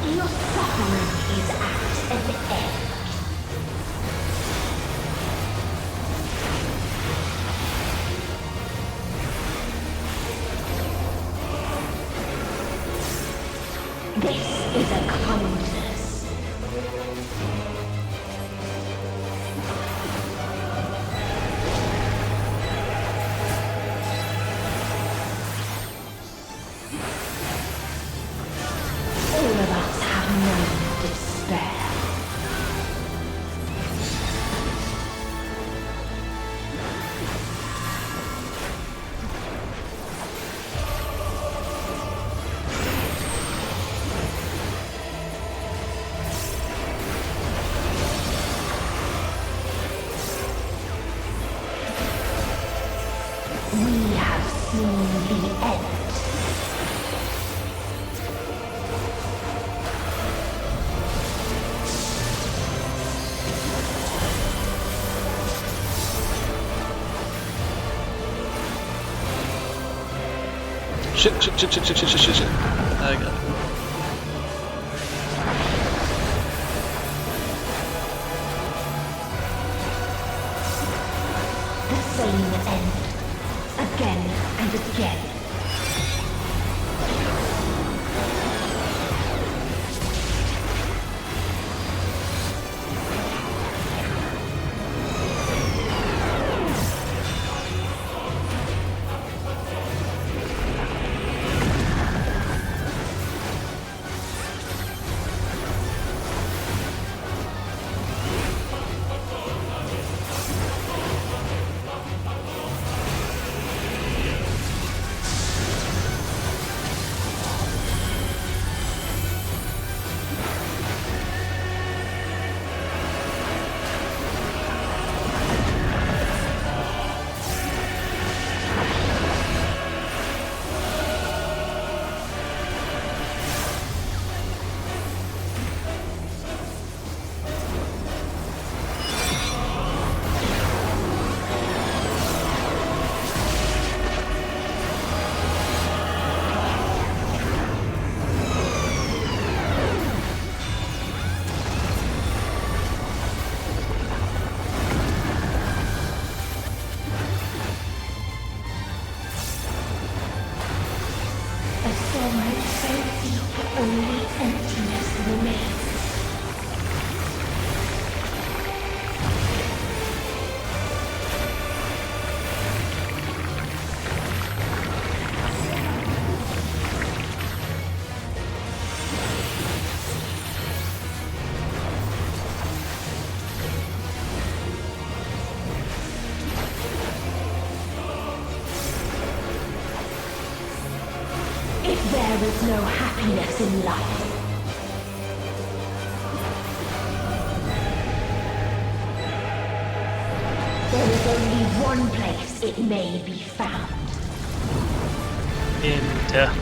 Speaker 3: Your suffering is at an end. This is a kindness. All of us have known despair. We have seen the end.
Speaker 1: Shit. I got it.
Speaker 3: The same end. Again and again. Only emptiness remains. If there is no happiness in life, there is only one place it may be found.
Speaker 1: In death.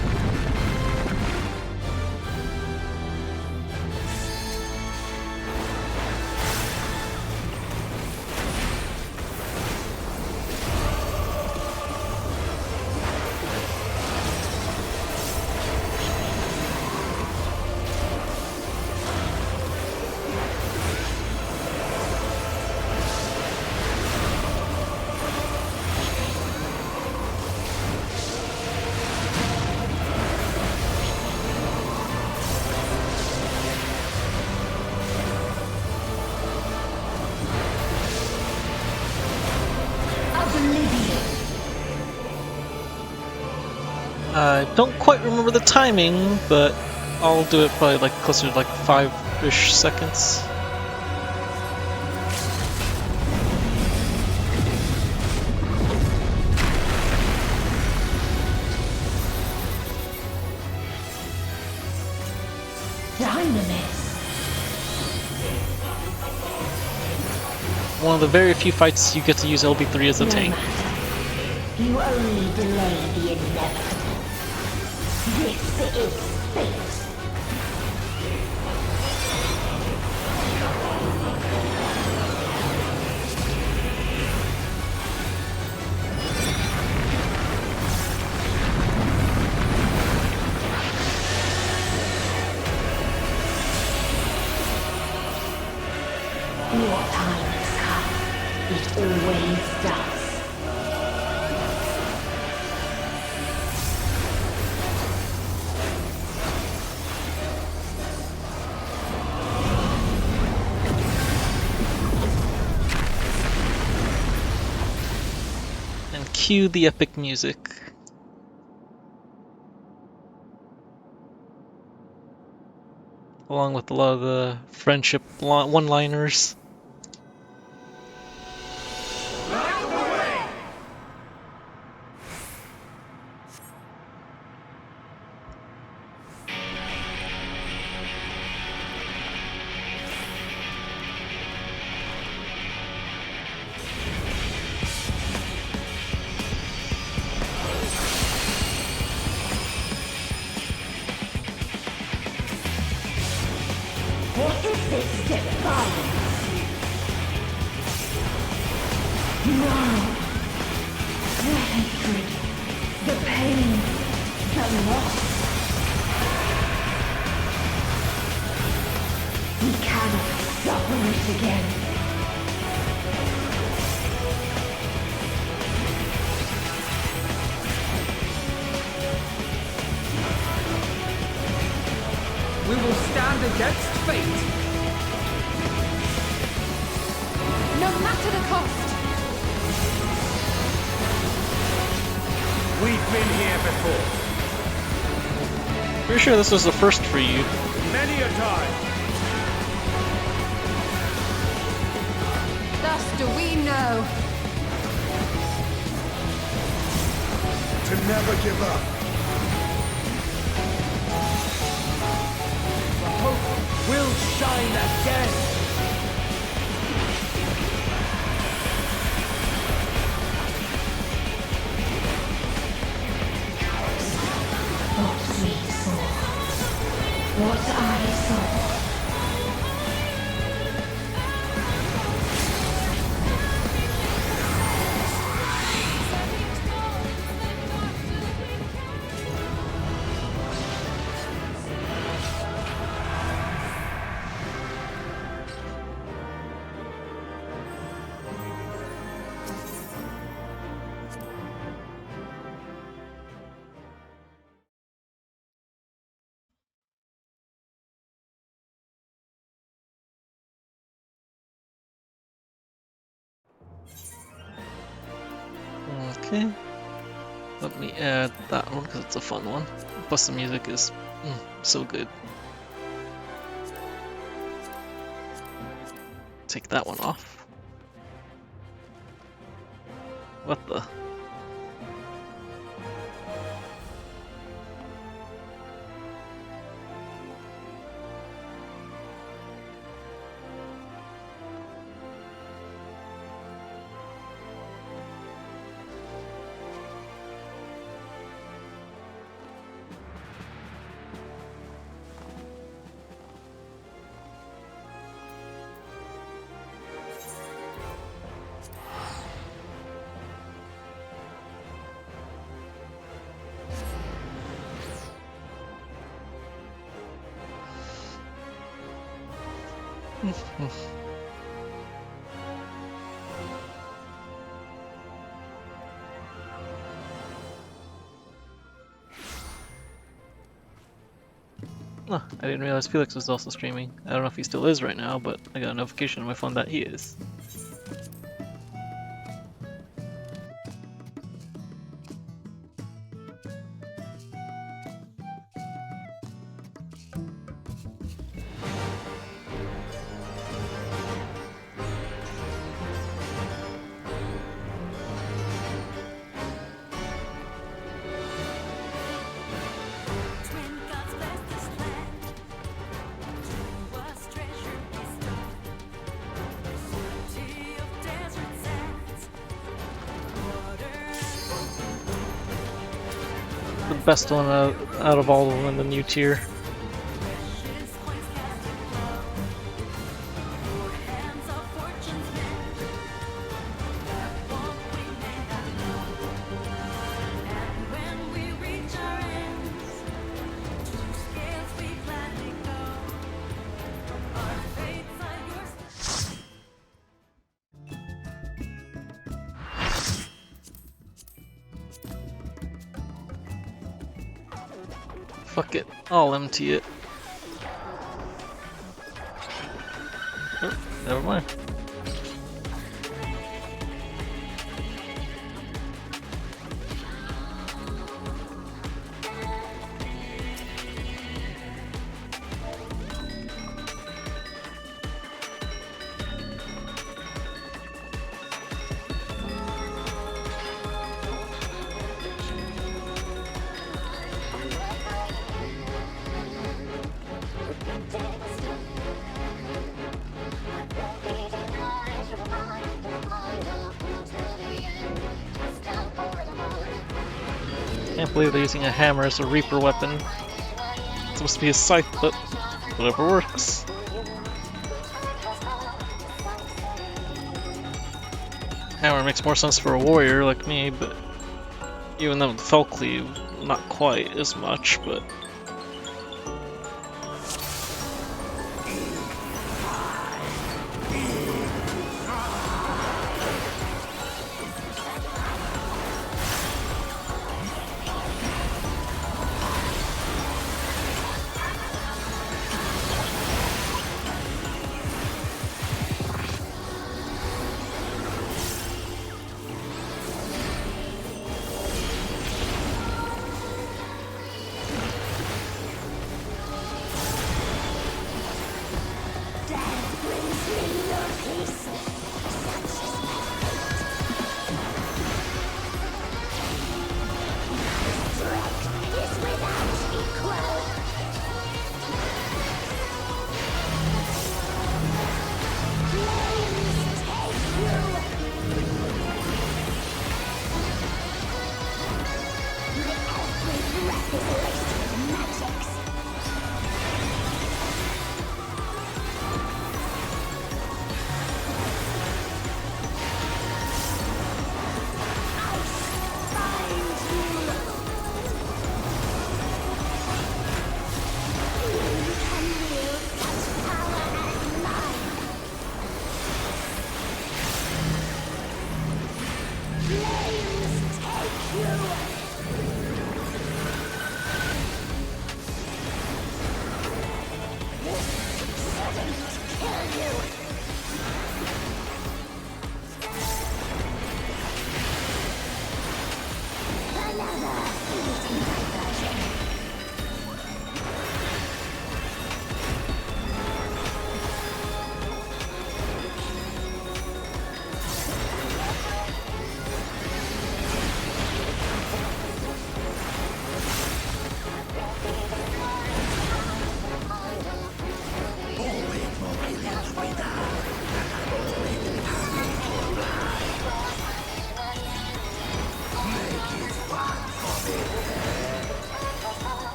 Speaker 1: I don't quite remember the timing, but I'll do it probably like closer to like 5-ish seconds. One of the very few fights you get to use LB3 as a tank.
Speaker 3: You only delay the inevitable. This is fate. Your time has come. It always does.
Speaker 1: And cue the epic music. Along with a lot of the friendship one-liners.
Speaker 3: What is this defiance? No! The hatred, the pain, lost. We cannot suffer it again.
Speaker 10: We will stand against fate.
Speaker 7: No matter the cost.
Speaker 10: We've been here before.
Speaker 1: Pretty sure this was the first for you.
Speaker 5: Many a time.
Speaker 7: Thus do we know.
Speaker 5: To never give up.
Speaker 10: Hope will shine again.
Speaker 3: What we saw. What I saw.
Speaker 1: Okay. Let me add that one because it's a fun one. Plus the music is so good. Take that one off. What the? Oh, I didn't realize Felix was also streaming. I don't know if he still is right now, but I got a notification on my phone that he is. The best one out of all of them in the new tier. Fuck it, I'll empty it. Oh, never mind. Can't believe they're using a hammer as a Reaper weapon. It's supposed to be a scythe, but whatever works. Hammer makes more sense for a warrior like me, but even though with Fell Cleave, not quite as much, but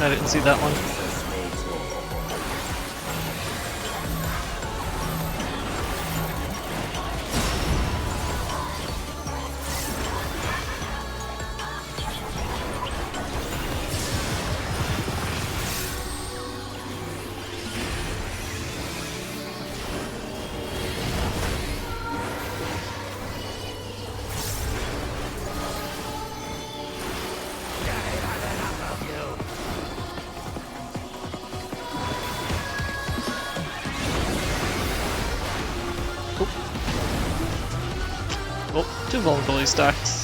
Speaker 1: I didn't see that one. Oh, two vulnerability stacks.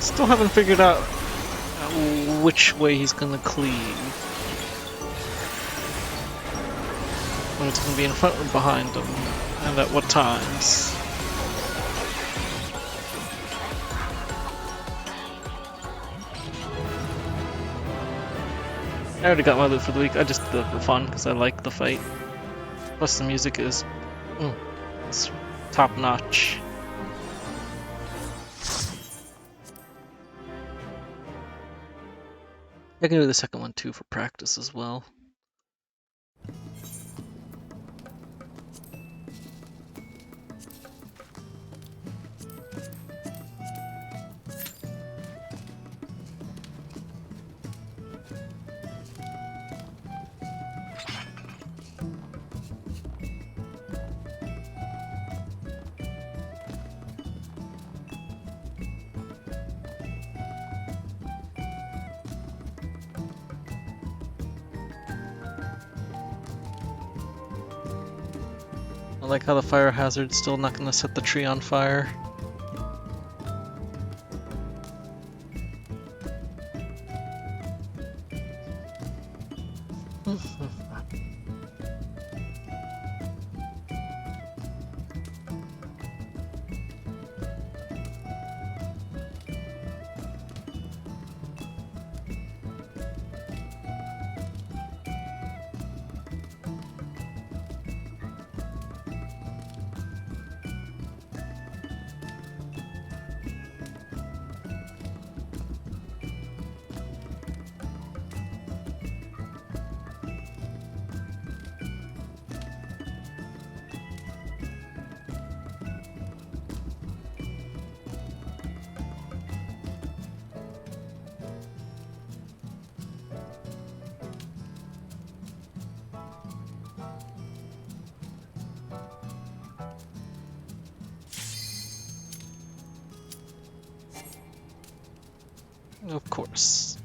Speaker 1: Still haven't figured out which way he's gonna cleave. When it's gonna be in front or behind him, and at what times. I already got my loot for the week. I just did it for fun because I like the fight. Plus the music is it's top notch. I can do the second one too for practice as well. I like how the fire hazard's still not gonna set the tree on fire. Of course.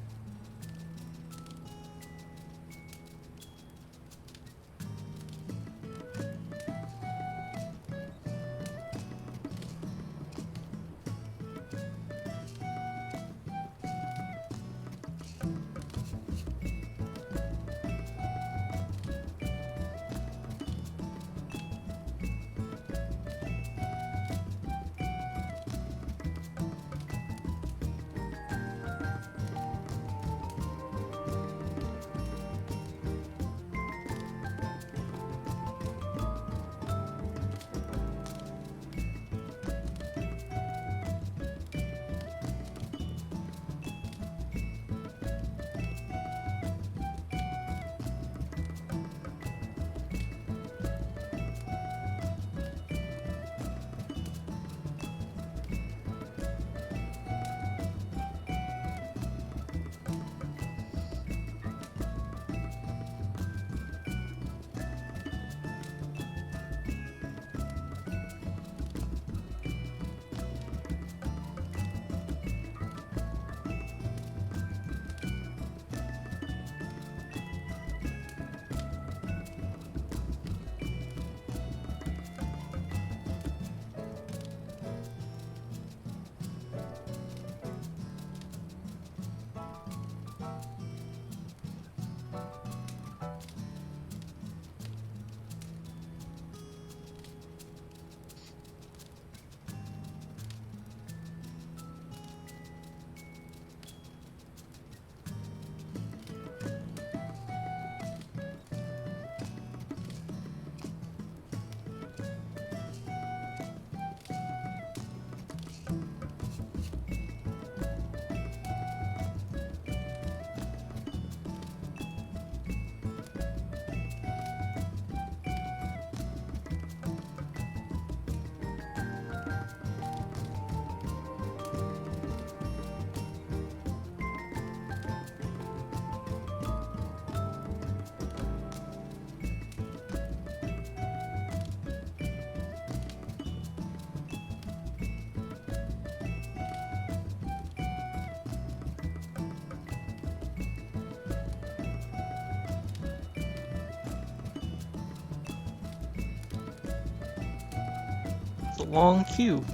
Speaker 1: It's a long queue.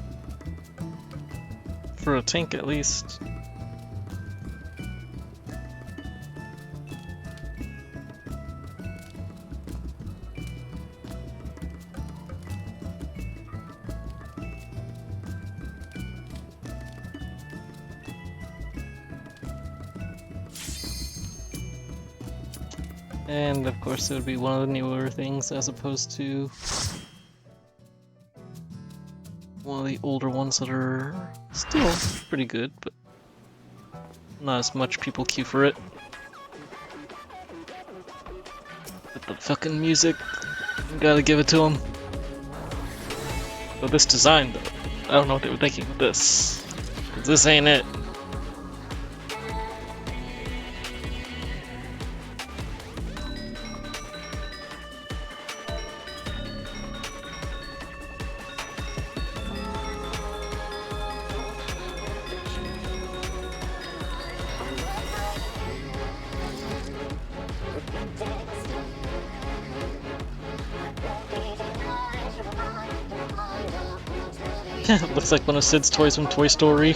Speaker 1: For a tank, at least. And of course it would be one of the newer things as opposed to one of the older ones that are still pretty good, but not as much people queue for it. But the fucking music, you gotta give it to them. But this design though, I don't know what they were thinking with this. 'Cause this ain't it. Looks like one of Sid's toys from Toy Story.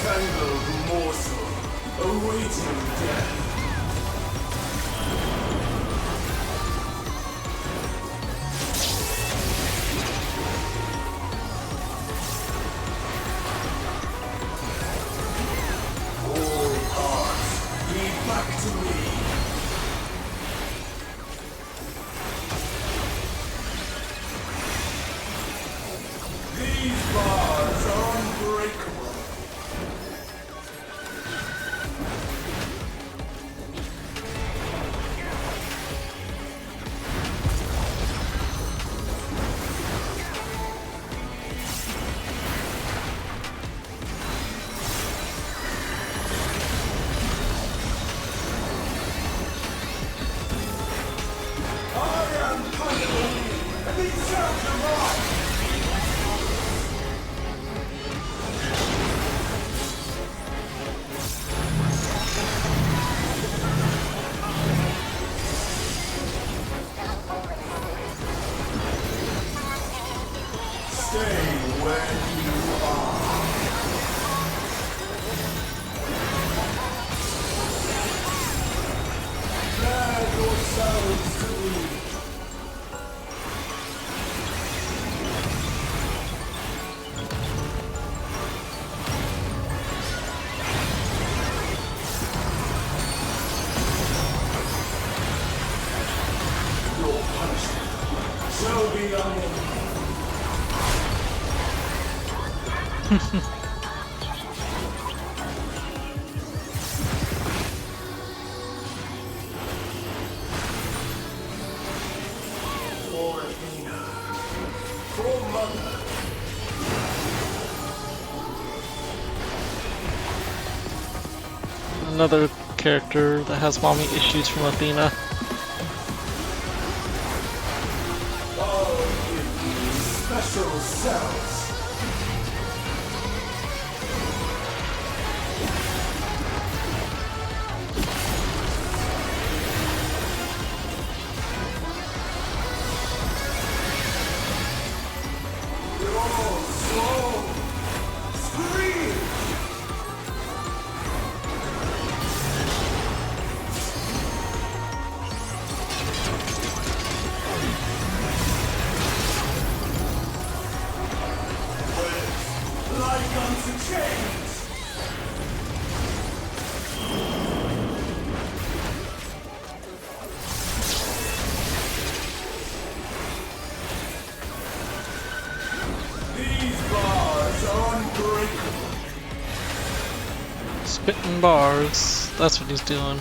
Speaker 12: Tangled morsel, awaiting death.
Speaker 5: to me! These bars are unbreakable.
Speaker 1: Another character that has mommy issues from Athena.
Speaker 5: Special cells.
Speaker 1: Spitting bars, that's what he's doing.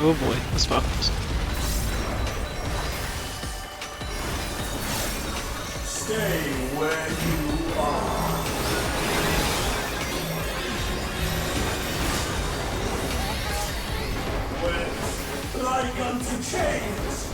Speaker 1: Oh boy, this focus.
Speaker 5: Stay where you are. Wet like unto chains.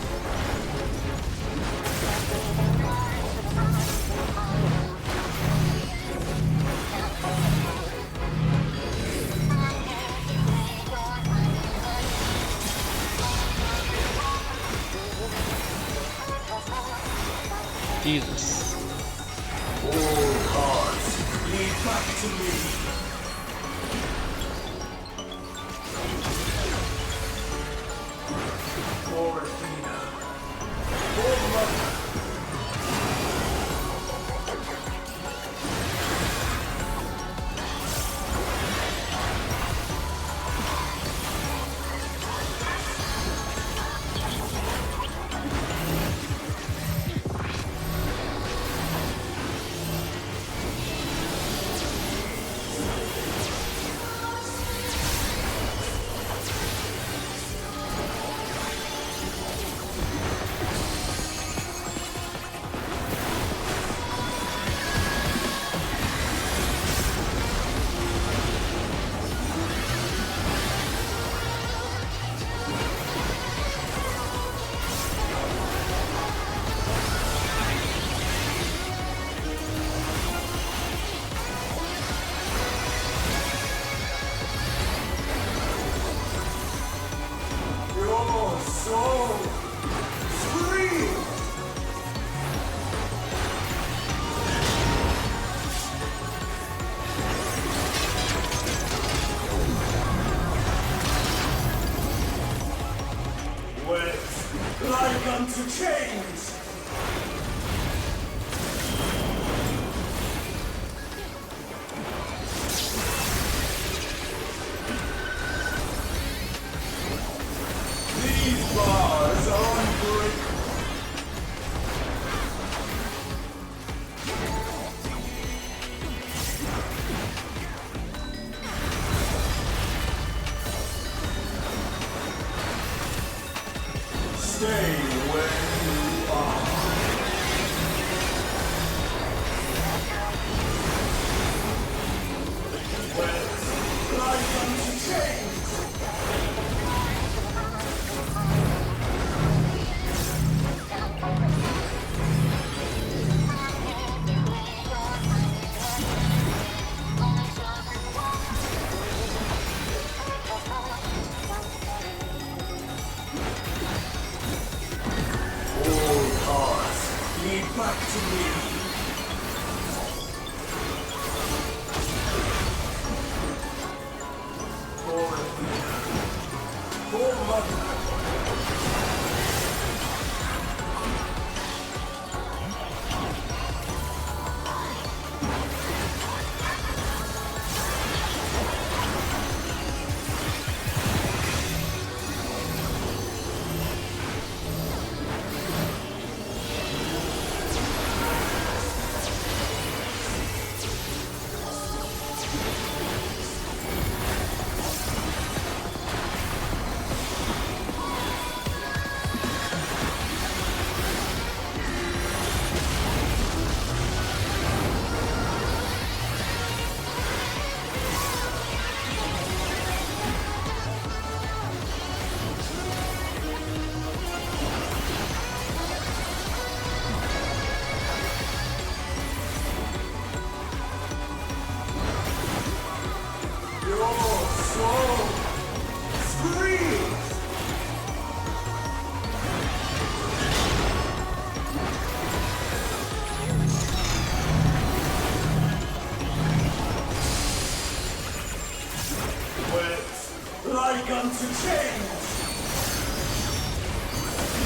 Speaker 1: Jesus.
Speaker 5: All hearts lead back to me. For Athena. For Mother. Like unto chains!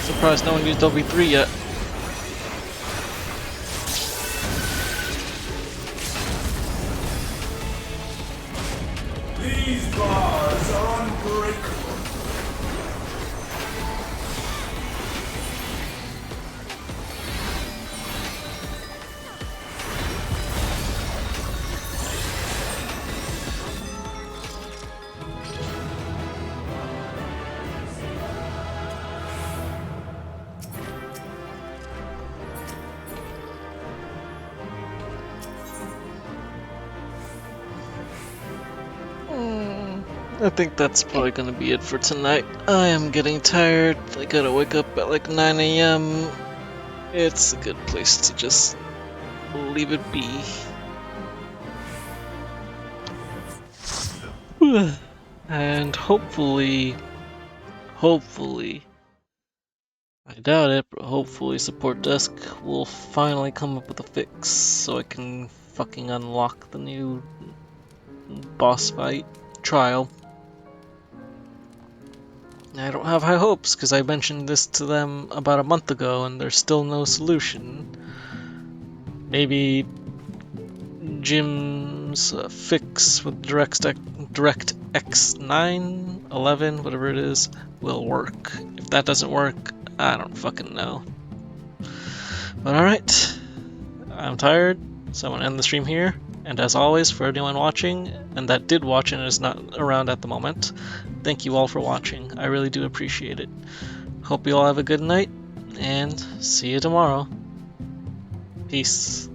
Speaker 1: Surprised no one used LV3 yet.
Speaker 5: These bars are unbreakable.
Speaker 1: I think that's probably gonna be it for tonight. I am getting tired. I gotta wake up at like 9 AM. It's a good place to just leave it be. And hopefully, I doubt it, but hopefully Support Desk will finally come up with a fix so I can fucking unlock the new boss fight trial. I don't have high hopes because I mentioned this to them about a month ago and there's still no solution. Maybe Jim's fix with DirectX 9, 11, whatever it is, will work. If that doesn't work, I don't fucking know. But alright, I'm tired, so I'm gonna end the stream here. And as always, for anyone watching, and that did watch and is not around at the moment, thank you all for watching. I really do appreciate it. Hope you all have a good night, and see you tomorrow. Peace.